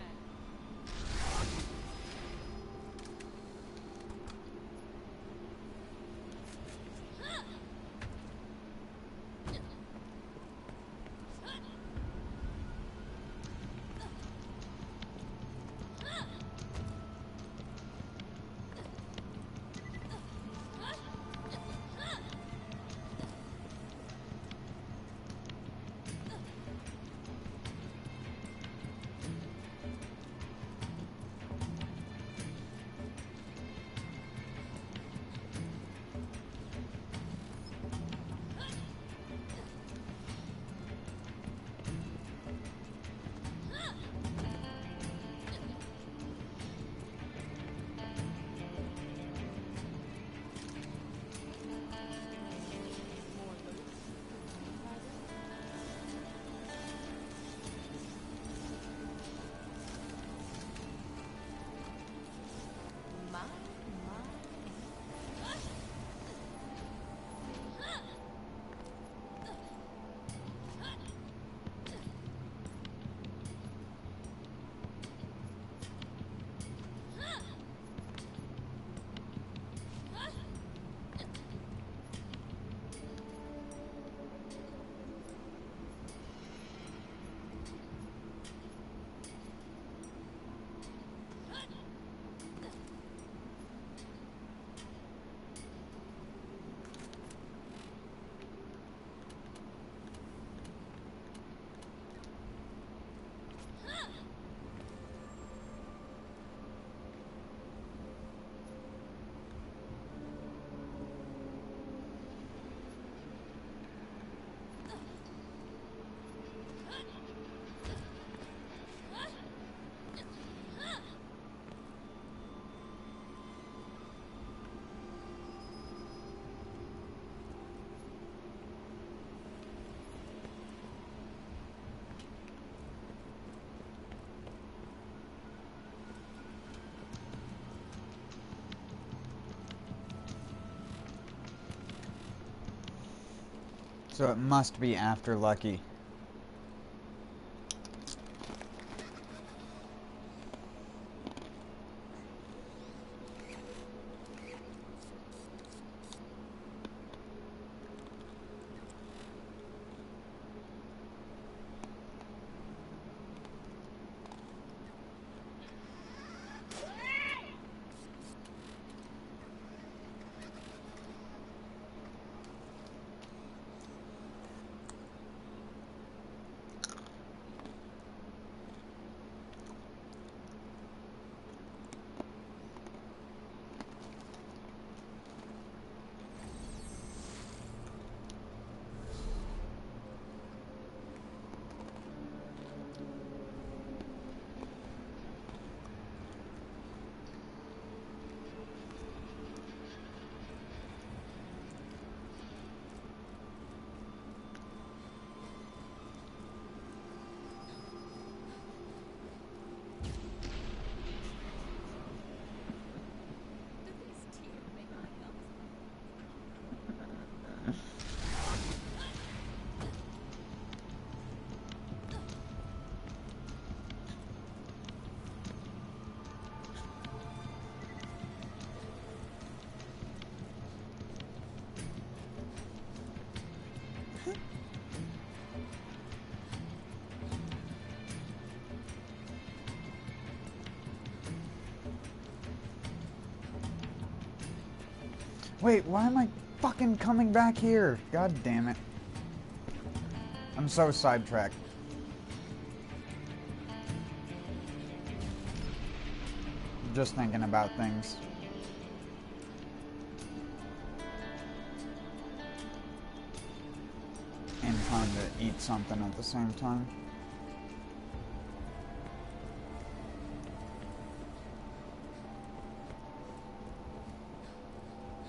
So it must be after Lucky. Wait, why am I fucking coming back here? God damn it. I'm so sidetracked. Just thinking about things. And trying to eat something at the same time.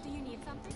Do you need something?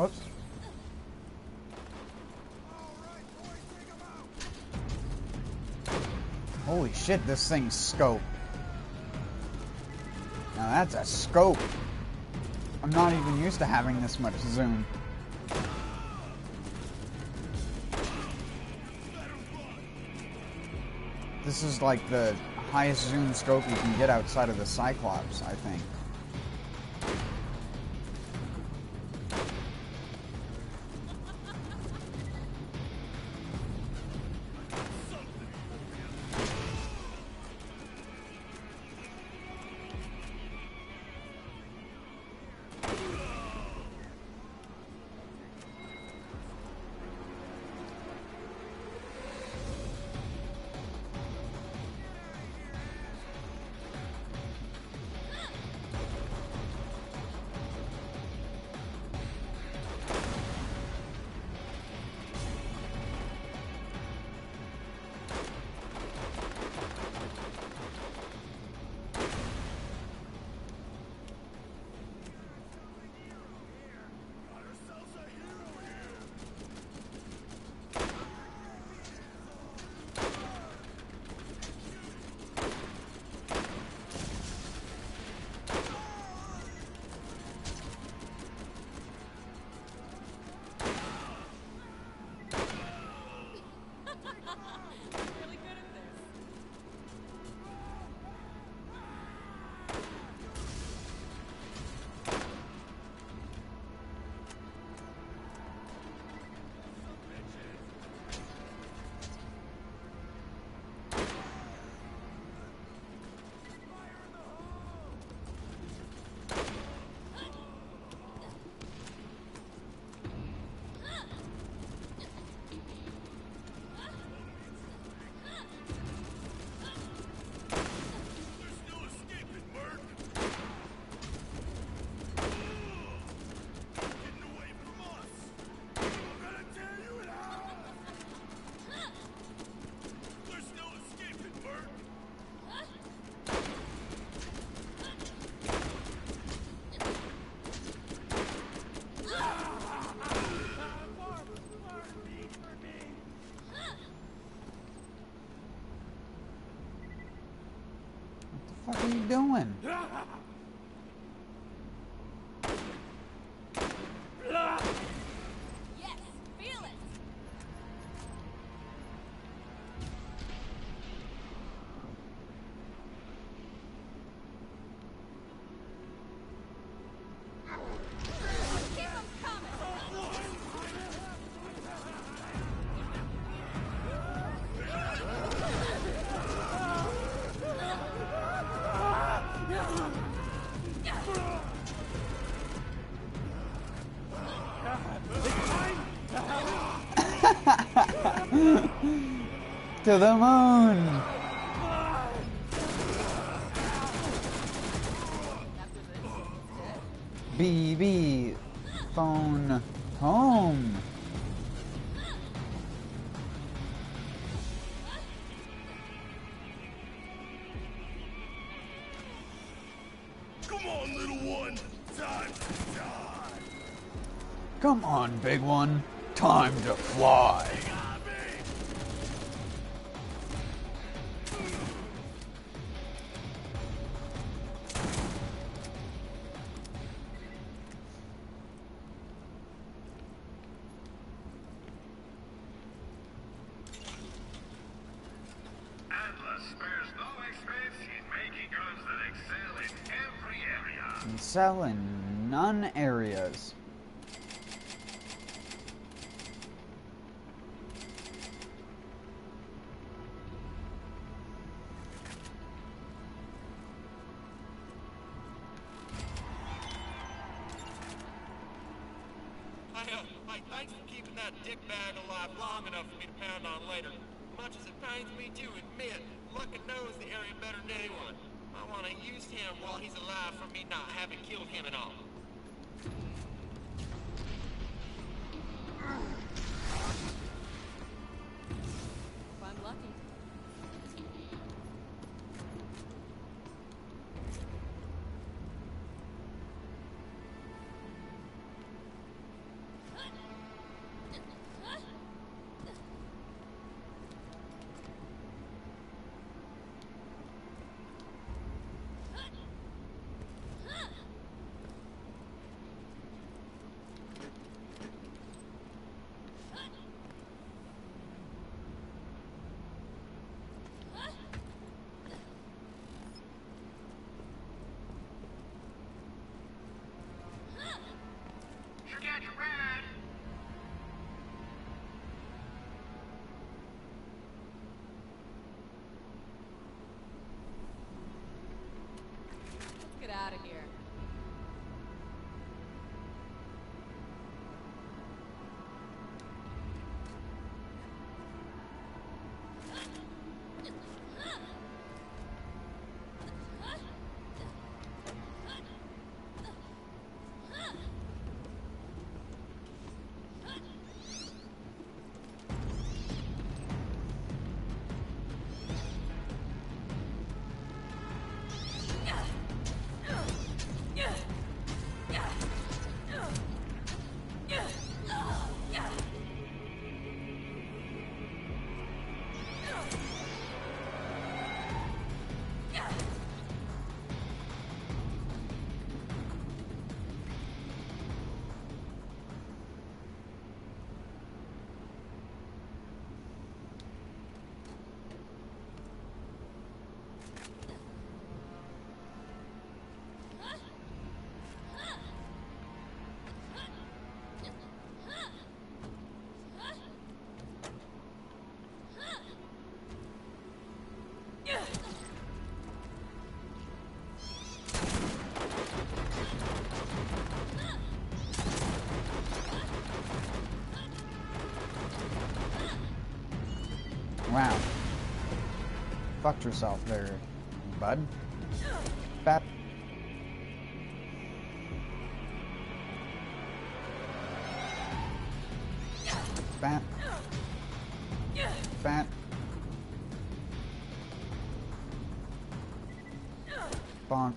Whoops. Holy shit, this thing's scope. Now that's a scope. I'm not even used to having this much zoom. This is like the highest zoom scope you can get outside of the Cyclops, I think. What are you doing? Yes, feel it. Keep 'em coming. To the moon! BB phone home. Come on, little one. Time to die. Come on, big one. Time to fly. Atlas spares no expense in making guns that excel in every area. And sell in none areas. Thanks for keeping that dickbag alive long enough for me to pound on later. Much as it pains me to admit, Lucklith knows the area better than anyone. I want to use him while he's alive for me not having killed him at all. If I'm lucky. out of here. Wow. Fucked yourself there, bud. Bap. Bap. Bap. Bonk.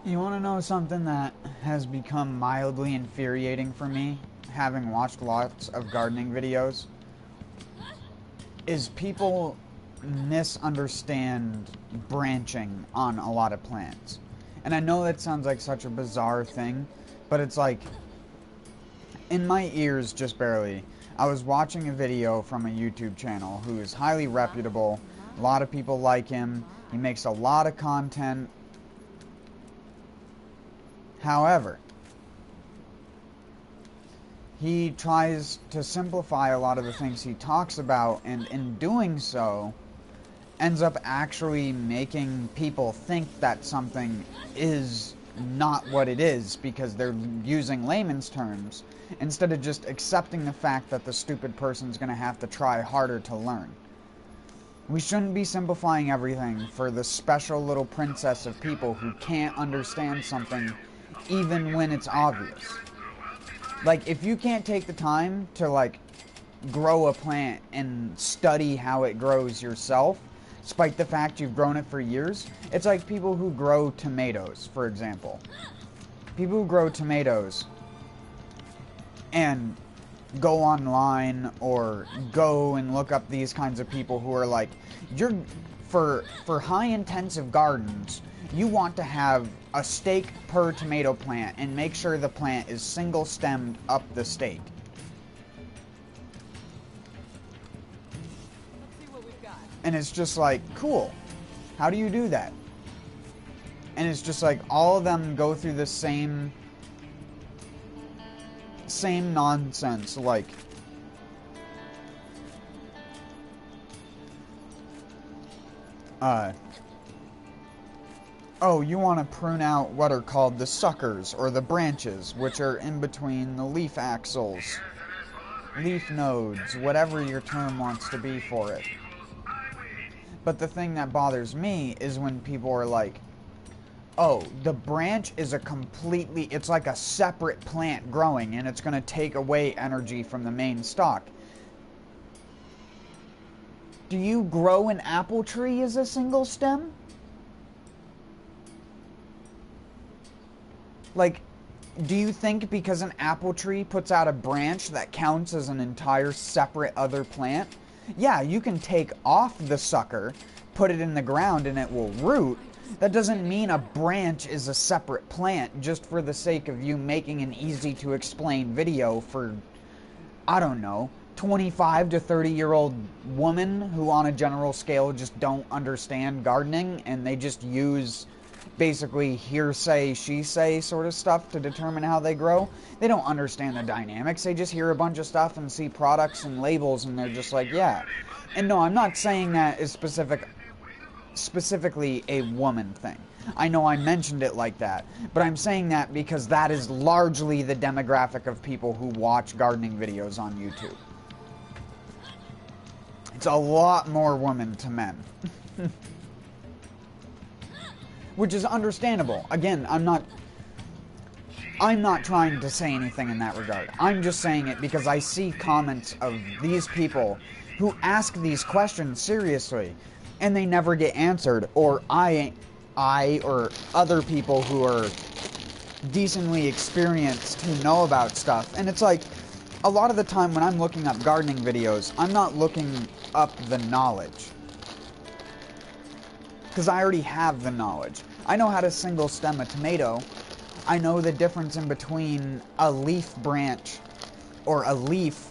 You want to know something that has become mildly infuriating for me, having watched lots of gardening videos? Is people misunderstand branching on a lot of plants. And I know that sounds like such a bizarre thing, but it's like, in my ears, just barely, I was watching a video from a YouTube channel who is highly reputable. A lot of people like him. He makes a lot of content. However, he tries to simplify a lot of the things he talks about, and in doing so, ends up actually making people think that something is not what it is because they're using layman's terms instead of just accepting the fact that the stupid person's going to have to try harder to learn. We shouldn't be simplifying everything for the special little princess of people who can't understand something even when it's obvious. Like, if you can't take the time to, like, grow a plant and study how it grows yourself, despite the fact you've grown it for years, it's like people who grow tomatoes, for example. People who grow tomatoes and go online or go and look up these kinds of people who are like, for high intensive gardens, you want to have a stake per tomato plant and make sure the plant is single stemmed up the stake. And it's just like, cool. How do you do that? And it's just like all of them go through the same nonsense, like oh, you want to prune out what are called the suckers or the branches, which are in between the leaf axils, leaf nodes, whatever your term wants to be for it. But the thing that bothers me is when people are like, oh, the branch is it's like a separate plant growing and it's going to take away energy from the main stalk. Do you grow an apple tree as a single stem? Like, do you think because an apple tree puts out a branch that counts as an entire separate other plant? Yeah, you can take off the sucker, put it in the ground, and it will root. That doesn't mean a branch is a separate plant just for the sake of you making an easy-to-explain video for, I don't know, 25 to 30-year-old women who on a general scale just don't understand gardening, and they just use basically hearsay, she-say sort of stuff to determine how they grow. They don't understand the dynamics. They just hear a bunch of stuff and see products and labels, and they're just like, yeah. And no, I'm not saying that is specifically a woman thing. I know I mentioned it like that, but I'm saying that because that is largely the demographic of people who watch gardening videos on YouTube. It's a lot more women to men. Which is understandable. Again, I'm not trying to say anything in that regard. I'm just saying it because I see comments of these people who ask these questions seriously and they never get answered, or I or other people who are decently experienced who know about stuff. And it's like, a lot of the time when I'm looking up gardening videos, I'm not looking up the knowledge, because I already have the knowledge. I know how to single stem a tomato. I know the difference in between a leaf branch or a leaf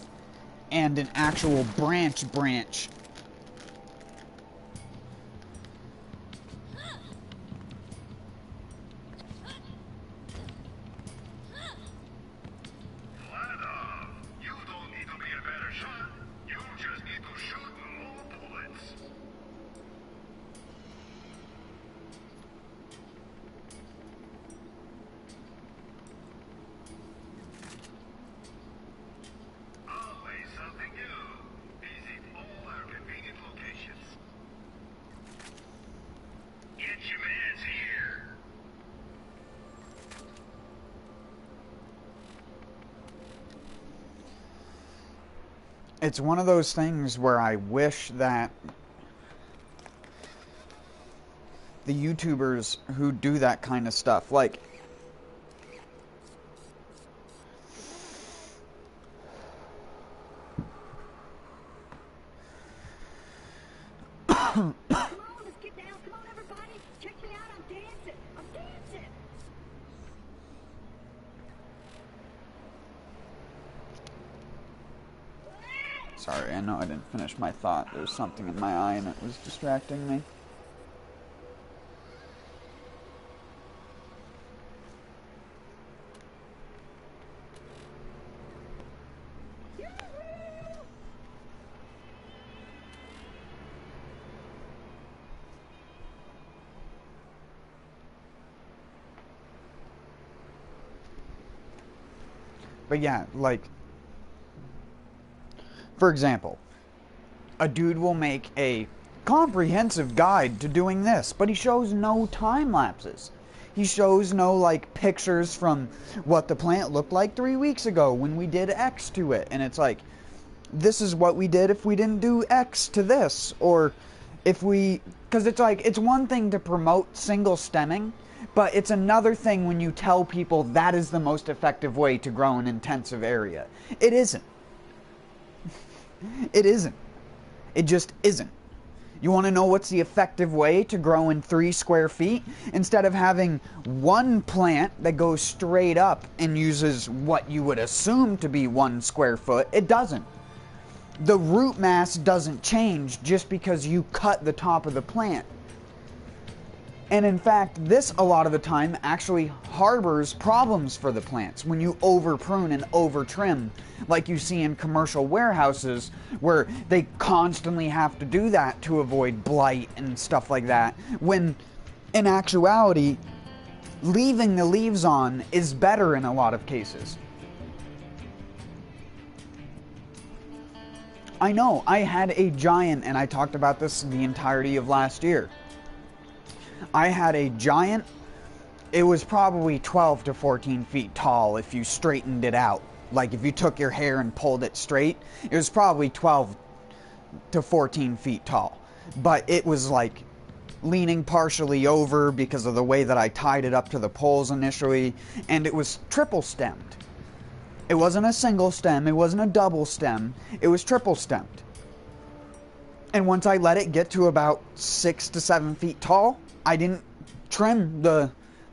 and an actual branch. It's one of those things where I wish that the YouTubers who do that kind of stuff. Like, Come on, let's get down. Come on, everybody. Check me out. I'm dancing. I'm dancing. sorry, I know I didn't finish my thought. There was something in my eye and it was distracting me. But yeah, like, for example, a dude will make a comprehensive guide to doing this, but he shows no time lapses. He shows no, like, pictures from what the plant looked like 3 weeks ago when we did X to it. And it's like, this is what we did if we didn't do X to this. Or if we... Because it's like, it's one thing to promote single stemming, but it's another thing when you tell people that is the most effective way to grow an intensive area. It isn't. It isn't. It just isn't. You want to know what's the effective way to grow in 3 square feet? Instead of having one plant that goes straight up and uses what you would assume to be 1 square foot, it doesn't. The root mass doesn't change just because you cut the top of the plant. And in fact, this a lot of the time actually harbors problems for the plants when you over prune and over trim, like you see in commercial warehouses where they constantly have to do that to avoid blight and stuff like that, when in actuality, leaving the leaves on is better in a lot of cases. I know, I had a giant, and I talked about this the entirety of last year. I had a giant, it was probably 12 to 14 feet tall if you straightened it out. Like if you took your hair and pulled it straight, it was probably 12 to 14 feet tall. But it was like leaning partially over because of the way that I tied it up to the poles initially, and it was triple stemmed. It wasn't a single stem, it wasn't a double stem, it was triple stemmed. And once I let it get to about 6 to 7 feet tall, I didn't trim the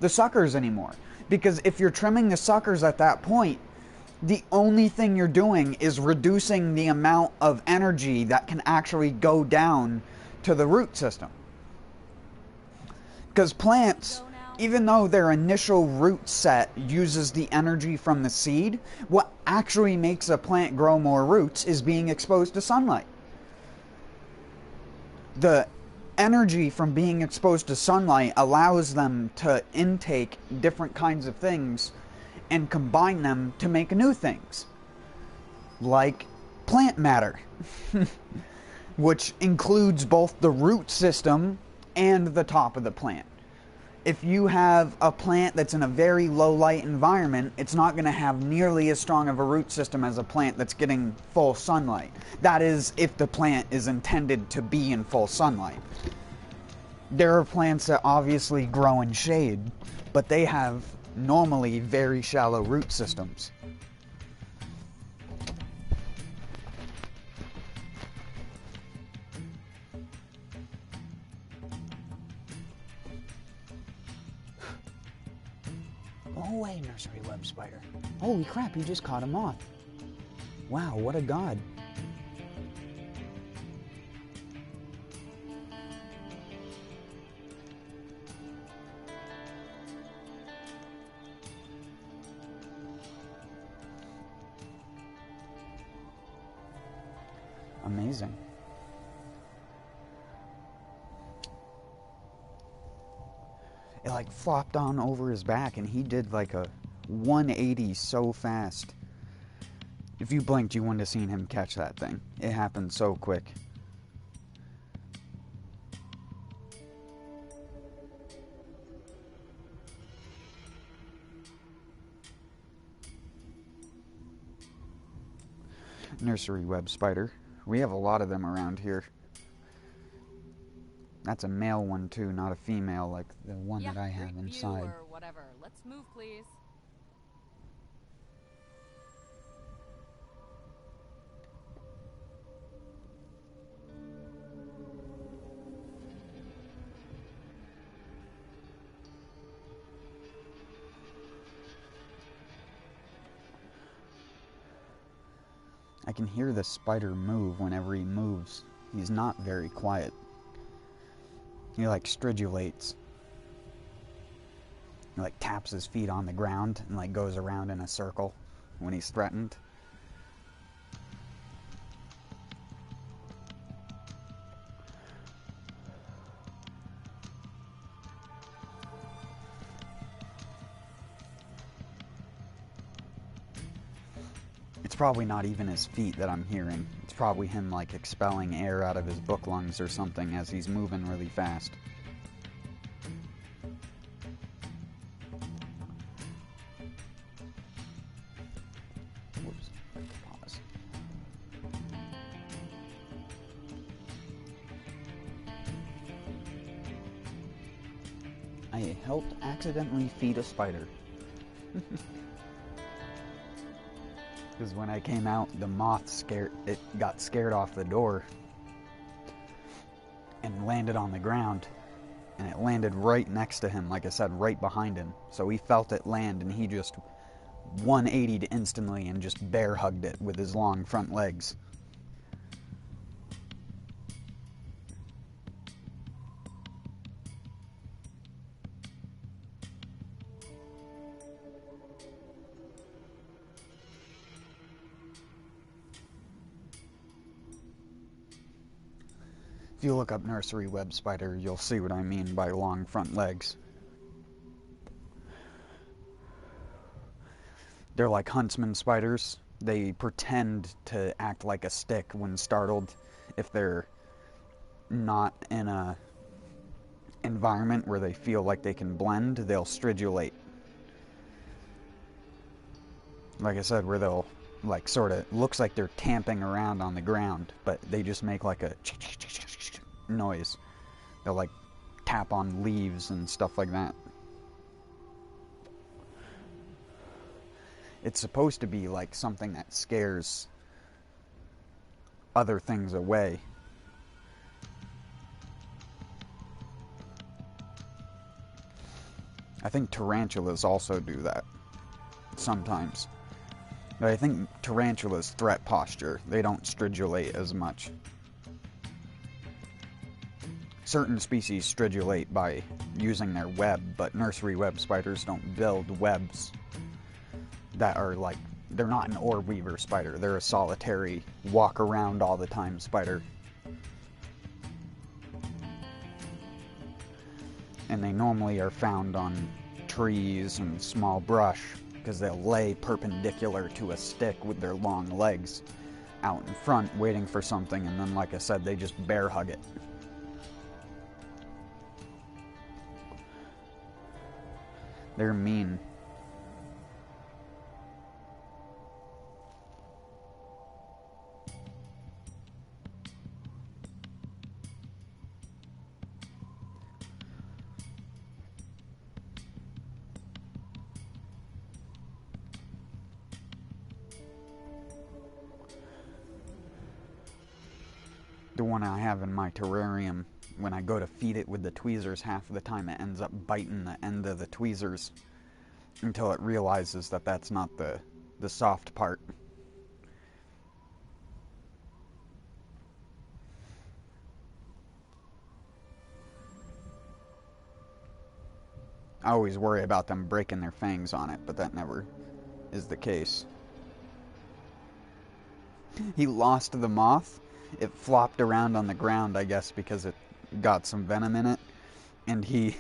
suckers anymore. Because if you're trimming the suckers at that point, the only thing you're doing is reducing the amount of energy that can actually go down to the root system. Because plants, even though their initial root set uses the energy from the seed, what actually makes a plant grow more roots is being exposed to sunlight. The energy from being exposed to sunlight allows them to intake different kinds of things and combine them to make new things, like plant matter, which includes both the root system and the top of the plant. If you have a plant that's in a very low light environment, it's not going to have nearly as strong of a root system as a plant that's getting full sunlight. That is, if the plant is intended to be in full sunlight. There are plants that obviously grow in shade, but they have normally very shallow root systems. Go away, nursery web spider. Holy crap, you just caught a moth. Wow, what a god. Amazing. It like flopped on over his back and he did like a 180 so fast. If you blinked, you wouldn't have seen him catch that thing. It happened so quick. Nursery web spider. We have a lot of them around here. That's a male one too, not a female like the one Yeah, that I have great view inside. or whatever. Let's move, please. I can hear the spider move whenever he moves. He's not very quiet. He like stridulates. He like taps his feet on the ground and like goes around in a circle when he's threatened. It's probably not even his feet that I'm hearing. It's probably him like expelling air out of his book lungs or something as he's moving really fast. Whoops. Pause. I helped accidentally feed a spider. Because when I came out, the moth got scared off the door and landed on the ground. And it landed right next to him, like I said, right behind him. So he felt it land and he just 180'd instantly and just bear hugged it with his long front legs. If you look up nursery web spider, you'll see what I mean by long front legs. They're like huntsman spiders. They pretend to act like a stick when startled. If they're not in a environment where they feel like they can blend, they'll stridulate. Like I said, where they'll like sort of looks like they're tamping around on the ground, but they just make like a noise. They'll like tap on leaves and stuff like that. It's supposed to be like something that scares other things away. I think tarantulas also do that sometimes. But I think tarantulas threat posture. They don't stridulate as much. Certain species stridulate by using their web, but nursery web spiders don't build webs that are like, they're not an orb weaver spider. They're a solitary, walk around all the time spider. And they normally are found on trees and small brush, because they'll lay perpendicular to a stick with their long legs out in front waiting for something, and then like I said, they just bear hug it. They're mean. The one I have in my terrarium, when I go to feed it with the tweezers, half of the time it ends up biting the end of the tweezers until it realizes that that's not the soft part. I always worry about them breaking their fangs on it, but that never is the case. He lost the moth. It flopped around on the ground, I guess, because it got some venom in it, and he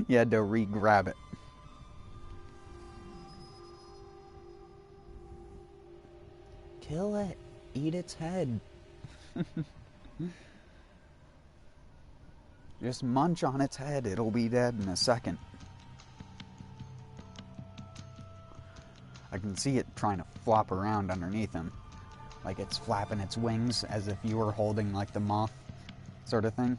had to re-grab it. Kill it. Eat its head. Just munch on its head. It'll be dead in a second. I can see it trying to flop around underneath him. Like it's flapping its wings as if you were holding like the moth sort of thing.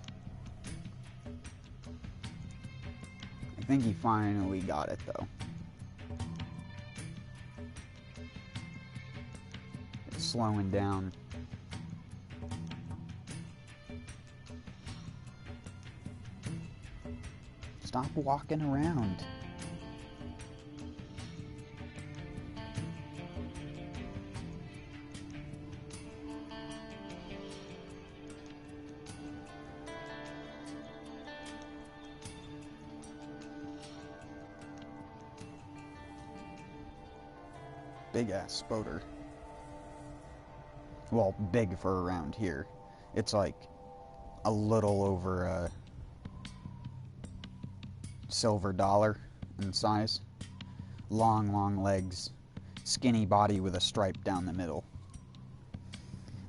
think he finally got it, though. It's slowing down. Stop walking around. Big ass spoder. Well, big for around here. It's like a little over a silver dollar in size. Long, long legs. Skinny body with a stripe down the middle.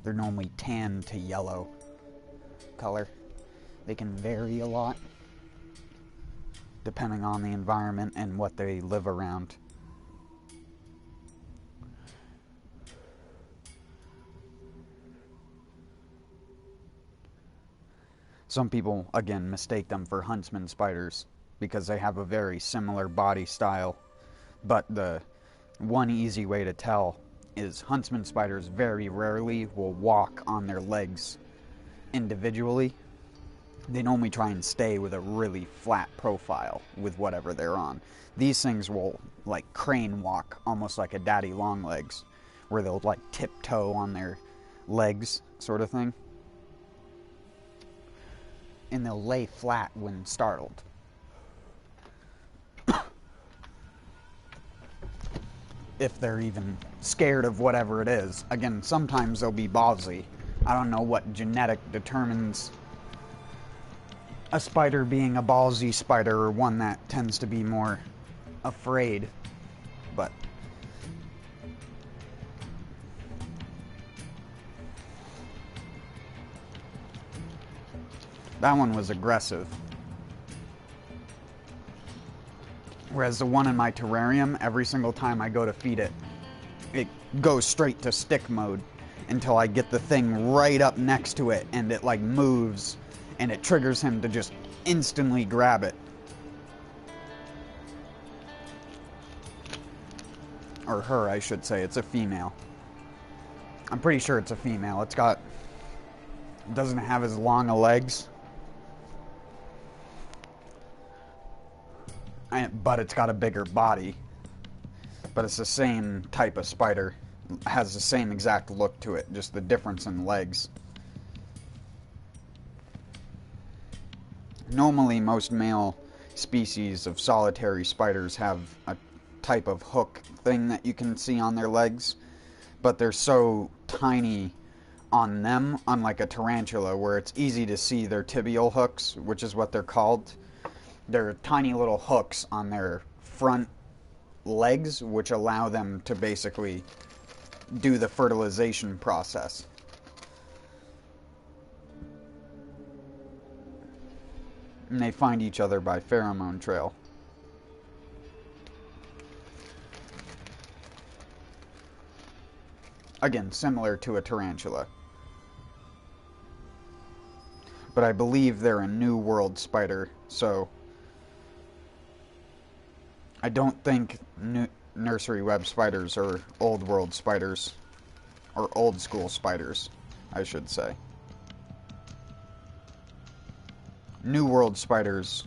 They're normally tan to yellow color. They can vary a lot depending on the environment and what they live around. Some people, again, mistake them for huntsman spiders because they have a very similar body style. But the one easy way to tell is huntsman spiders very rarely will walk on their legs individually. They normally try and stay with a really flat profile with whatever they're on. These things will like crane walk, almost like a daddy long legs, where they'll like tiptoe on their legs sort of thing. And they'll lay flat when startled. If they're even scared of whatever it is. Again, sometimes they'll be ballsy. I don't know what genetic determines a spider being a ballsy spider or one that tends to be more afraid. But that one was aggressive. Whereas the one in my terrarium, every single time I go to feed it, it goes straight to stick mode until I get the thing right up next to it and it like moves and it triggers him to just instantly grab it. Or her, I should say. It's a female. I'm pretty sure it's a female. It doesn't have as long a legs. But it's got a bigger body. But it's the same type of spider. Has the same exact look to it, just the difference in legs. Normally, most male species of solitary spiders have a type of hook thing that you can see on their legs. But they're so tiny on them, unlike a tarantula, where it's easy to see their tibial hooks, which is what they're called. They're tiny little hooks on their front legs, which allow them to basically do the fertilization process. And they find each other by pheromone trail. Again, similar to a tarantula. But I believe they're a New World spider, so I don't think nursery web spiders are Old World spiders, or old school spiders, I should say. New World spiders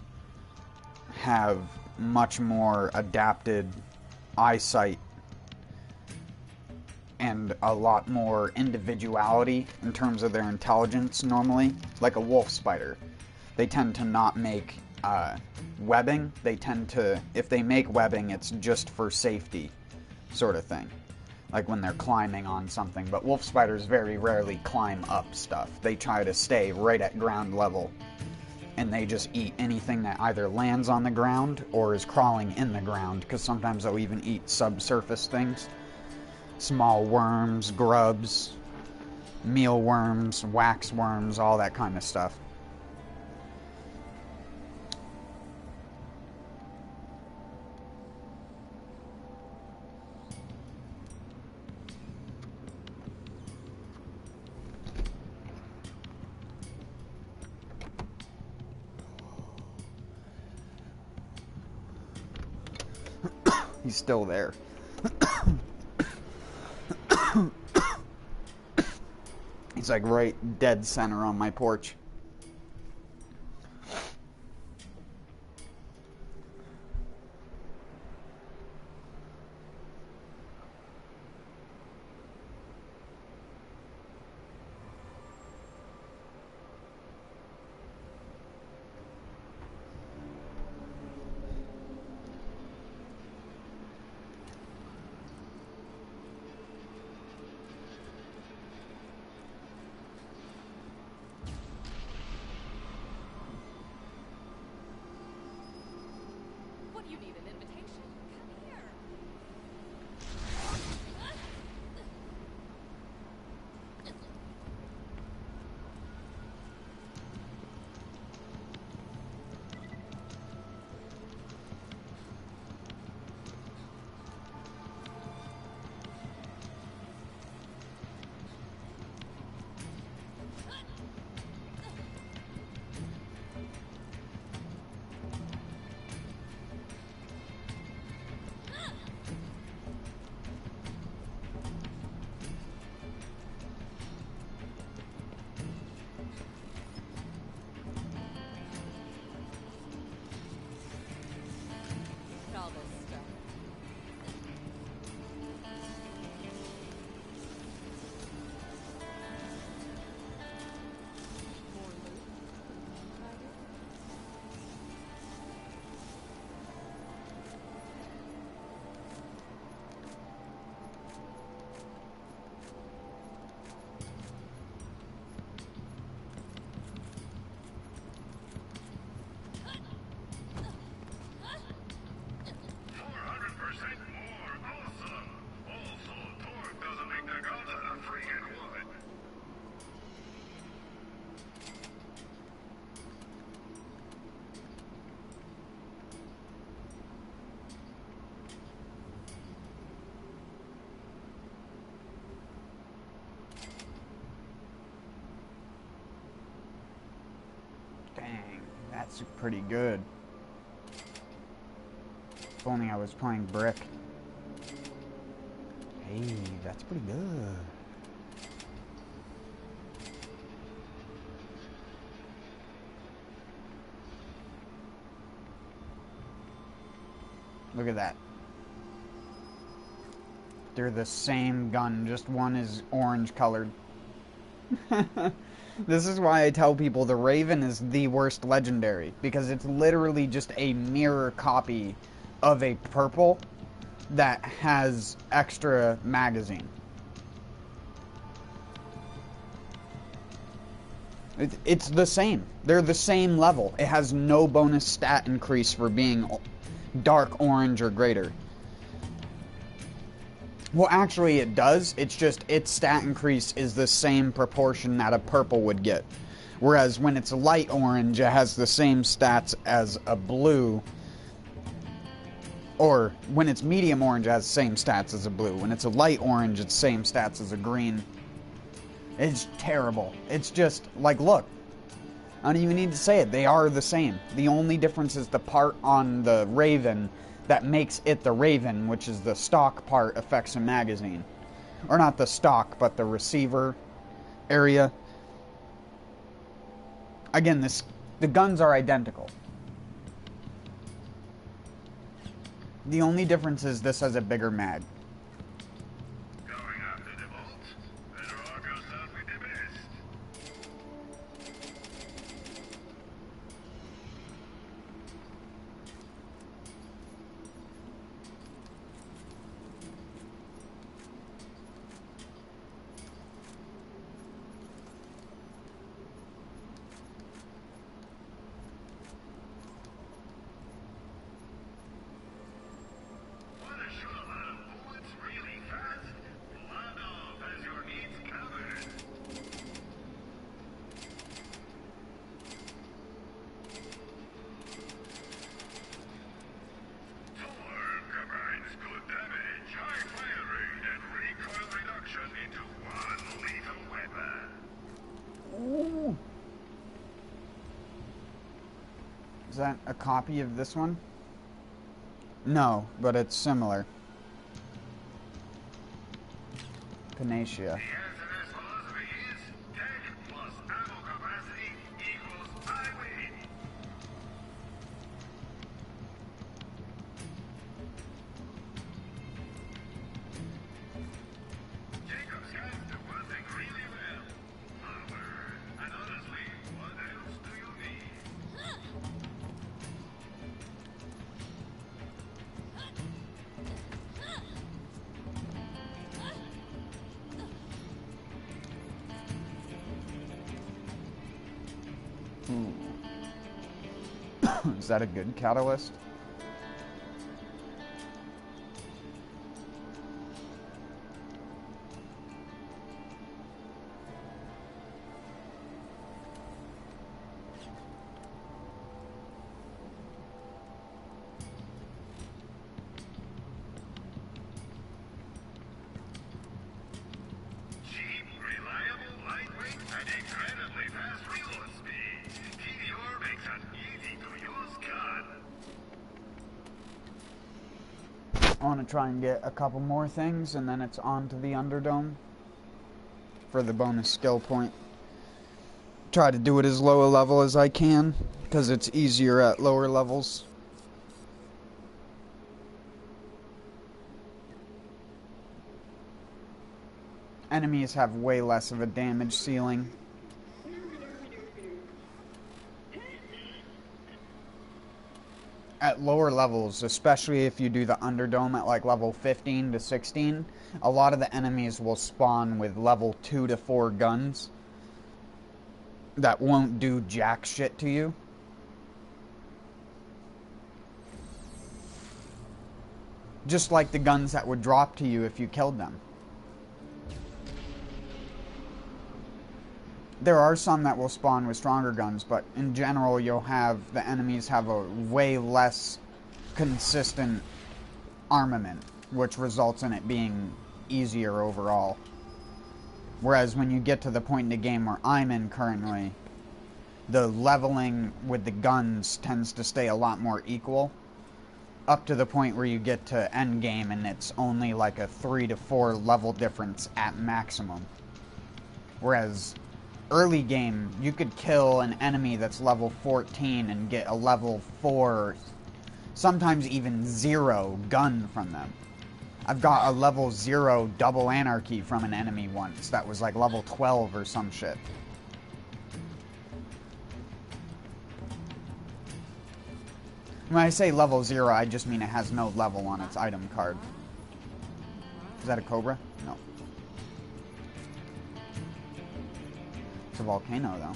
have much more adapted eyesight and a lot more individuality in terms of their intelligence normally, like a wolf spider. They tend to not make webbing. They tend to, if they make webbing, it's just for safety sort of thing, like when they're climbing on something. But wolf spiders very rarely climb up stuff. They try to stay right at ground level, and they just eat anything that either lands on the ground or is crawling in the ground, because sometimes they'll even eat subsurface things. Small worms, grubs, mealworms, waxworms, all that kind of stuff. He's still there. He's like right dead center on my porch. What do you need, an invitation? Come here. All this stuff. More loot. Dang, that's pretty good. If only I was playing brick. Hey, that's pretty good. Look at that. They're the same gun, just one is orange colored. This is why I tell people the Raven is the worst legendary, because it's literally just a mirror copy of a purple that has extra magazine. It's the same. They're the same level. It has no bonus stat increase for being dark orange or greater. Well, actually it does. It's just its stat increase is the same proportion that a purple would get. Whereas when it's light orange, it has the same stats as a blue. Or when it's medium orange, it has the same stats as a blue. When it's a light orange, it's the same stats as a green. It's terrible. It's just, like, look. I don't even need to say it. They are the same. The only difference is the part on the Raven that makes it the Raven, which is the stock part, affects a magazine. Or not the stock, but the receiver area. Again, the guns are identical. The only difference is this has a bigger mag. Going after the vault? Better arm yourself with the best. Is that a copy of this one? No, but it's similar. Panacea. Is that a good catalyst? I want to try and get a couple more things, and then it's on to the Underdome for the bonus skill point. Try to do it as low a level as I can, because it's easier at lower levels. Enemies have way less of a damage ceiling. At lower levels, especially if you do the Underdome at like level 15 to 16, a lot of the enemies will spawn with level 2 to 4 guns that won't do jack shit to you. Just like the guns that would drop to you if you killed them. There are some that will spawn with stronger guns, but in general you'll have the enemies have a way less consistent armament, which results in it being easier overall. Whereas when you get to the point in the game where I'm in currently, the leveling with the guns tends to stay a lot more equal, up to the point where you get to end game and it's only like a 3 to 4 level difference at maximum. Whereas early game, you could kill an enemy that's level 14 and get a level 4, sometimes even 0 gun from them. I've got a level 0 double anarchy from an enemy once that was like level 12 or some shit. When I say level 0, I just mean it has no level on its item card. Is that a cobra? No. It's a volcano, though.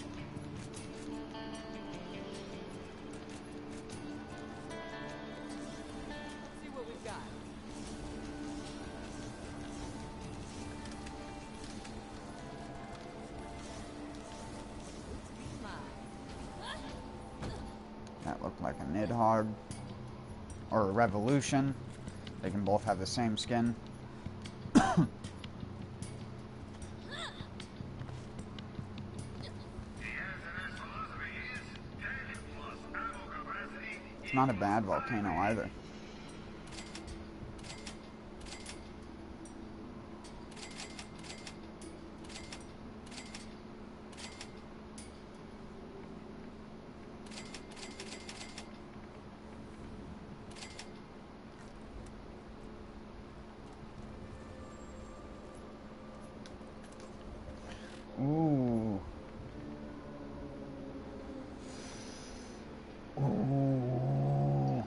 See what we've got. That looked like a Nidhogg. Or a Revolution. They can both have the same skin. It's not a bad volcano either. Ooh. Ooh.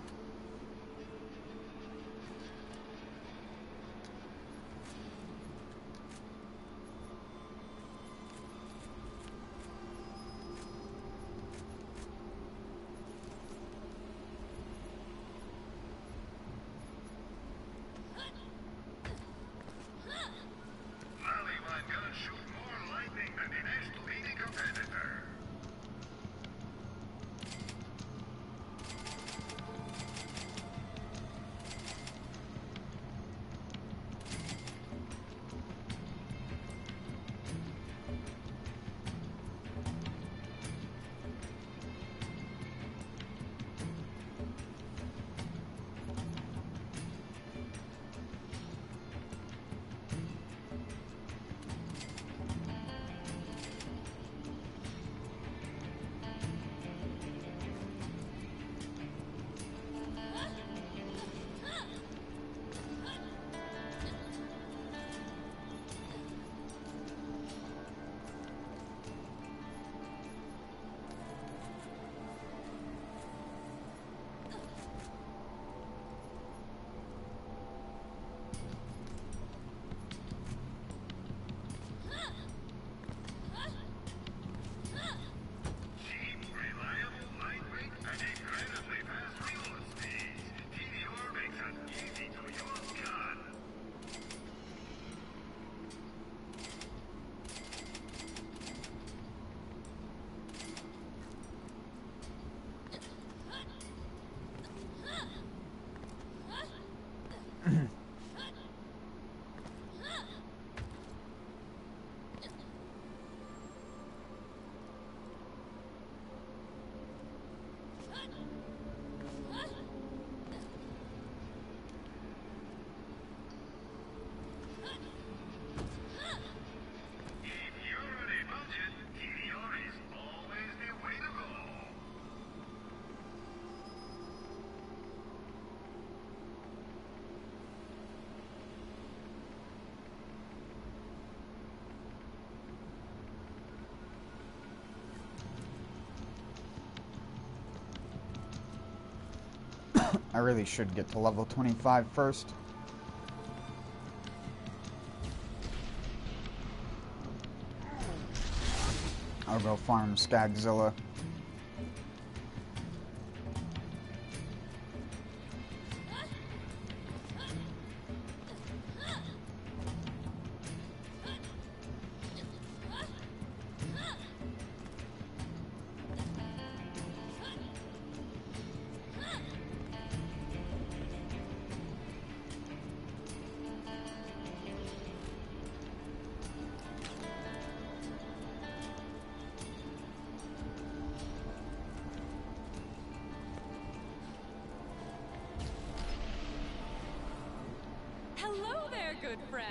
I really should get to level 25 first. I'll go farm Skagzilla. Hello there, good friend.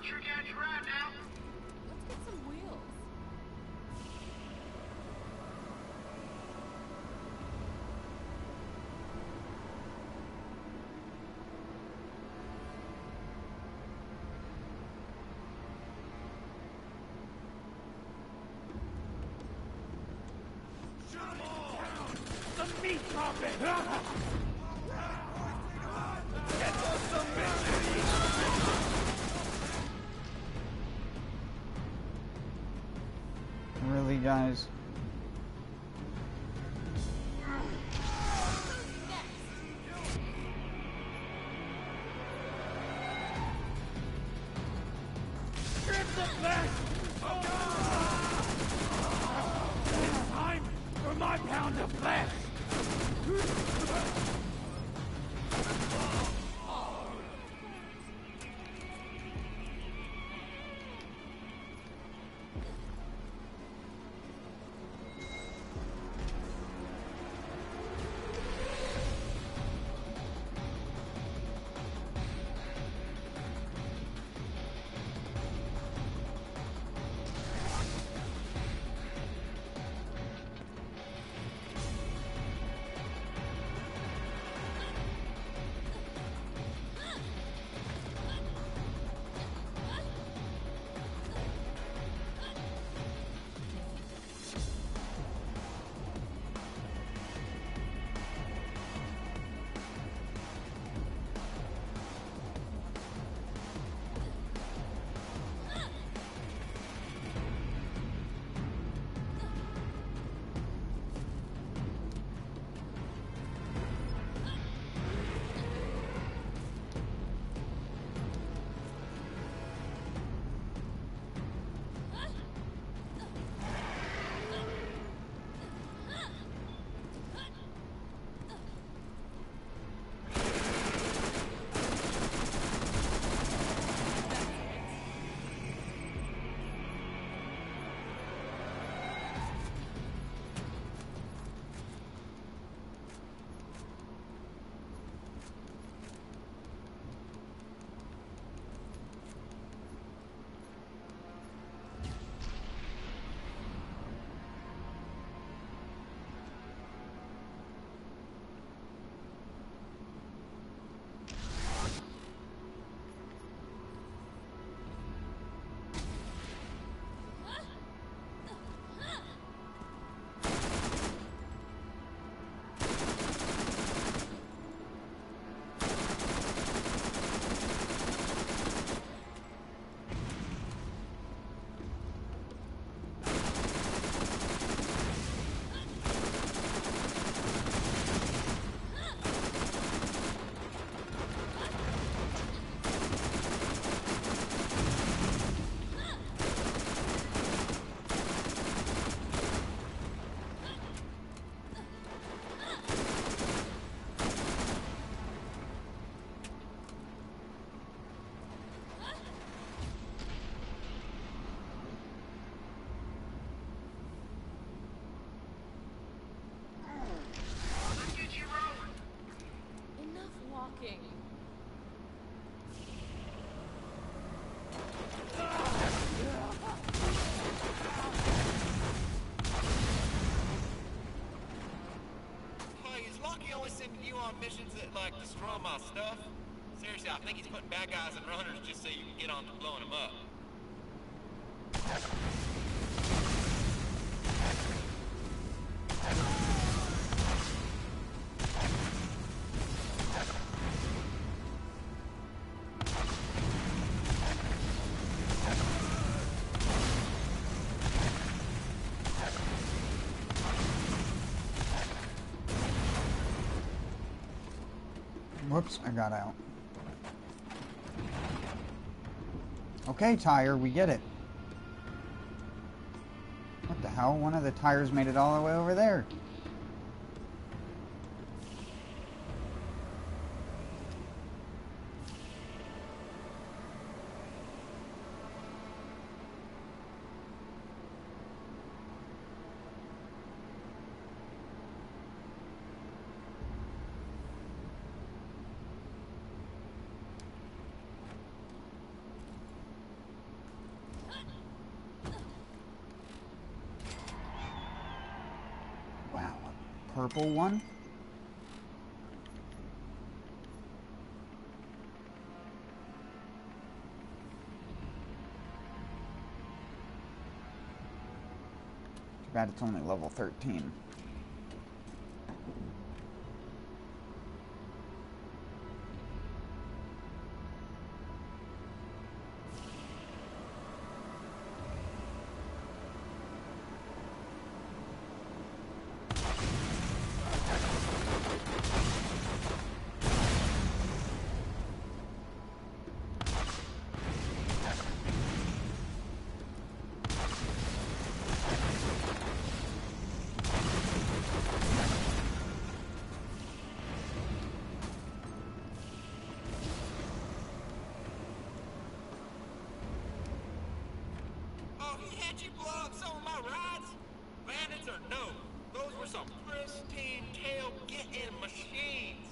Sure got you right now. Let's get some wheels. Shoot 'em all down. The meat carpet. Get those bitches. Really, guys? Strip the flesh! It's time for my pound of flesh! fuck he only sending you on missions that, like, destroy my stuff? Seriously, I think he's putting bad guys and runners just so you can get on to blowing them up. Whoops, I got out. Okay, tire, we get it. What the hell? One of the tires made it all the way over there. Purple one. Too bad it's only level 13. Can't you blow up some of my rides? Bandits or no, those were some pristine tail-getting machines.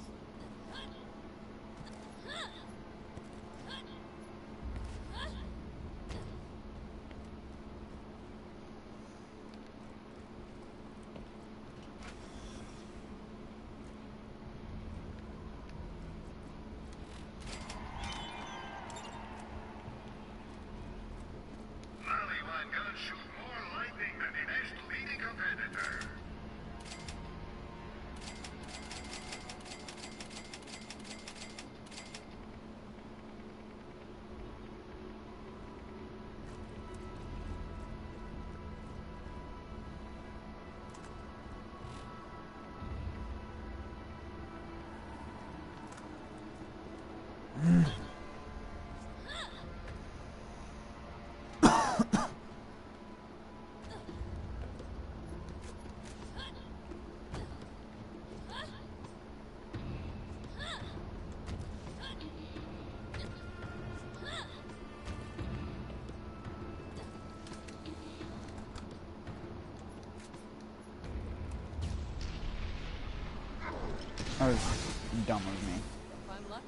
That was dumb of me. I'm lucky.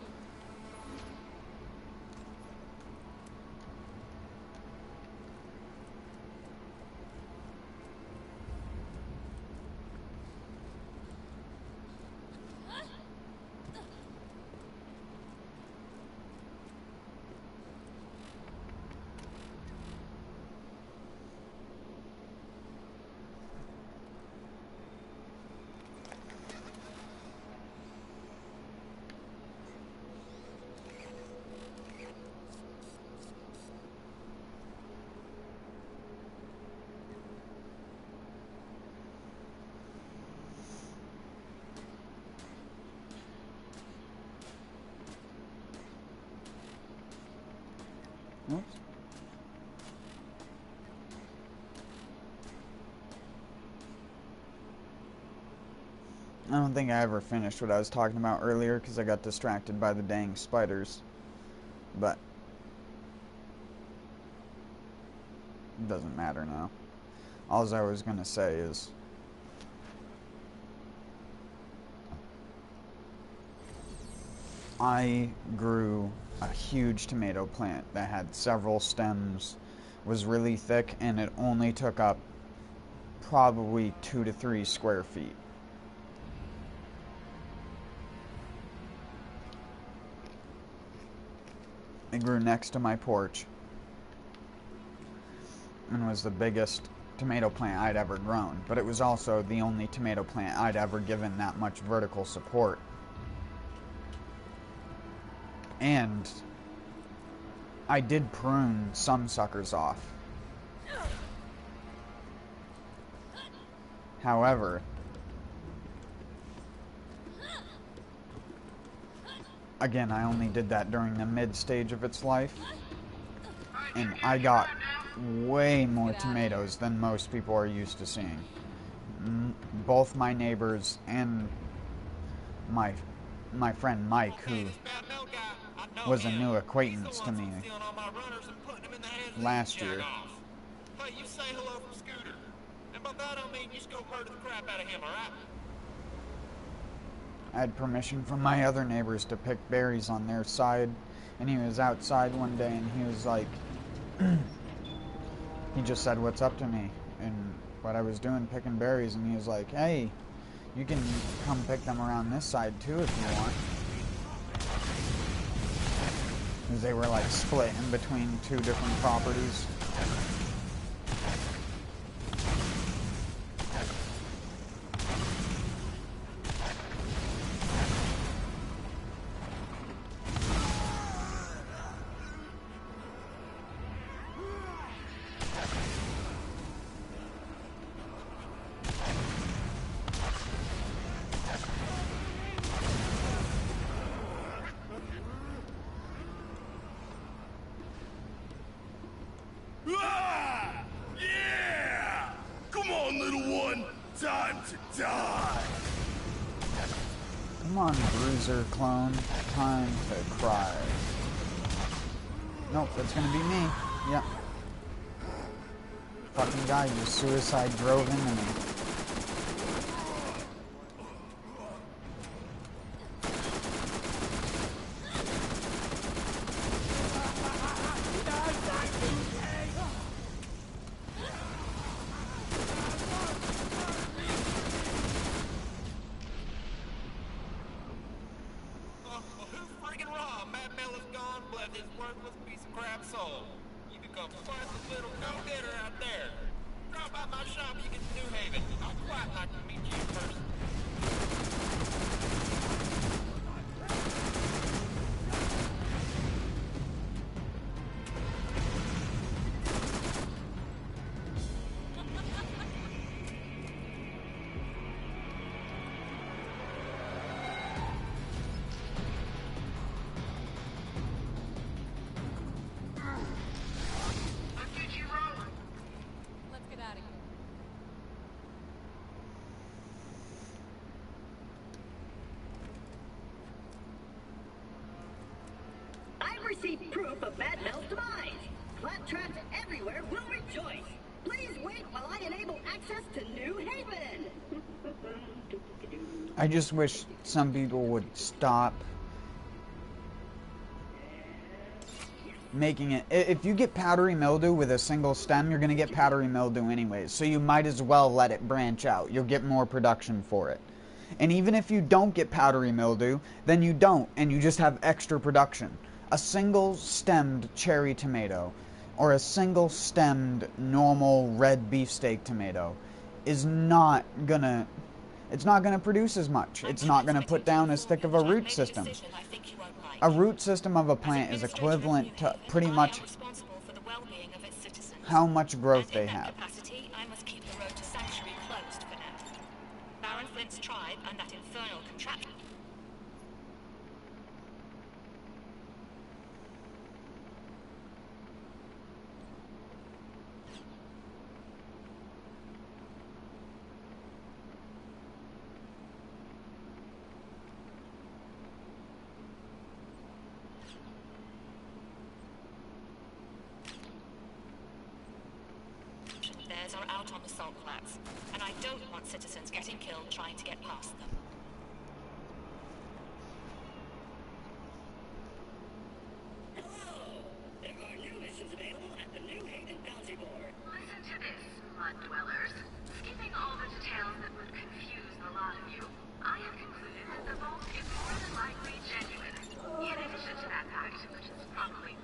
Oops. I don't think I ever finished what I was talking about earlier because I got distracted by the dang spiders. But it doesn't matter now. All I was going to say is I grew a huge tomato plant that had several stems, was really thick, and it only took up probably 2 to 3 square feet. It grew next to my porch and was the biggest tomato plant I'd ever grown, but it was also the only tomato plant I'd ever given that much vertical support. And I did prune some suckers off. However, again, I only did that during the mid stage of its life, and I got way more tomatoes than most people are used to seeing. Both my neighbors and my friend Mike, who was a new acquaintance to me last year. Hey, you say hello from Scooter. And by that I mean you just go murder the crap out of him, alright? I had permission from my other neighbors to pick berries on their side, and he was outside one day and he was like, he just said what's up to me and what I was doing, picking berries, and he was like, hey, you can come pick them around this side too if you want. Because they were like split in between two different properties. Yeah! Come on, little one. Time to die. Come on, bruiser clone. Time to cry. Nope, that's gonna be me. Yep. Fucking guy just suicide drove into me. Received proof of Mad Mel's demise. Claptraps everywhere will rejoice. Please wait while I enable access to New Haven. I just wish some people would stop making it. If you get powdery mildew with a single stem, you're going to get powdery mildew anyways, so you might as well let it branch out. You'll get more production for it. And even if you don't get powdery mildew, then you don't, and you just have extra production. A single stemmed cherry tomato or a single stemmed normal red beefsteak tomato is not gonna produce as much. It's not gonna put down as thick of a root system. A root system of a plant is equivalent to pretty much how much growth they have. Tribe and that infernal contraption. Theirs are out on the salt flats, and I don't want citizens getting killed trying to get past them. Hello! There are new missions available at the New Haven Bounty Board. Listen to this, mud dwellers. Skipping all the details that would confuse the lot of you, I have concluded that the vault is more than likely genuine. In addition to that fact, which is probably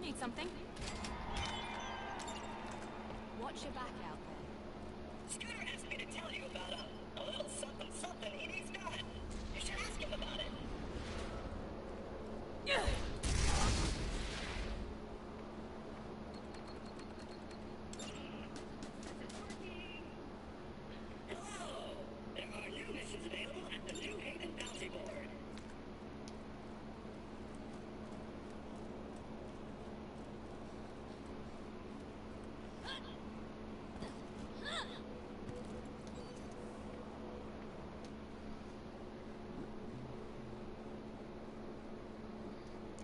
Need something? Watch your back out there. Scooter asked me to tell you about a little something something he needs done. You should ask him about it. Hello! There are new missions available at the New Haven Bounty Board.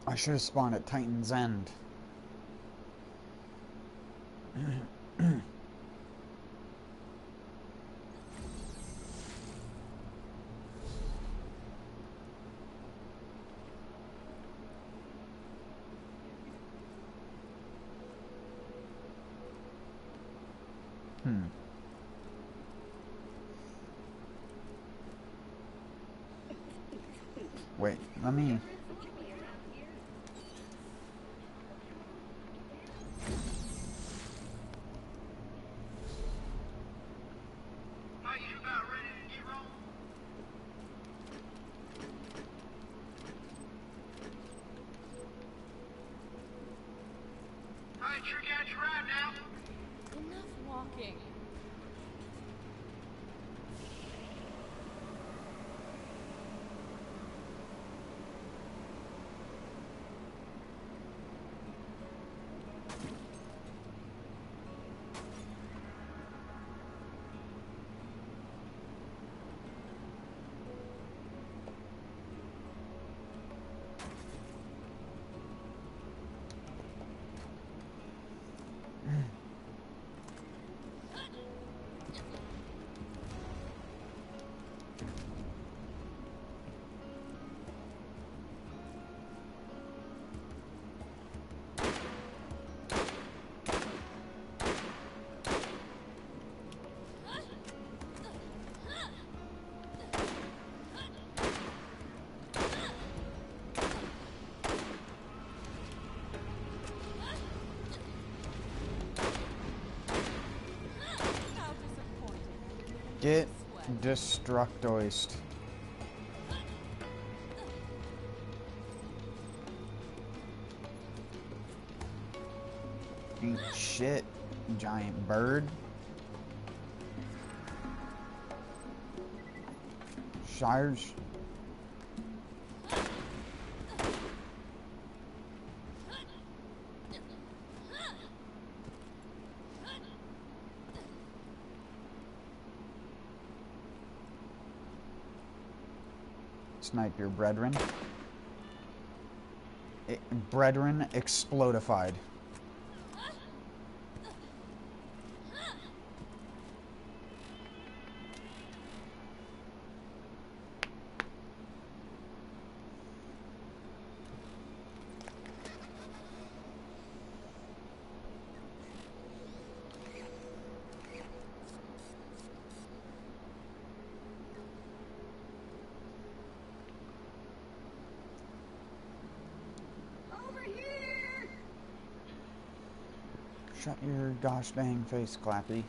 I should have spawned at Titan's End. Wait, let me... Enough walking. Get Destructoist. Eat shit, giant bird. Shires. Snipe your brethren. Brethren explodified. Shut your gosh dang face, Clappy.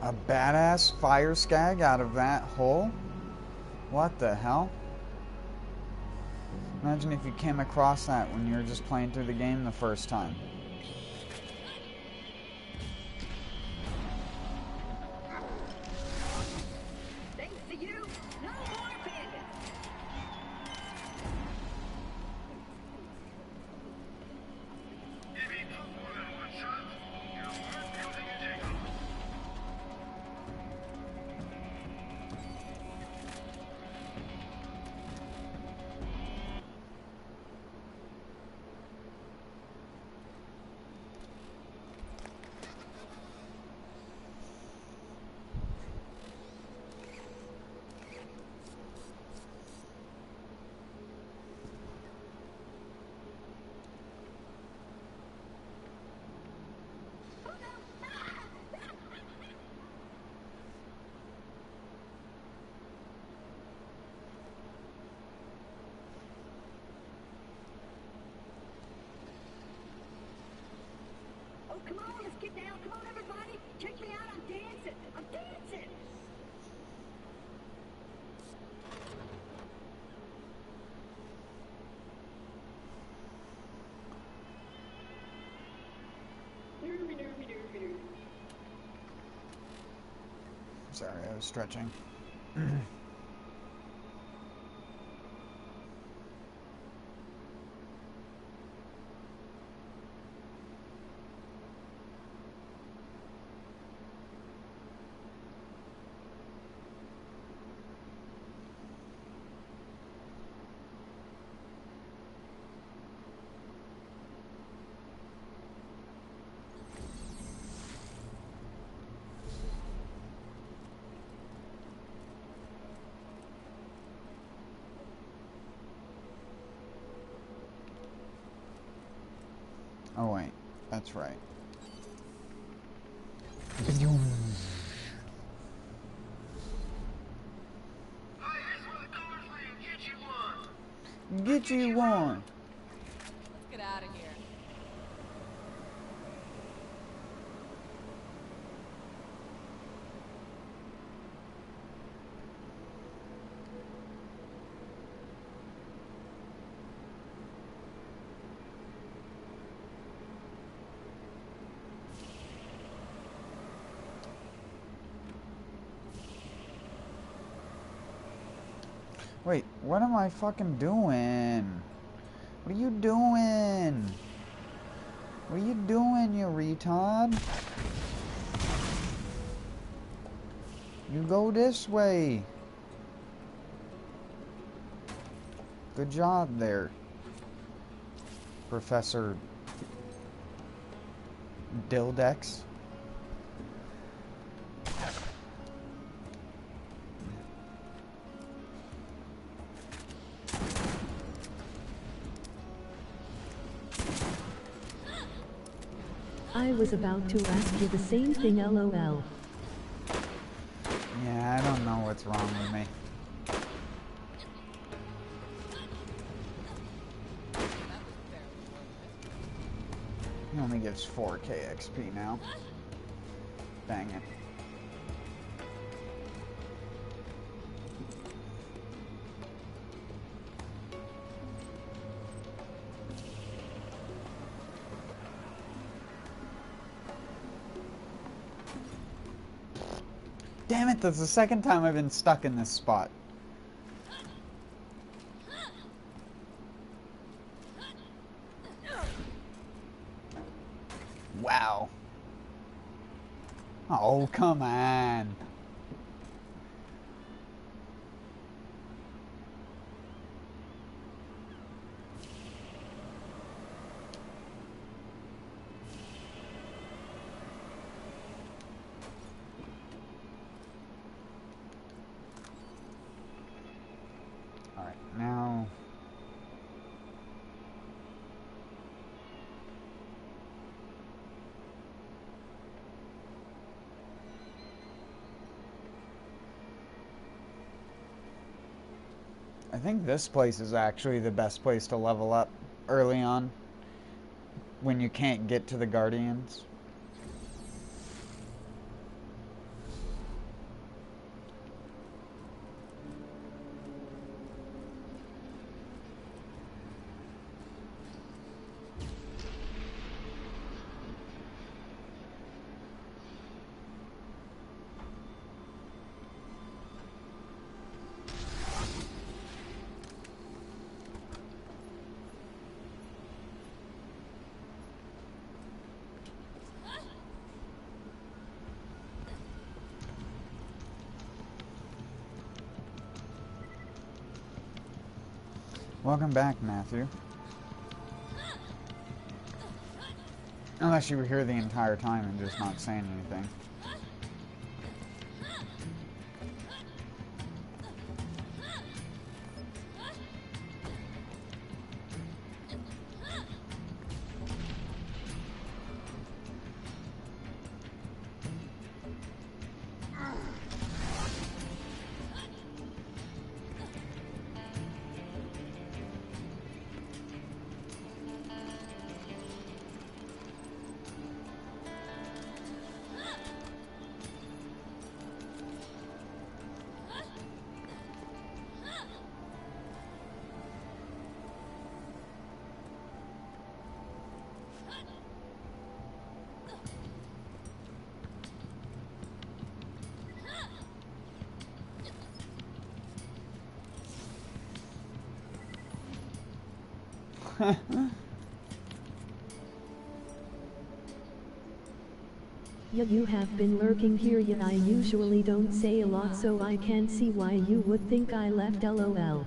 A badass fire skag out of that hole? What the hell? Imagine if you came across that when you were just playing through the game the first time. Thanks to you, no more bandits. If he took more than one shot, you weren't building a Jacob. Oh, come on, let's get down. Come on, everybody. Check me out. I'm dancing. I'm dancing. Sorry, I was stretching. Oh wait, that's right. Get you one. Let's get out of here. Wait, what am I fucking doing? What are you doing? What are you doing, you retard? You go this way. Good job there, Professor Dildex. I was about to ask you the same thing, LOL. Yeah, I don't know what's wrong with me. He only gives 4k XP now. Dang it. Damn it, that's the second time I've been stuck in this spot. Wow. Oh, come on. Alright, now... I think this place is actually the best place to level up early on when you can't get to the Guardians. Welcome back, Matthew. Unless you were here the entire time and just not saying anything. Yeah, you have been lurking here. Yeah, I usually don't say a lot, so I can't see why you would think I left, lol.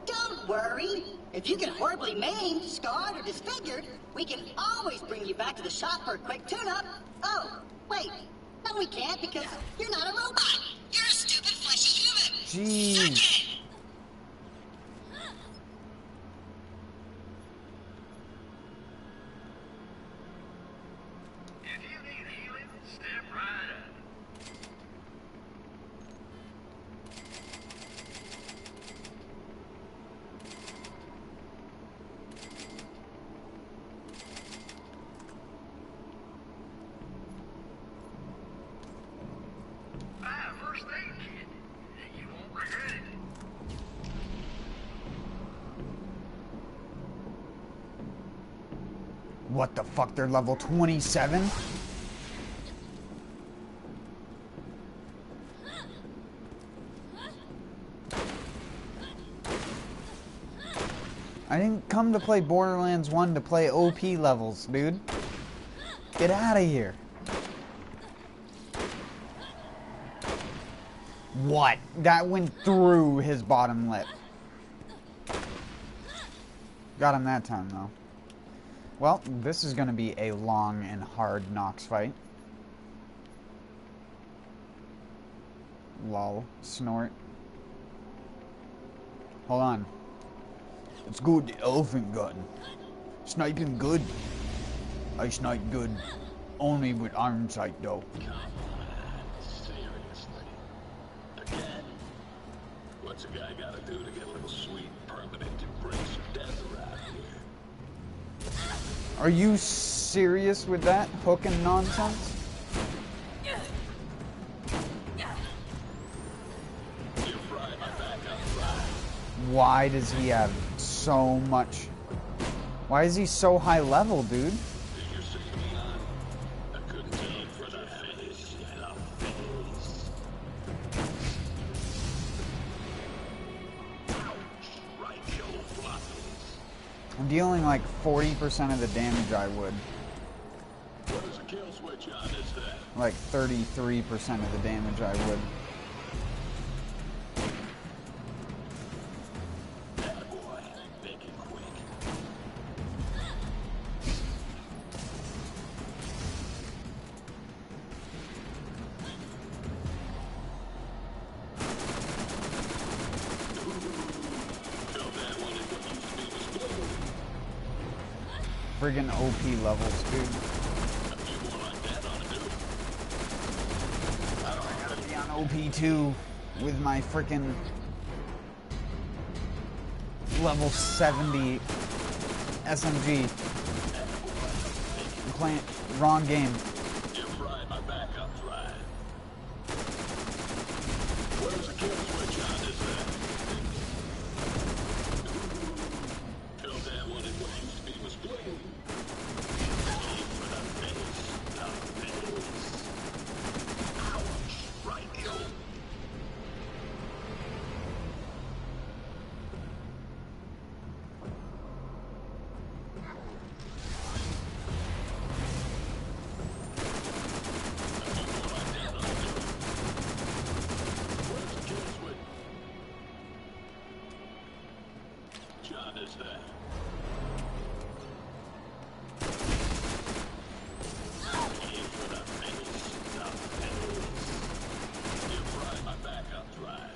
Don't worry. If you get horribly maimed, scarred, or disfigured, we can always bring you back to the shop for a quick tune-up. Oh, wait. No, we can't because you're not a robot. You're a stupid fleshy human. Jeez. Suck it. If you need healing, step right up. First aid kit. You won't regret it. What the fuck? They're level 27? I didn't come to play Borderlands 1 to play OP levels, dude. Get out of here. What? That went through his bottom lip. Got him that time, though. Well, this is going to be a long and hard Nox fight. Lol. Snort. Hold on. It's good, the elephant gun. Sniping good. I snipe good. Only with iron sight, though. What's a guy gotta do to get a little sweet, permanent embrace of death around here? Are you serious with that hooking nonsense? Why does he have so much? Why is he so high level, dude? I'm dealing like 40% of the damage I would. Where's the kill switch on this thing? Like 33% of the damage I would. Friggin' OP levels, dude. I gotta be on OP 2 with my frickin' level 70 SMG. I'm playing wrong game. Where's the kill switch on this thing? Kill that one and what used to be was blue. is that? Aim for the face, the face. You fry my back up dry.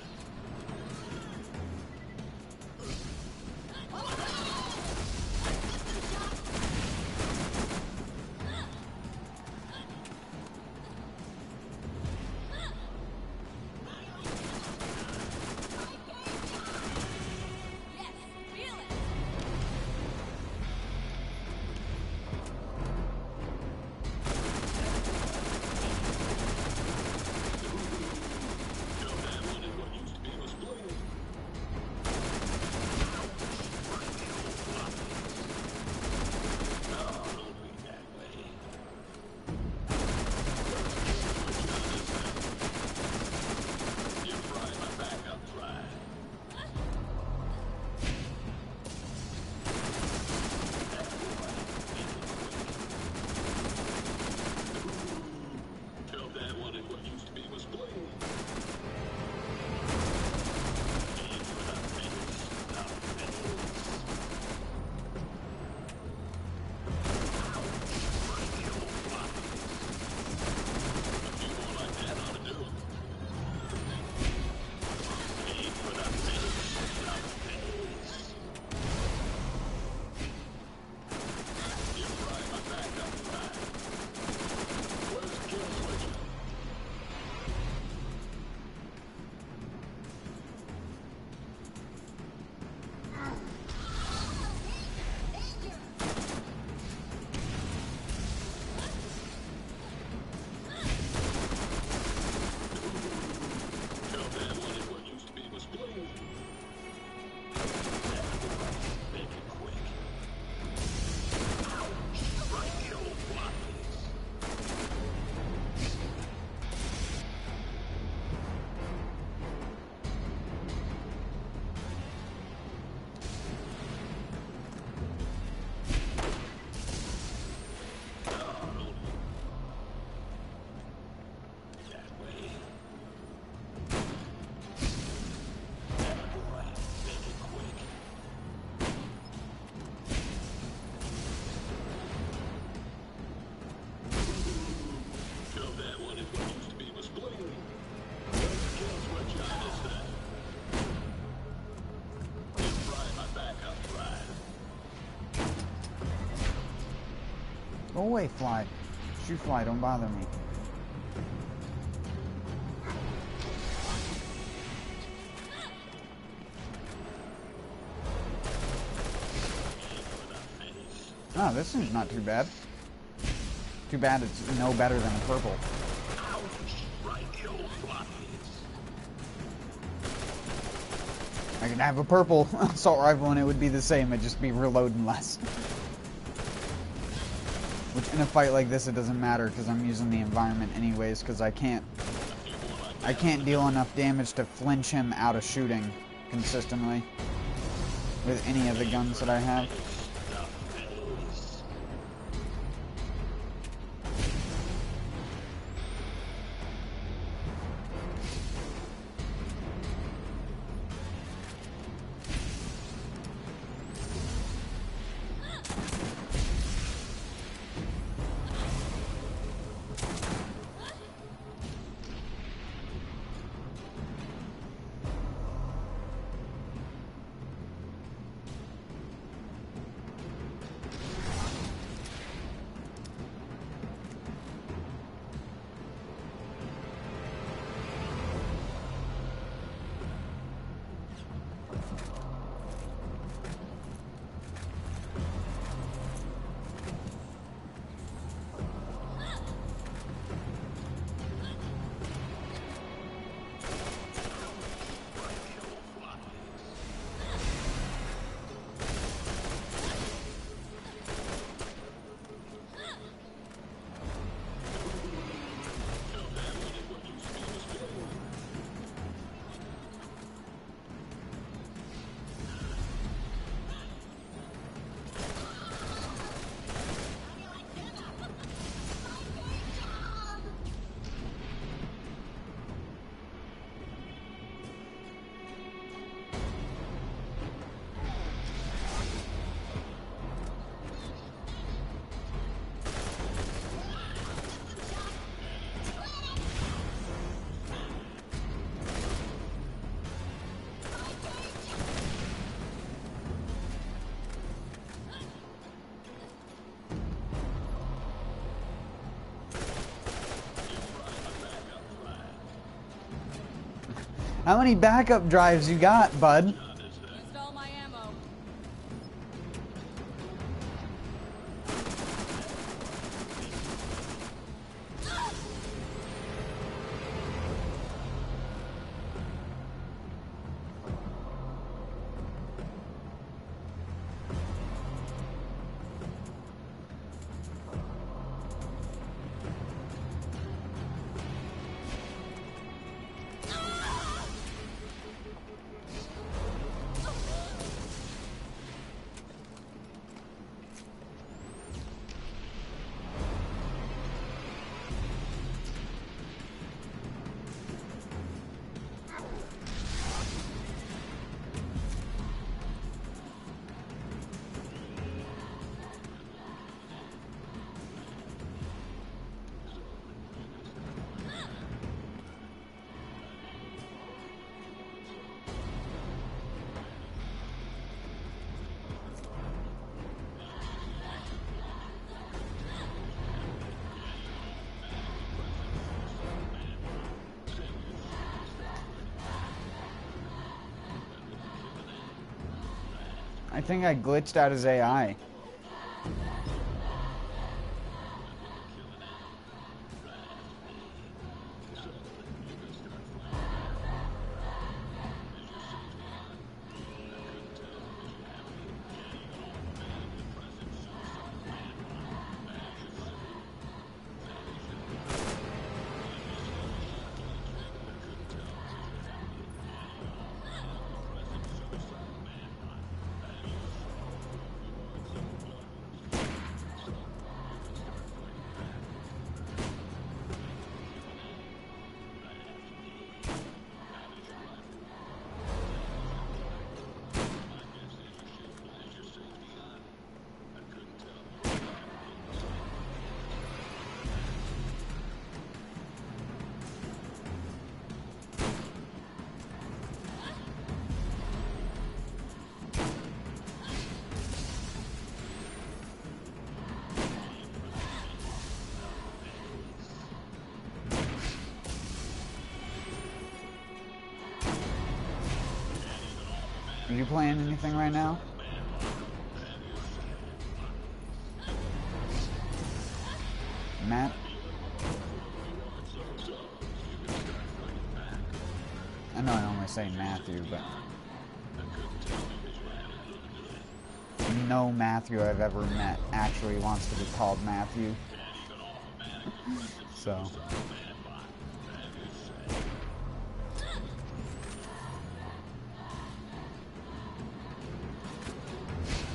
Go away, fly. Shoot, fly, don't bother me. Oh, this seems not too bad. Too bad it's no better than a purple. I could have a purple assault rifle and it would be the same, it'd just be reloading less. Which in a fight like this it doesn't matter because I'm using the environment anyways because I can't deal enough damage to flinch him out of shooting consistently with any of the guns that I have. How many backup drives you got, bud? Used all my ammo. I think I glitched out his AI. Are you playing anything right now? Matt? I know I only say Matthew, but no Matthew I've ever met actually wants to be called Matthew. So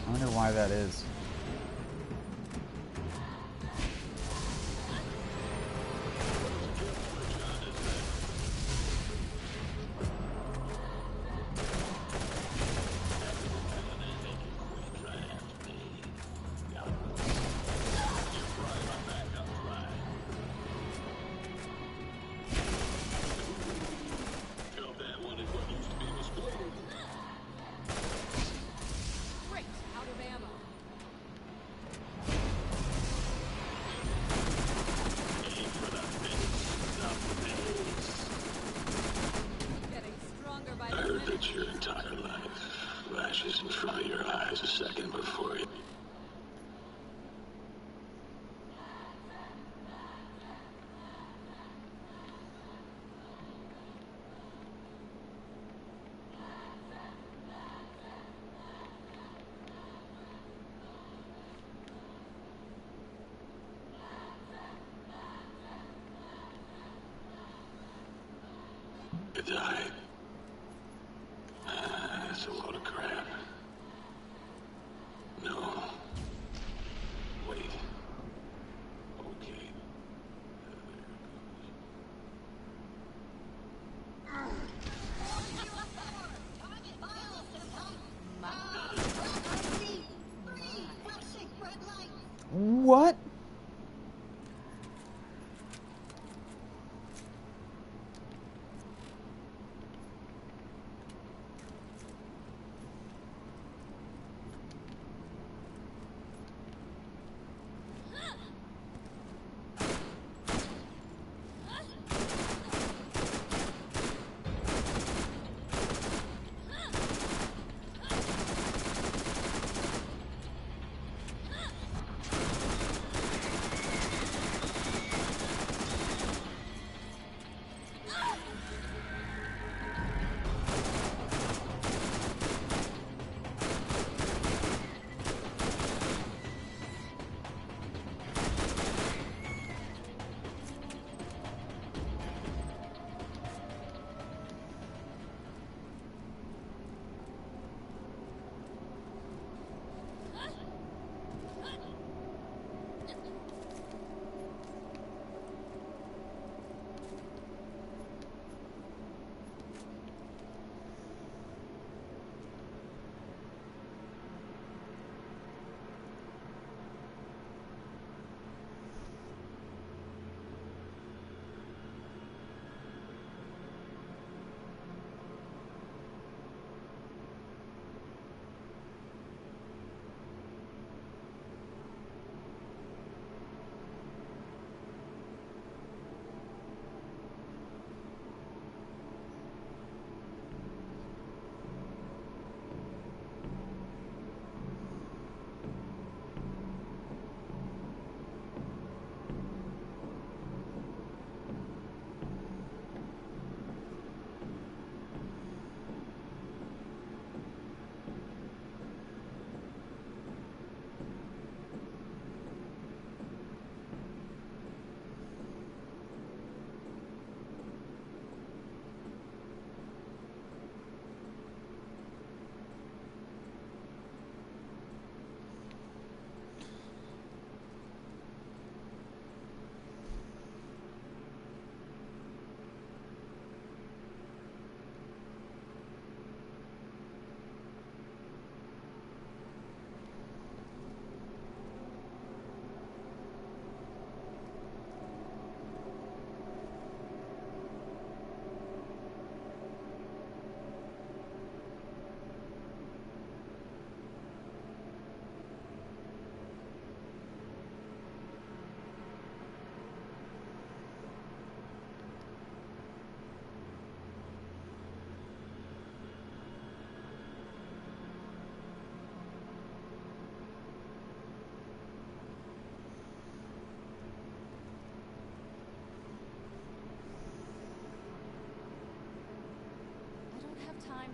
I wonder why that is. Your entire life flashes in front of your eyes a second before you. You died. That's a load of crap. No. Wait. Okay. What?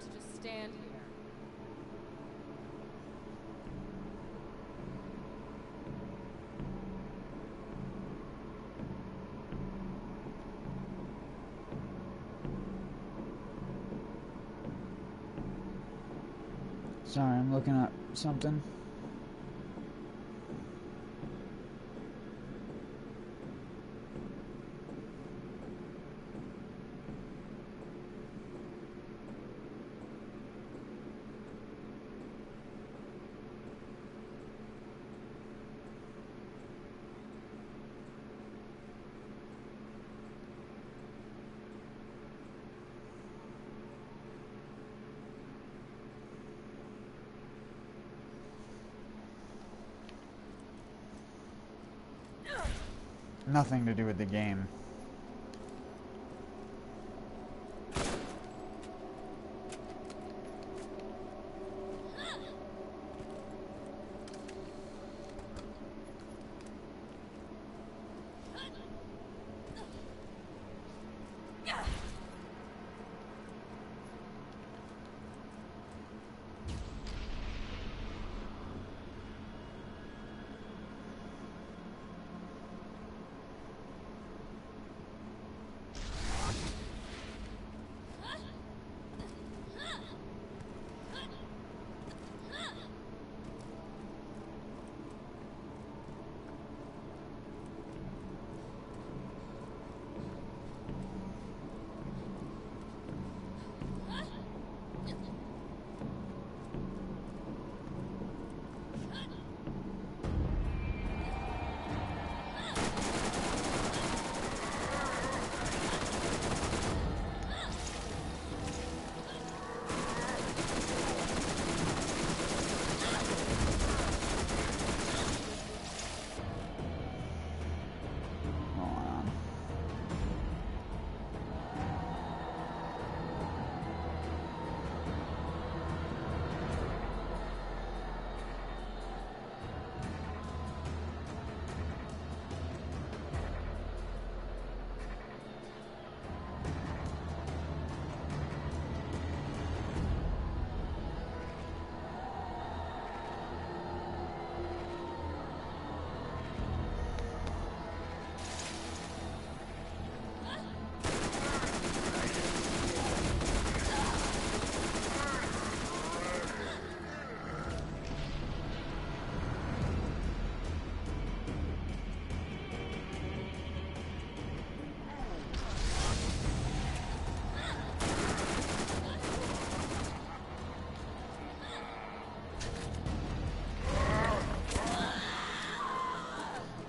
to just stand here. Sorry, I'm looking up something. Nothing to do with the game.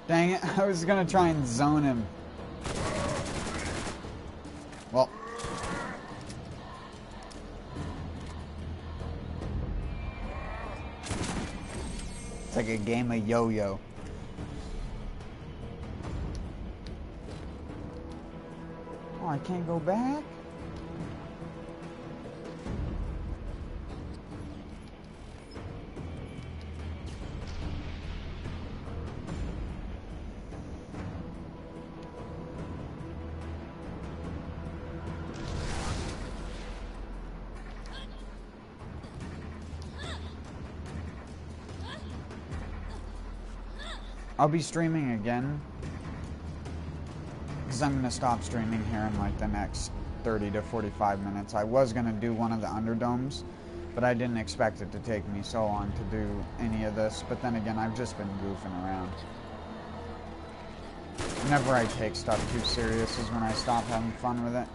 Dang it, I was gonna try and zone him. Well. It's like a game of yo-yo. Oh, I can't go back? I'll be streaming again, because I'm going to stop streaming here in like the next 30 to 45 minutes. I was going to do one of the Underdomes, but I didn't expect it to take me so long to do any of this. But then again, I've just been goofing around. Whenever I take stuff too serious is when I stop having fun with it.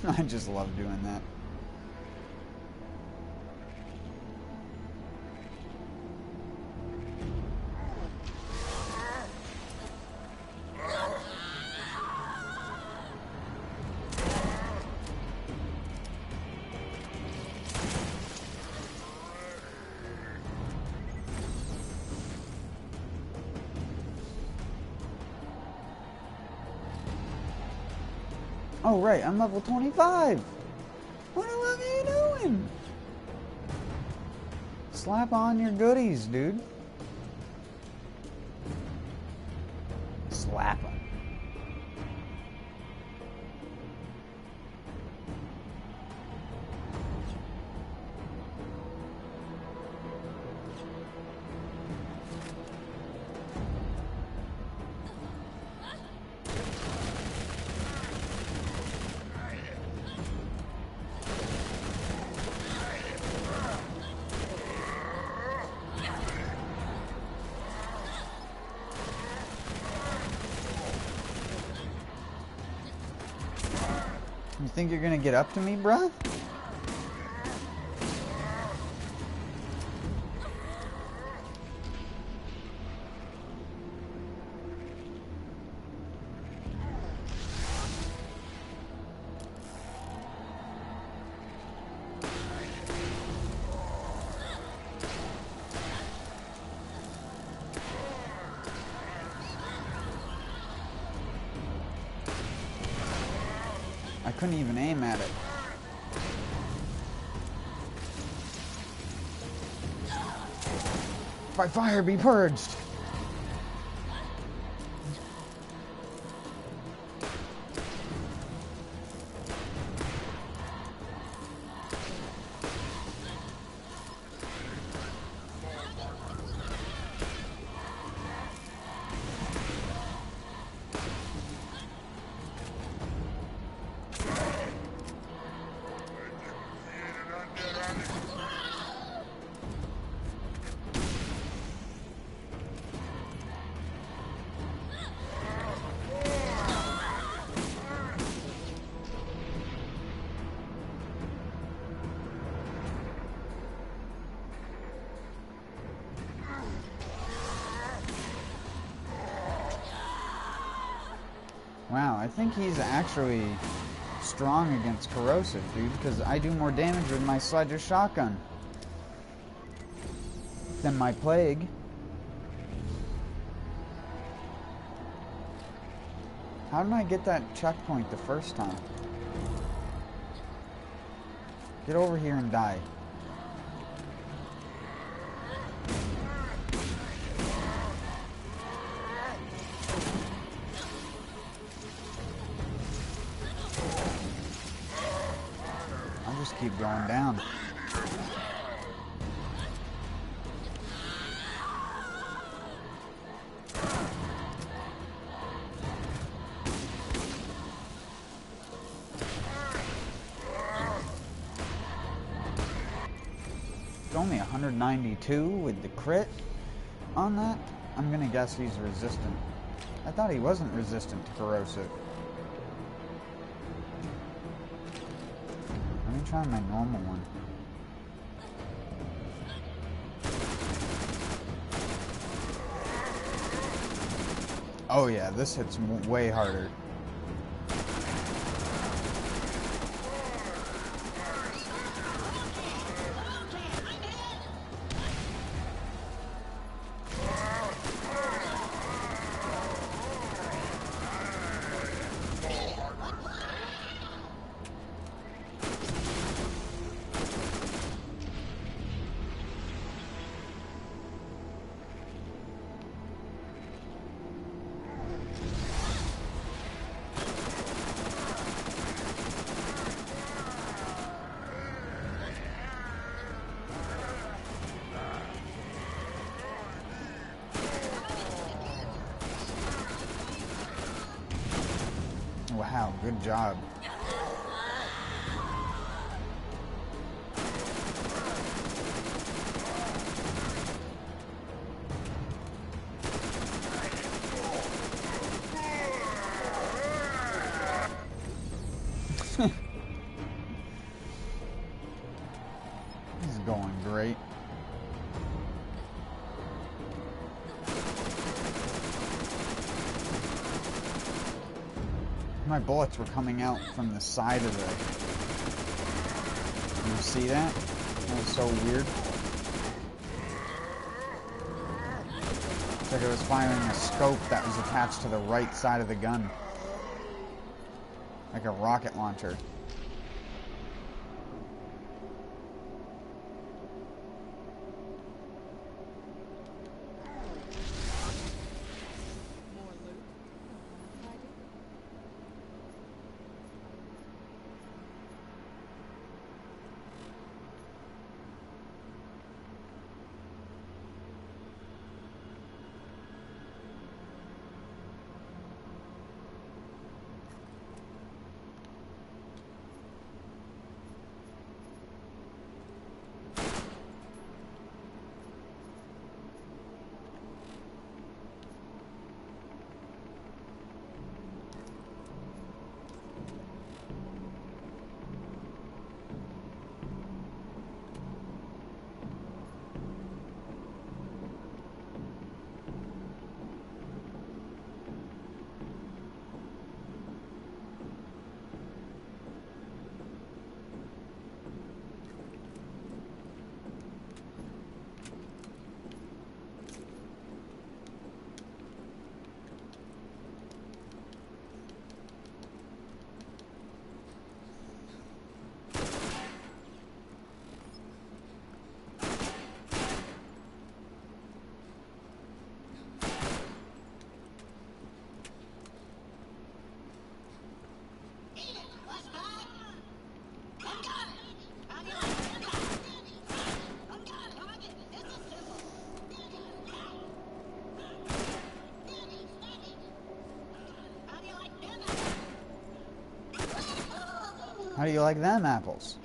I just love doing that. Oh, right, I'm level 25. What are you doing? Slap on your goodies, dude. Slap them. You think you're gonna get up to me, bruh? I couldn't even aim at it. By fire be purged! Wow, I think he's actually strong against corrosive, dude, because I do more damage with my sledger shotgun than my plague. How did I get that checkpoint the first time? Get over here and die. Keep going down. It's only 192 with the crit on that. I'm gonna guess he's resistant. I thought he wasn't resistant to corrosive. Try my normal one. Oh yeah, this hits way harder. Wow, good job. going great. My bullets were coming out from the side of the... You see that? That was so weird. It's like I was firing a scope that was attached to the right side of the gun. Like a rocket launcher. How do you like them apples?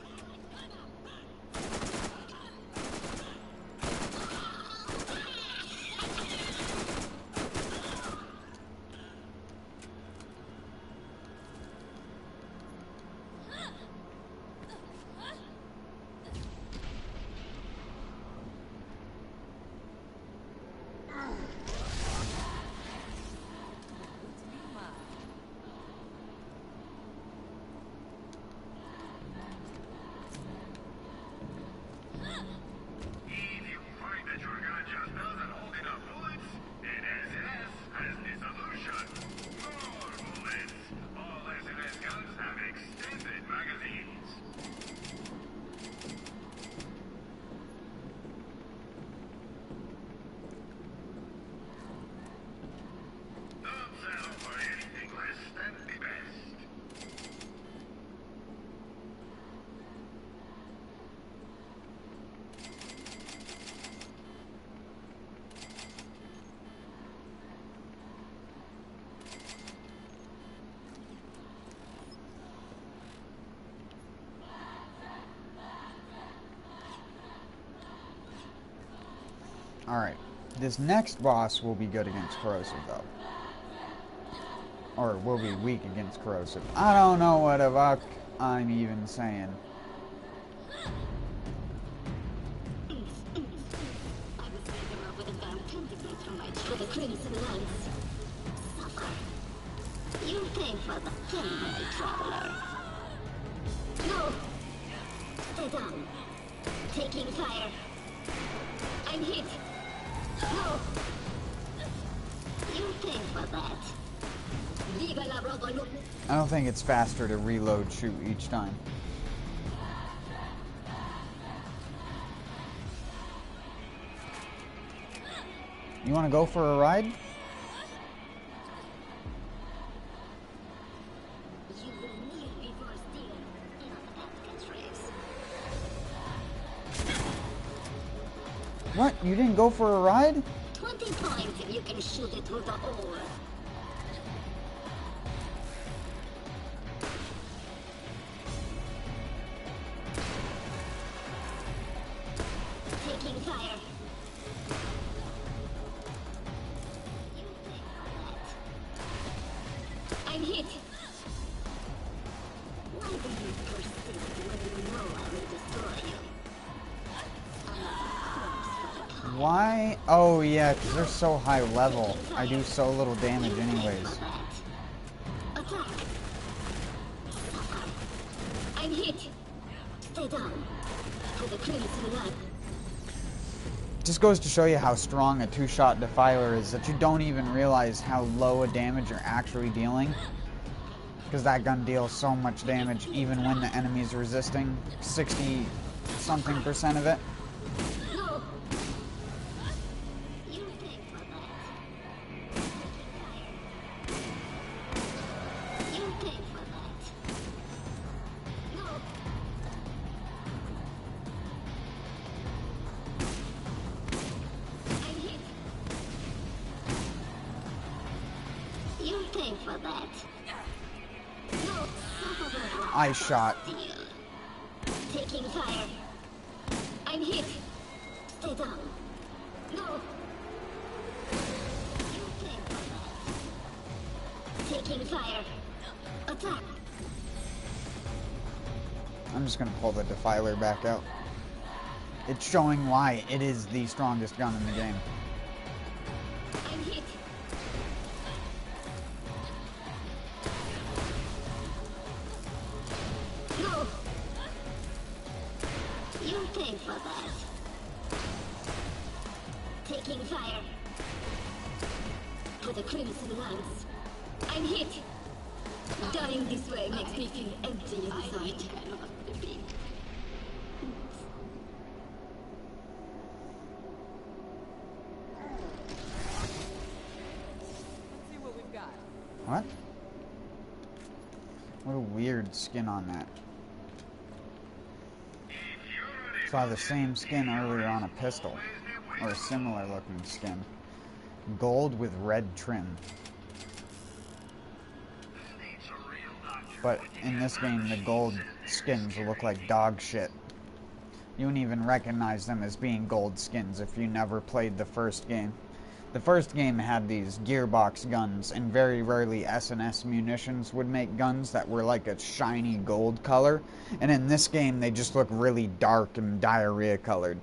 Alright, this next boss will be good against corrosive, though. Or will be weak against corrosive. I don't know what the fuck I'm even saying. You pay for the thing, traveler. No! Stay down. Taking fire. I'm hit. No! You pay for that. Viva la revolution. I don't think it's faster to reload shoot each time. You want to go for a ride? What? You didn't go for a ride? 20 points if you can shoot it through the hole. Taking fire. I'm hit. Why do you persist when you know I will destroy you? Why? Oh yeah, because they're so high level. I do so little damage anyways. I'm hit. Stay down. For the crimson line. Just goes to show you how strong a two-shot defiler is, that you don't even realize how low a damage you're actually dealing. Because that gun deals so much damage even when the enemy's resisting 60-something% of it. I shot. Taking fire. I'm hit. Stay down. No. Taking fire. Attack. I'm just gonna pull the defiler back out. It's showing why it is the strongest gun in the game. I'm hit. No. You pay for that. Taking fire. For the crimson lance. I'm hit. Dying this way makes me feel empty inside. What? What a weird skin on that. Saw the same skin earlier on a pistol. Or a similar looking skin. Gold with red trim. But in this game, the gold skins look like dog shit. You wouldn't even recognize them as being gold skins if you never played the first game. The first game had these gearbox guns, and very rarely S&S munitions would make guns that were like a shiny gold color. And in this game, they just look really dark and diarrhea colored.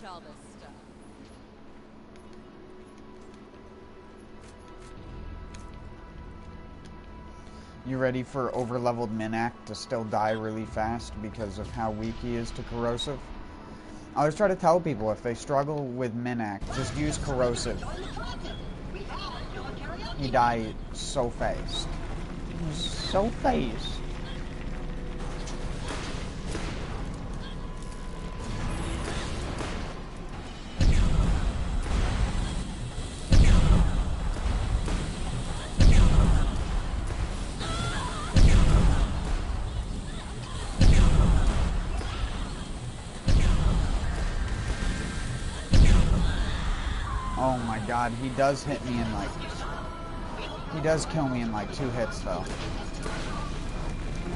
All this stuff. You ready for overleveled Minac to still die really fast because of how weak he is to corrosive? I always try to tell people if they struggle with Minac, just use corrosive. He died so fast. So fast. Oh my god, he does hit me in like... He does kill me in like 2 hits though.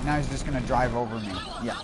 Now he's just gonna drive over me. Yeah.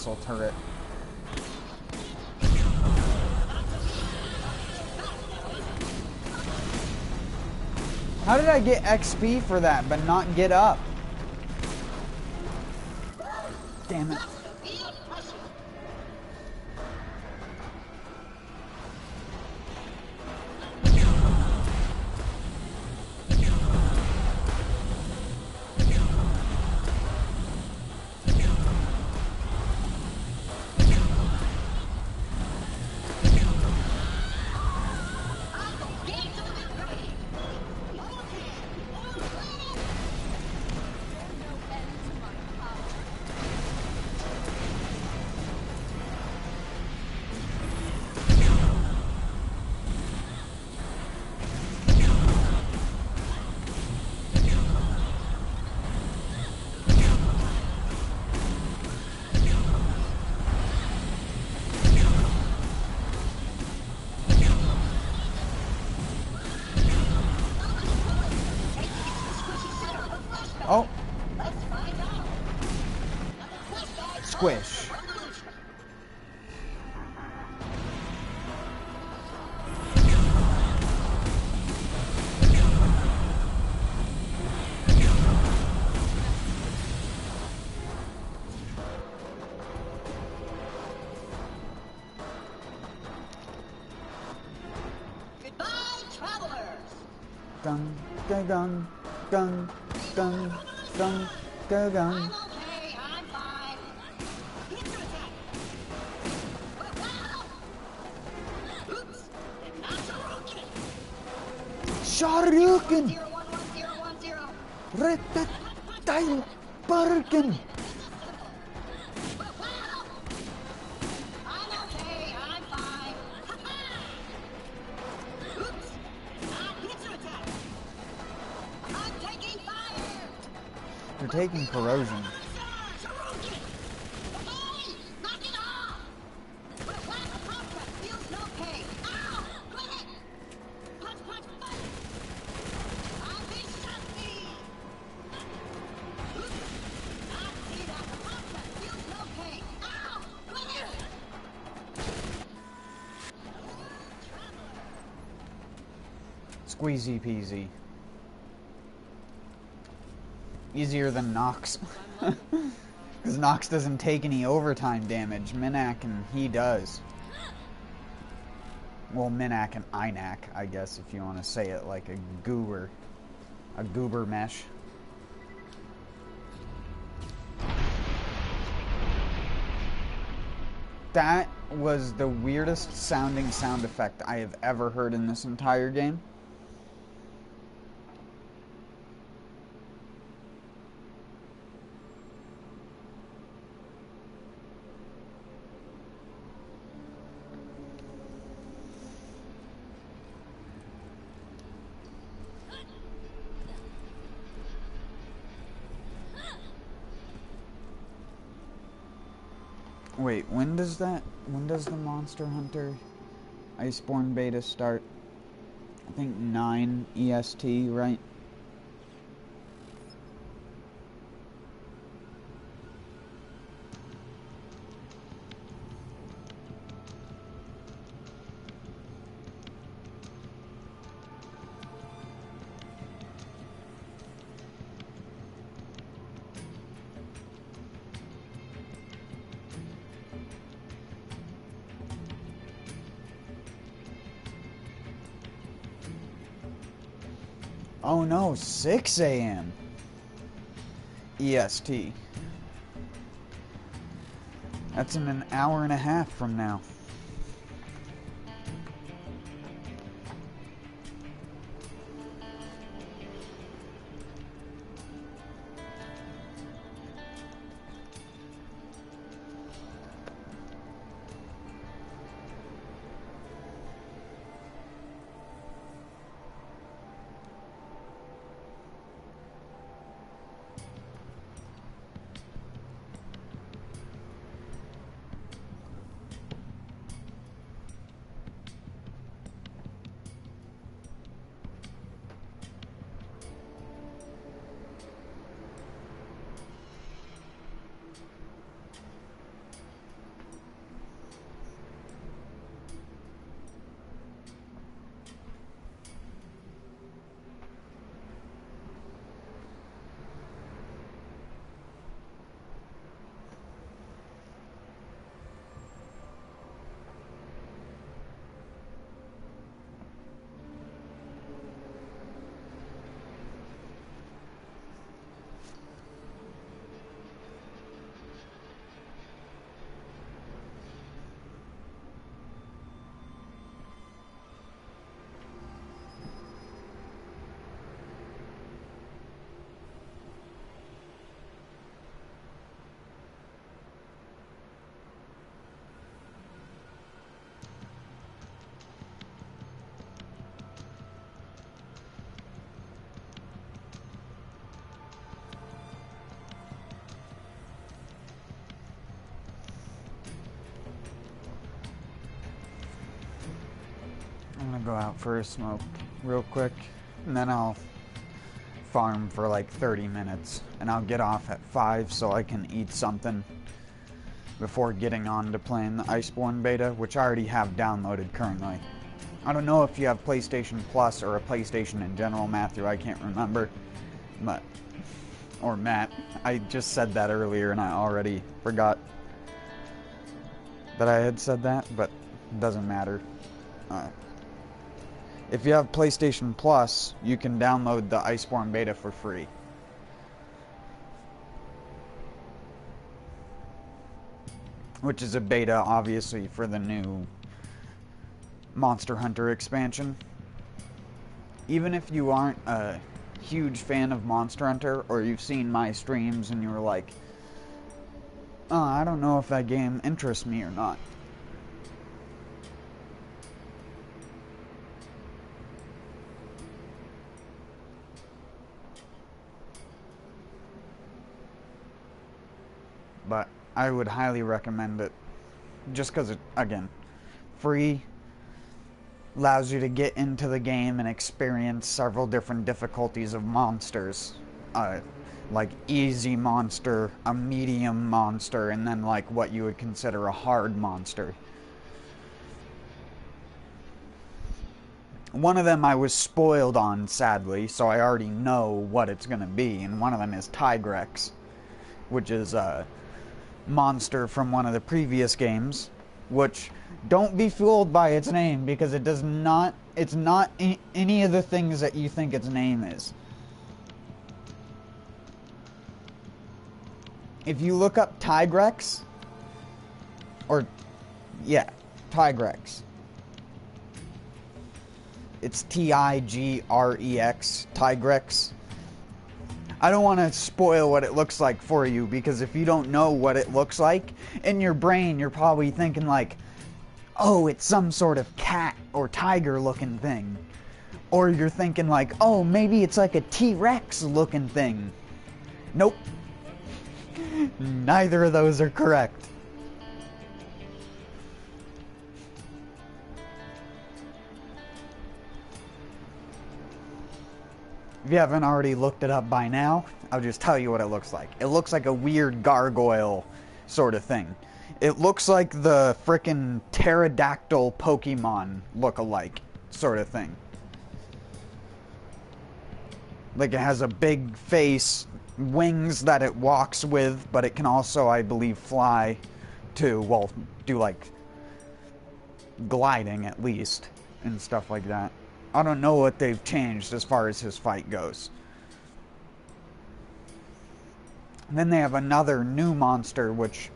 missile turret. How did I get XP for that, but not get up? Damn it. Oh. Squish. Goodbye, travelers. Dun, dun, dun, dun, dun, dun, dun, dun. Okay, I'm fine. Hit your attack. Oops, and not a rocket. Shoryuken! 01110. Reptile Bargain! I'm okay, I'm fine. Oops, not hit your attack. I'm taking fire. You're taking corrosion. Knock it off. Whack the pop cut feels no pain. Ow! Quit it. Punch, punch, punch. I'll be shot. Oops. Not see that the pop cut feels no pain. Ow! Quit it. Squeezy peasy. Easier than Nox. Because Nox doesn't take any overtime damage. Minak and he does. Well, Minak and Inak, I guess, if you want to say it like a goober. A goober mesh. That was the weirdest sounding sound effect I have ever heard in this entire game. Wait, when does the Monster Hunter Iceborne beta start? I think 9 EST, right? Oh no, 6 a.m. EST. That's in an hour and a half from now. gonna go out for a smoke real quick, and then I'll farm for like 30 minutes, and I'll get off at 5 so I can eat something before getting on to playing the Iceborne beta, which I already have downloaded currently. I don't know if you have PlayStation Plus or a PlayStation in general, Matthew, I can't remember, but, or Matt, I just said that earlier and I already forgot that I had said that, but it doesn't matter. If you have PlayStation Plus, you can download the Iceborne beta for free. Which is a beta, obviously, for the new Monster Hunter expansion. Even if you aren't a huge fan of Monster Hunter, or you've seen my streams and you were like, oh, I don't know if that game interests me or not. But I would highly recommend it, just because it, again, free, allows you to get into the game and experience several different difficulties of monsters, like easy monster, a medium monster, and then like what you would consider a hard monster. One of them I was spoiled on, sadly, so I already know what it's going to be, and one of them is Tigrex, which is a monster from one of the previous games, which, don't be fooled by its name, because it does not, it's not any of the things that you think its name is. If you look up Tigrex, or, yeah, Tigrex, it's Tigrex, Tigrex. I don't want to spoil what it looks like for you, because if you don't know what it looks like, in your brain you're probably thinking like, oh, it's some sort of cat or tiger looking thing. Or you're thinking like, oh, maybe it's like a T-Rex looking thing. Nope. Neither of those are correct. If you haven't already looked it up by now, I'll just tell you what it looks like. It looks like a weird gargoyle sort of thing. It looks like the frickin' pterodactyl Pokemon look-alike sort of thing. Like it has a big face, wings that it walks with, but it can also, I believe, fly too. Well, do like gliding at least and stuff like that. I don't know what they've changed as far as his fight goes. And then they have another new monster, which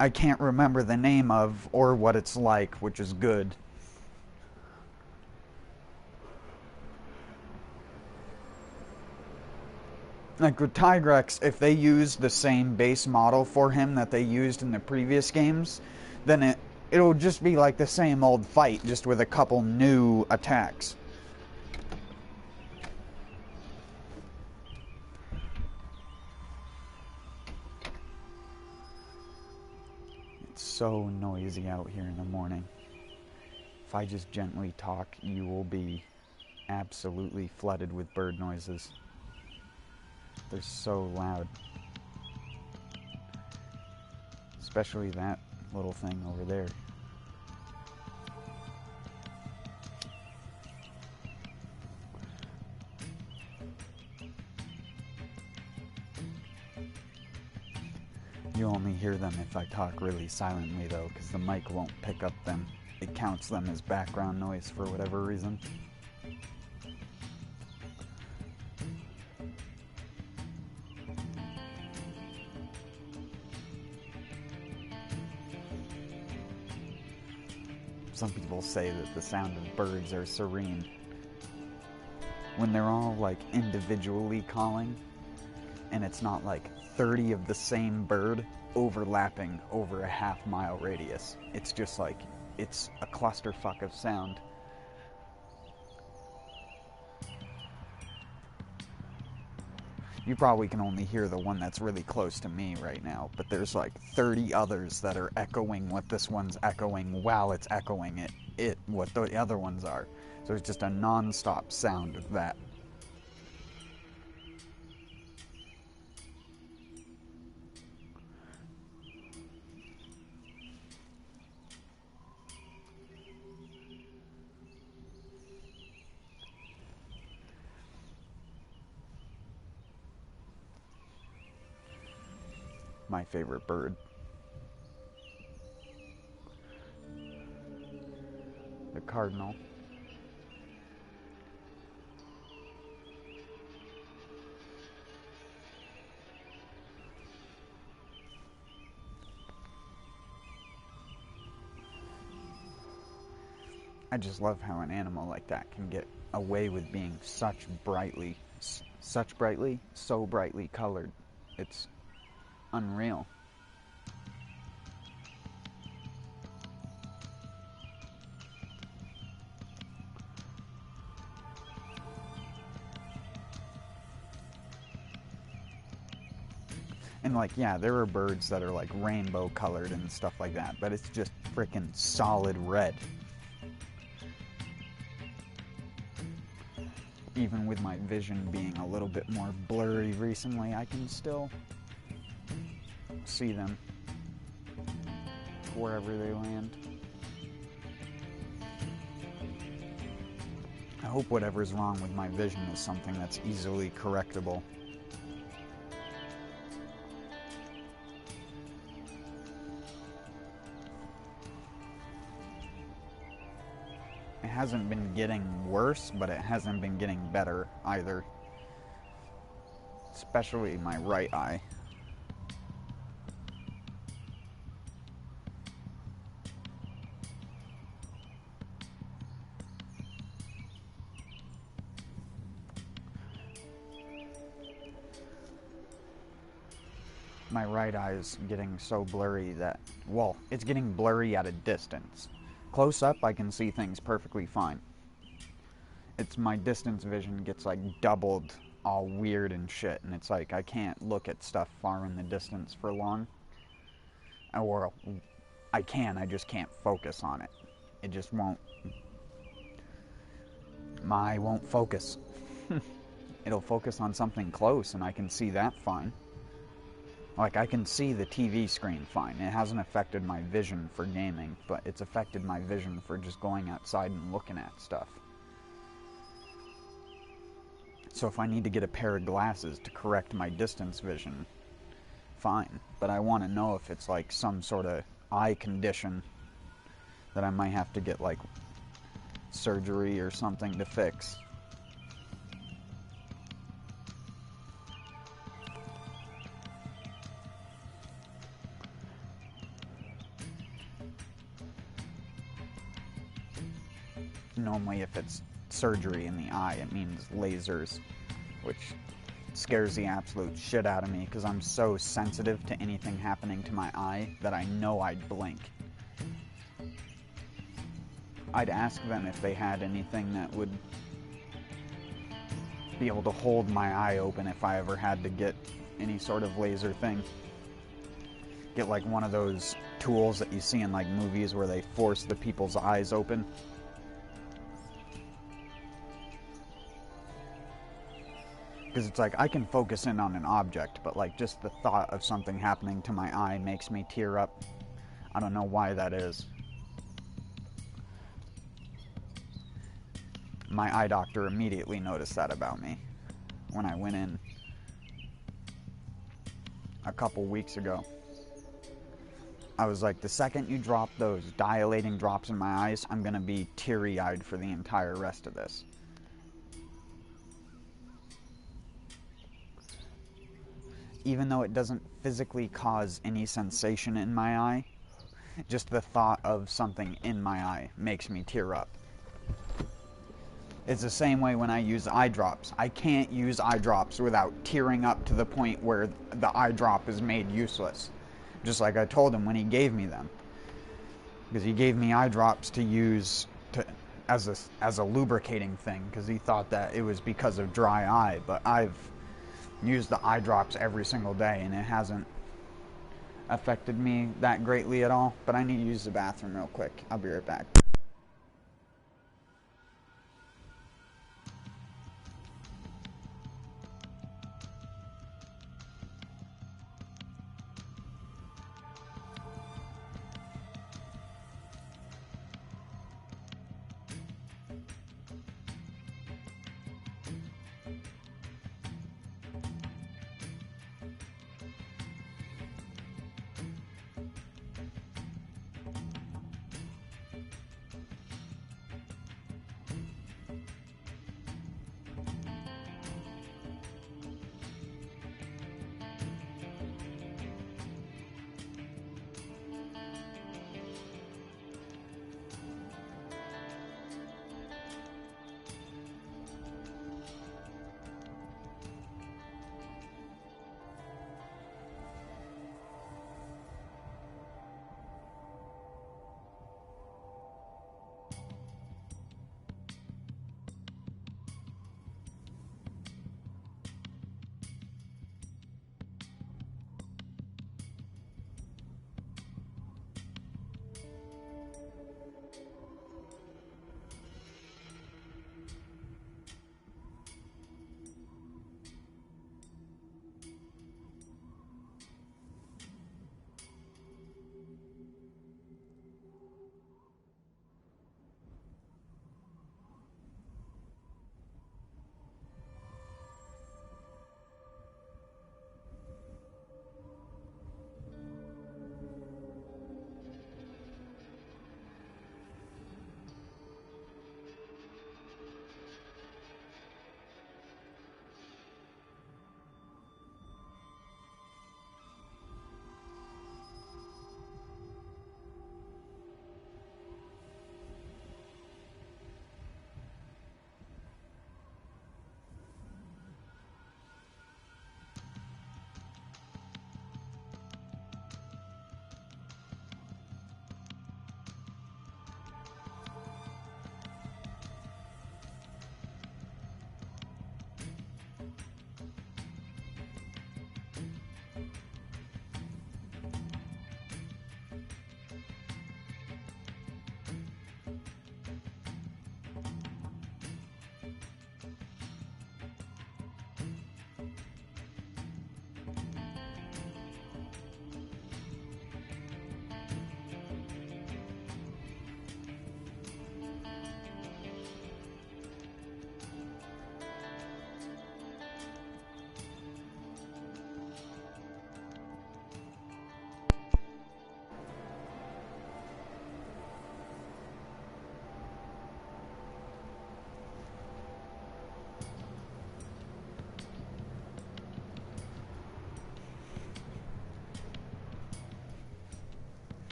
I can't remember the name of or what it's like, which is good. Like with Tigrex, if they used the same base model for him that they used in the previous games, then it'll just be like the same old fight, just with a couple new attacks. It's so noisy out here in the morning. If I just gently talk, you will be absolutely flooded with bird noises. They're so loud. Especially that little thing over there. You only hear them if I talk really silently though, because the mic won't pick up them. It counts them as background noise for whatever reason. Some people say that the sound of birds are serene. When they're all like individually calling, and it's not like 30 of the same bird overlapping over a half-mile radius. It's just like, it's a clusterfuck of sound. You probably can only hear the one that's really close to me right now, but there's like 30 others that are echoing what this one's echoing while it's echoing what the other ones are. So it's just a non-stop sound of that. My favorite bird. The cardinal. I just love how an animal like that can get away with being so brightly colored. It's unreal. And like, yeah, there are birds that are like rainbow colored and stuff like that, but it's just freaking solid red. Even with my vision being a little bit more blurry recently, I can still see them wherever they land. I hope whatever's wrong with my vision is something that's easily correctable. It hasn't been getting worse, but it hasn't been getting better either. Especially my right eye. My right eye is getting so blurry that, well, it's getting blurry at a distance. Close up, I can see things perfectly fine. It's my distance vision gets like doubled, all weird and shit, and it's like I can't look at stuff far in the distance for long. Or I can, I just can't focus on it. It just won't. My eye won't focus. It'll focus on something close, and I can see that fine. Like, I can see the TV screen fine. It hasn't affected my vision for gaming, but it's affected my vision for just going outside and looking at stuff. So if I need to get a pair of glasses to correct my distance vision, fine. But I want to know if it's like some sort of eye condition that I might have to get like surgery or something to fix. Normally, if it's surgery in the eye, it means lasers, which scares the absolute shit out of me because I'm so sensitive to anything happening to my eye that I know I'd blink. I'd ask them if they had anything that would be able to hold my eye open if I ever had to get any sort of laser thing. Get like one of those tools that you see in like movies where they force the people's eyes open. Because it's like, I can focus in on an object, but like just the thought of something happening to my eye makes me tear up. I don't know why that is. My eye doctor immediately noticed that about me when I went in a couple weeks ago. I was like, the second you drop those dilating drops in my eyes, I'm going to be teary-eyed for the entire rest of this. Even though it doesn't physically cause any sensation in my eye, just the thought of something in my eye makes me tear up. It's the same way when I use eye drops. I can't use eye drops without tearing up to the point where the eye drop is made useless. Just like I told him when he gave me them. Because he gave me eye drops to use as a lubricating thing, because he thought that it was because of dry eye, but I've use the eye drops every single day, and it hasn't affected me that greatly at all. But I need to use the bathroom real quick. I'll be right back.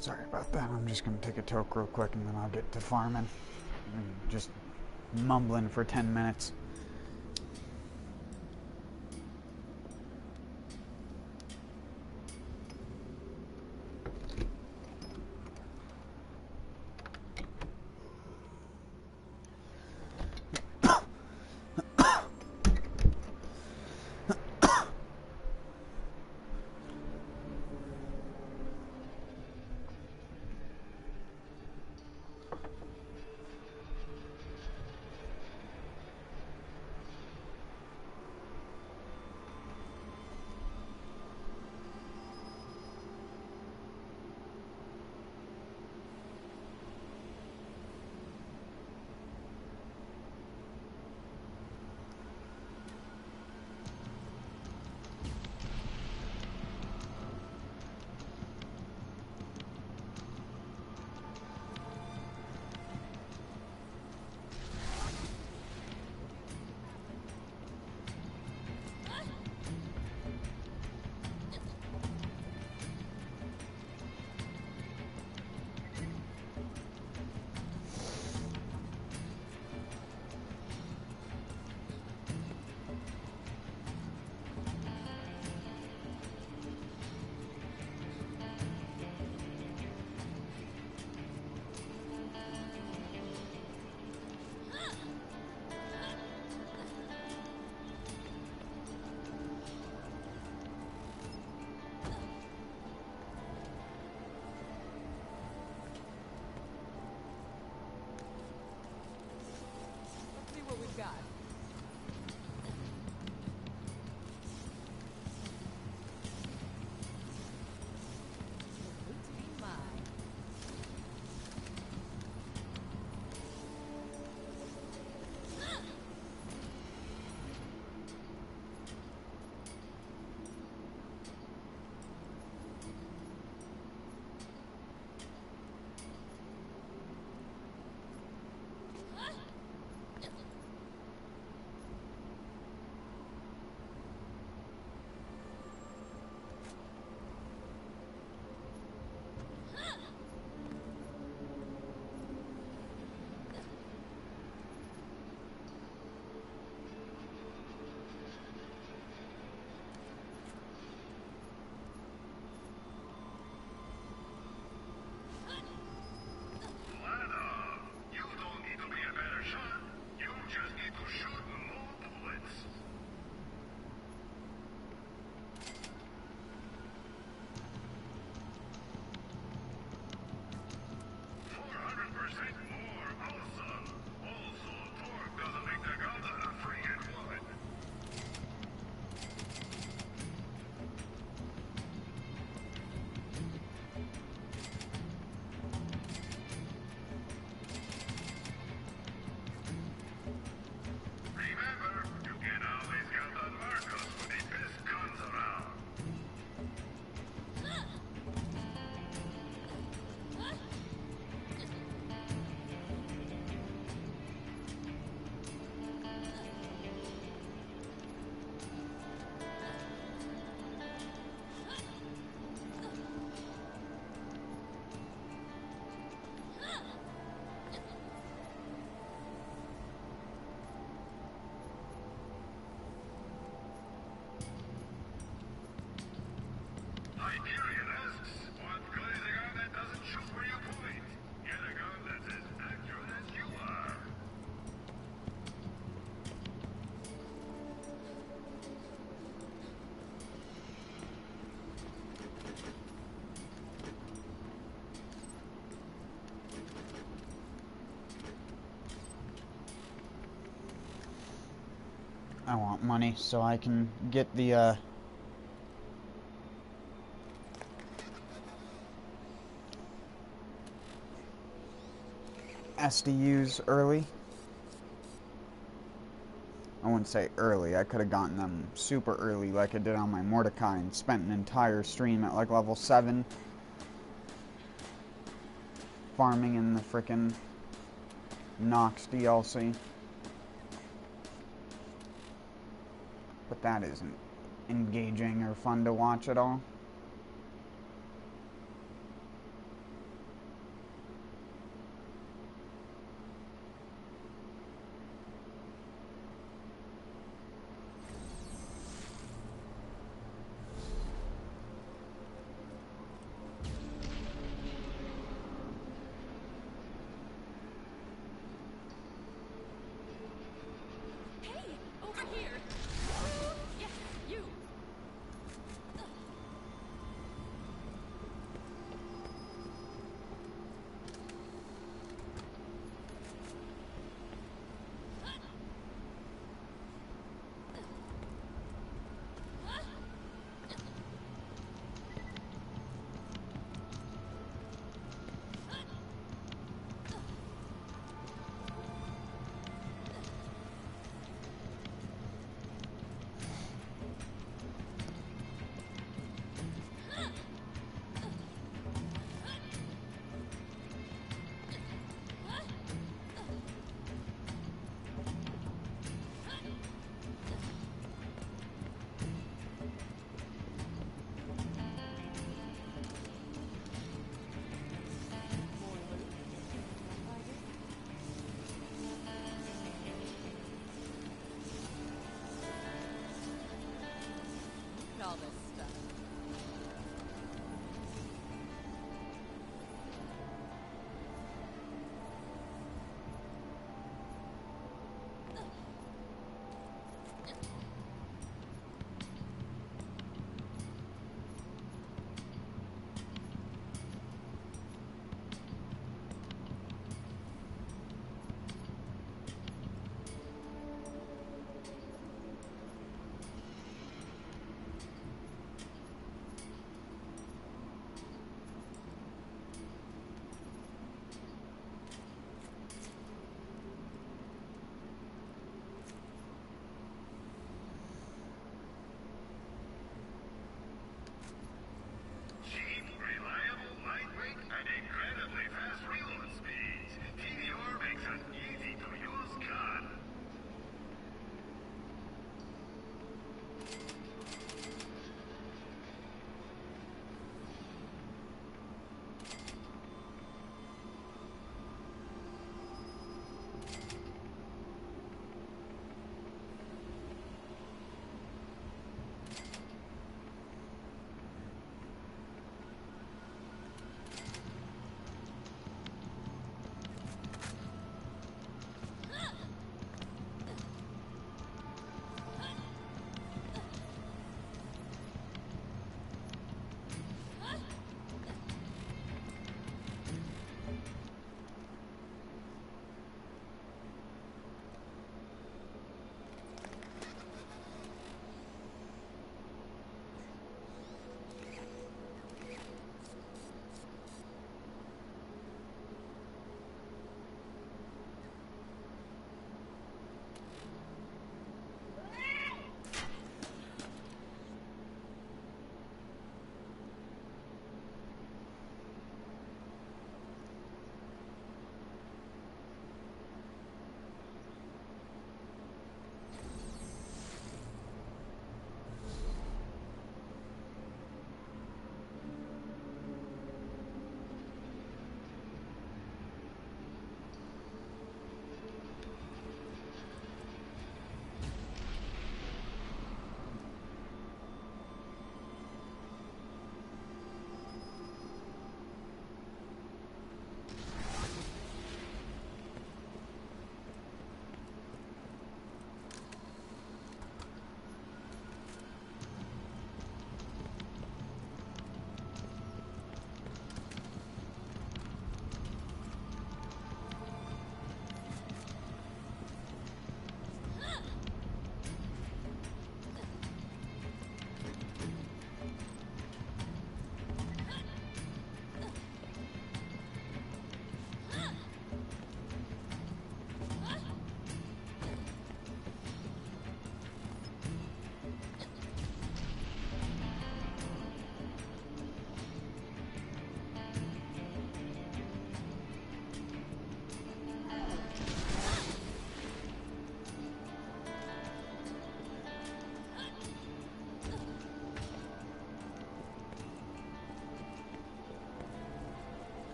Sorry about that. I'm just going to take a toke real quick and then I'll get to farming. I'm just mumbling for 10 minutes. Hyperion asks, what good is a gun that doesn't shoot where you point? Get a gun that's as accurate as you are. I want money so I can get the SDUs early. I wouldn't say early. I could have gotten them super early like I did on my Mordecai and spent an entire stream at like level 7 farming in the frickin' Nox DLC. But that isn't engaging or fun to watch at all. Hey, over here. Yes, you.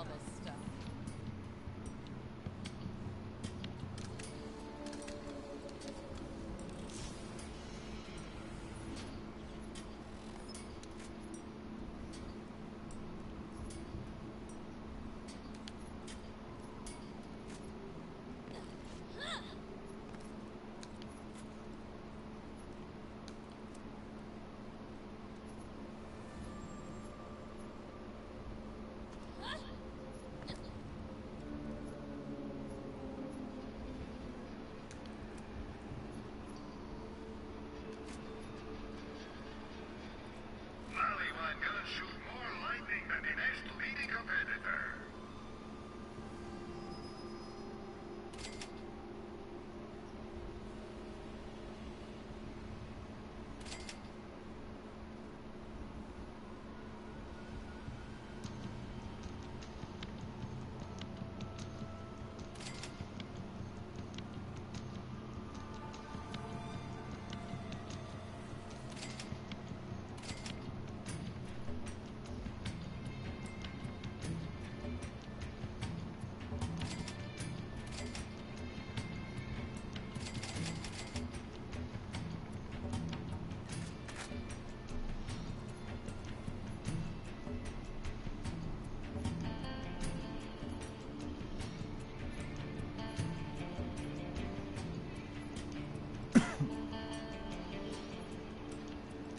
all this stuff.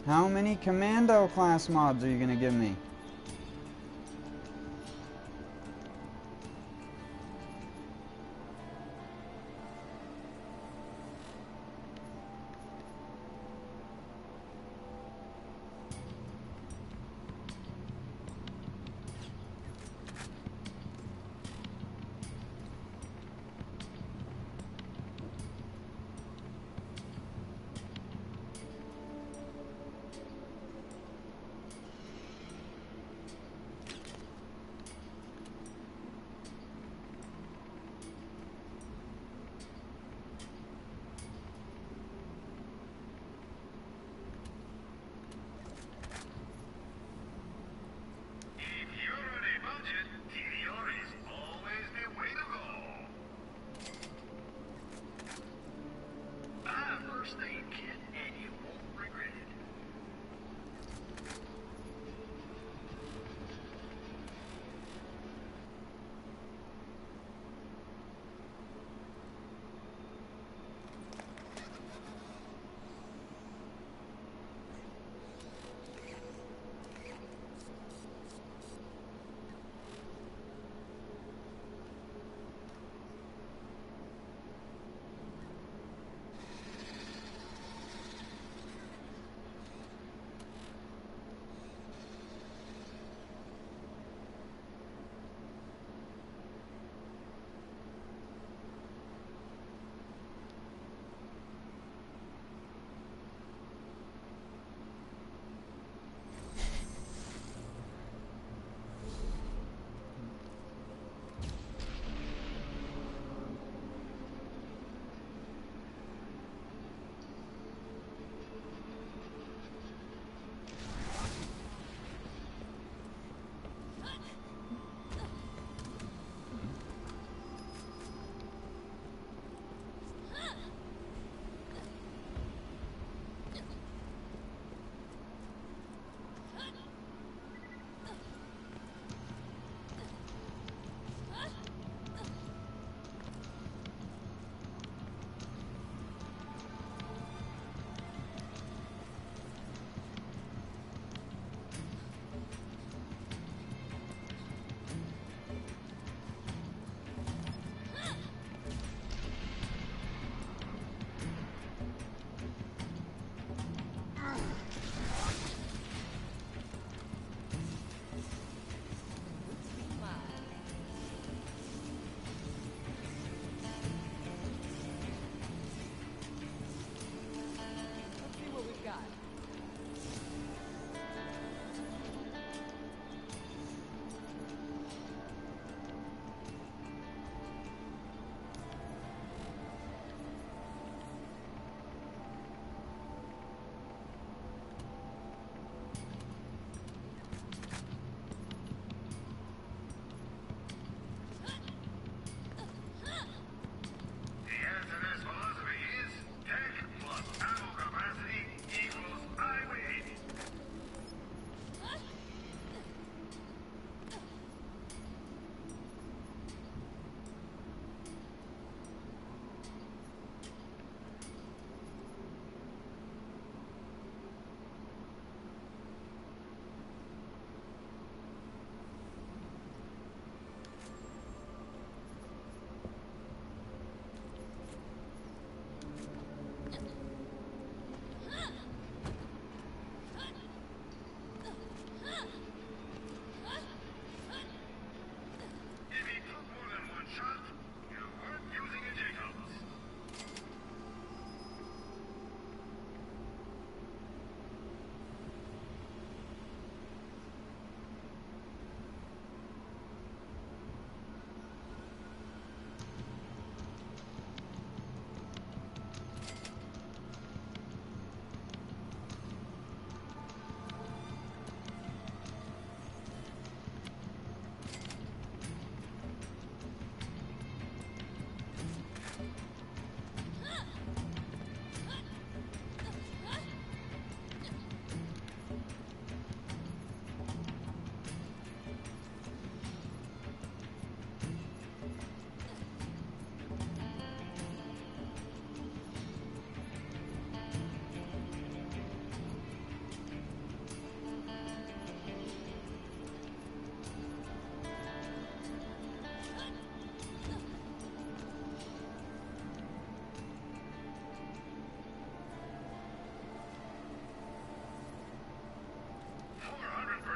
How many commando class mods are you gonna give me?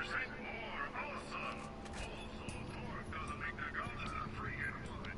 more. Awesome. Also, torque doesn't make the gun a freaking woman.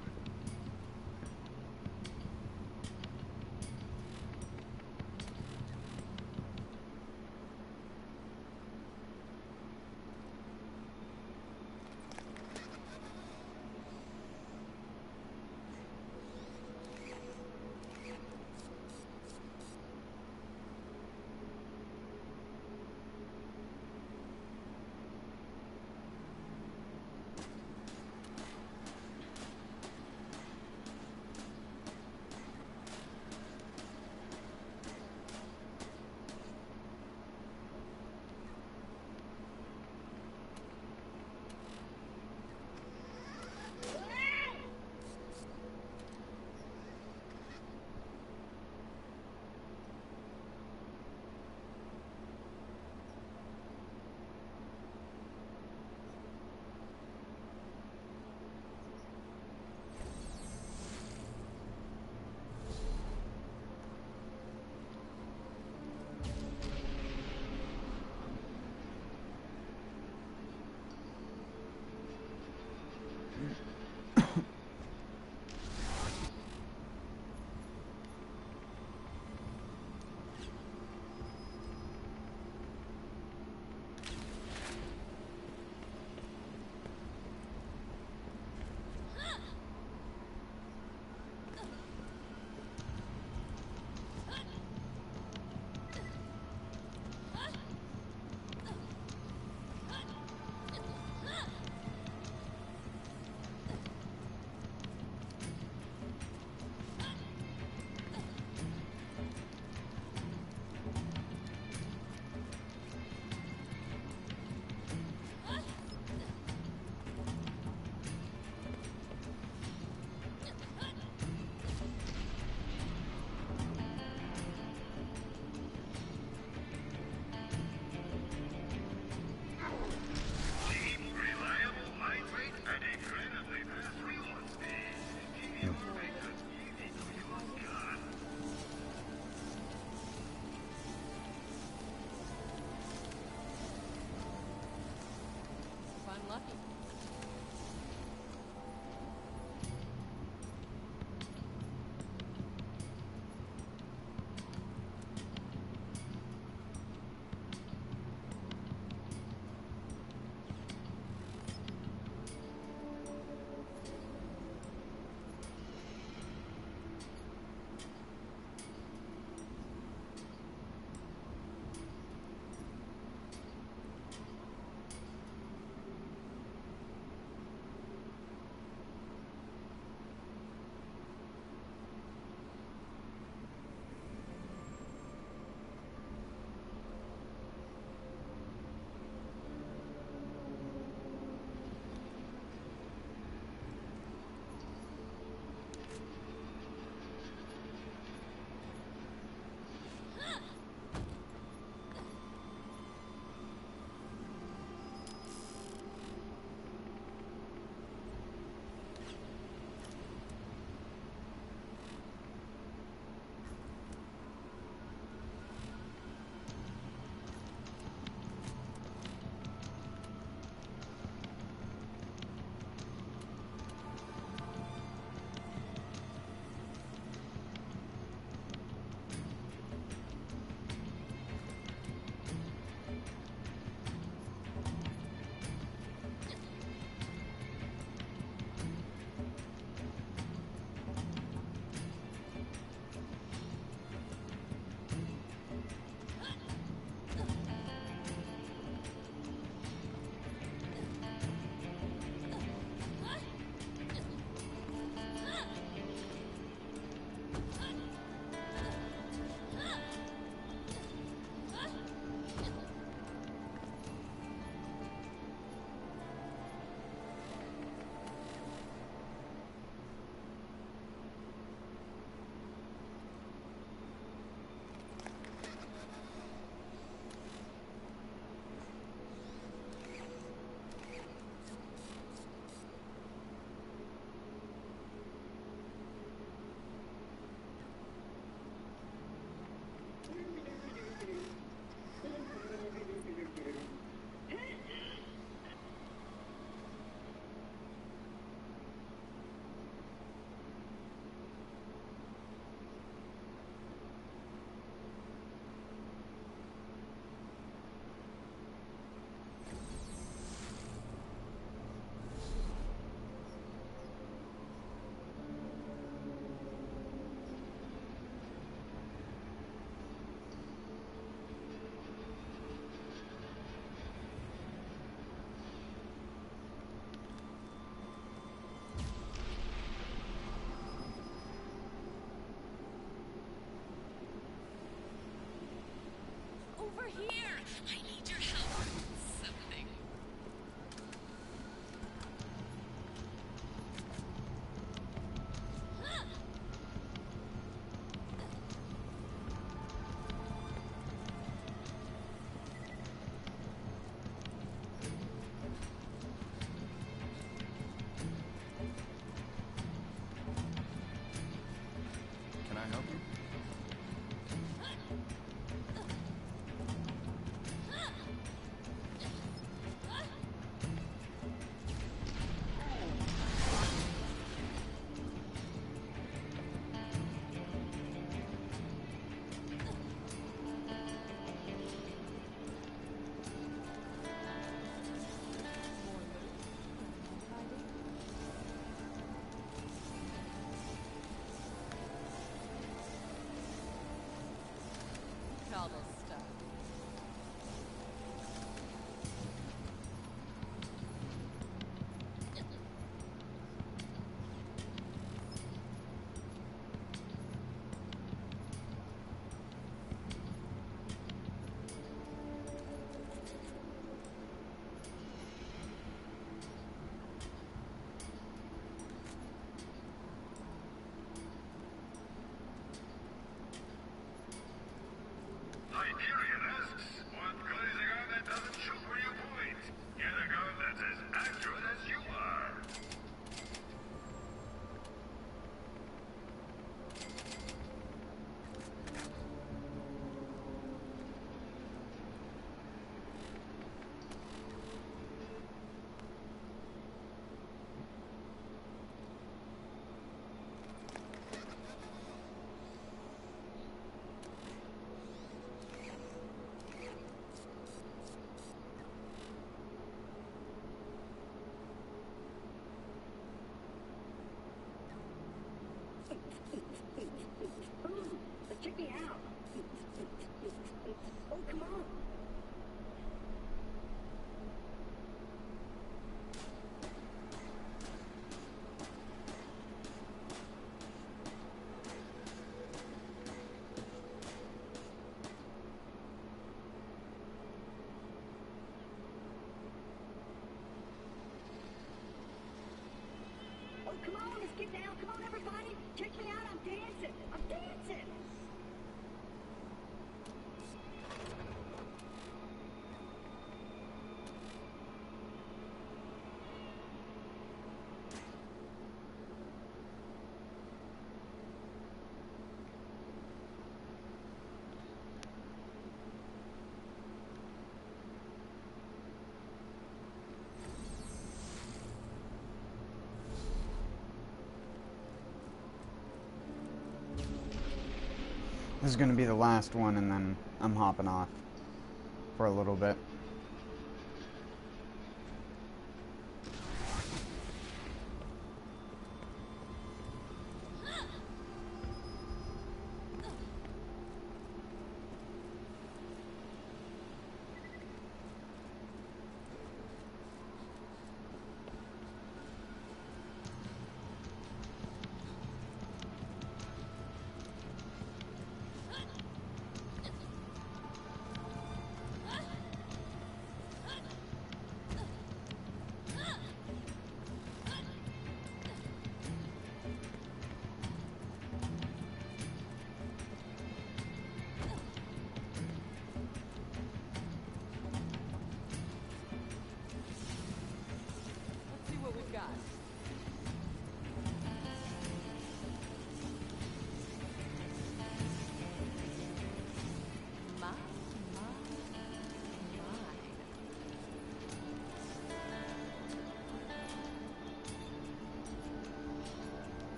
Check me out. Oh, come on. Oh, come on, let's get down. Come on, everybody. Check me out. I'm dancing. I'm dancing. This is going to be the last one, and then I'm hopping off for a little bit.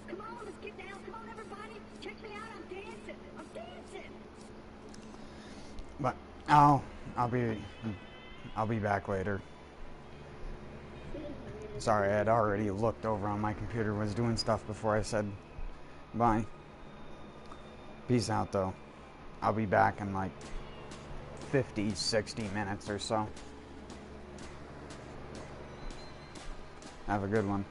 Come on, let's get down. Come on, everybody. Check me out. I'm dancing. I'm dancing. But I'll be back later. Sorry, I had already looked over on my computer, was doing stuff before I said bye. Peace out, though. I'll be back in like 50, 60 minutes or so. Have a good one.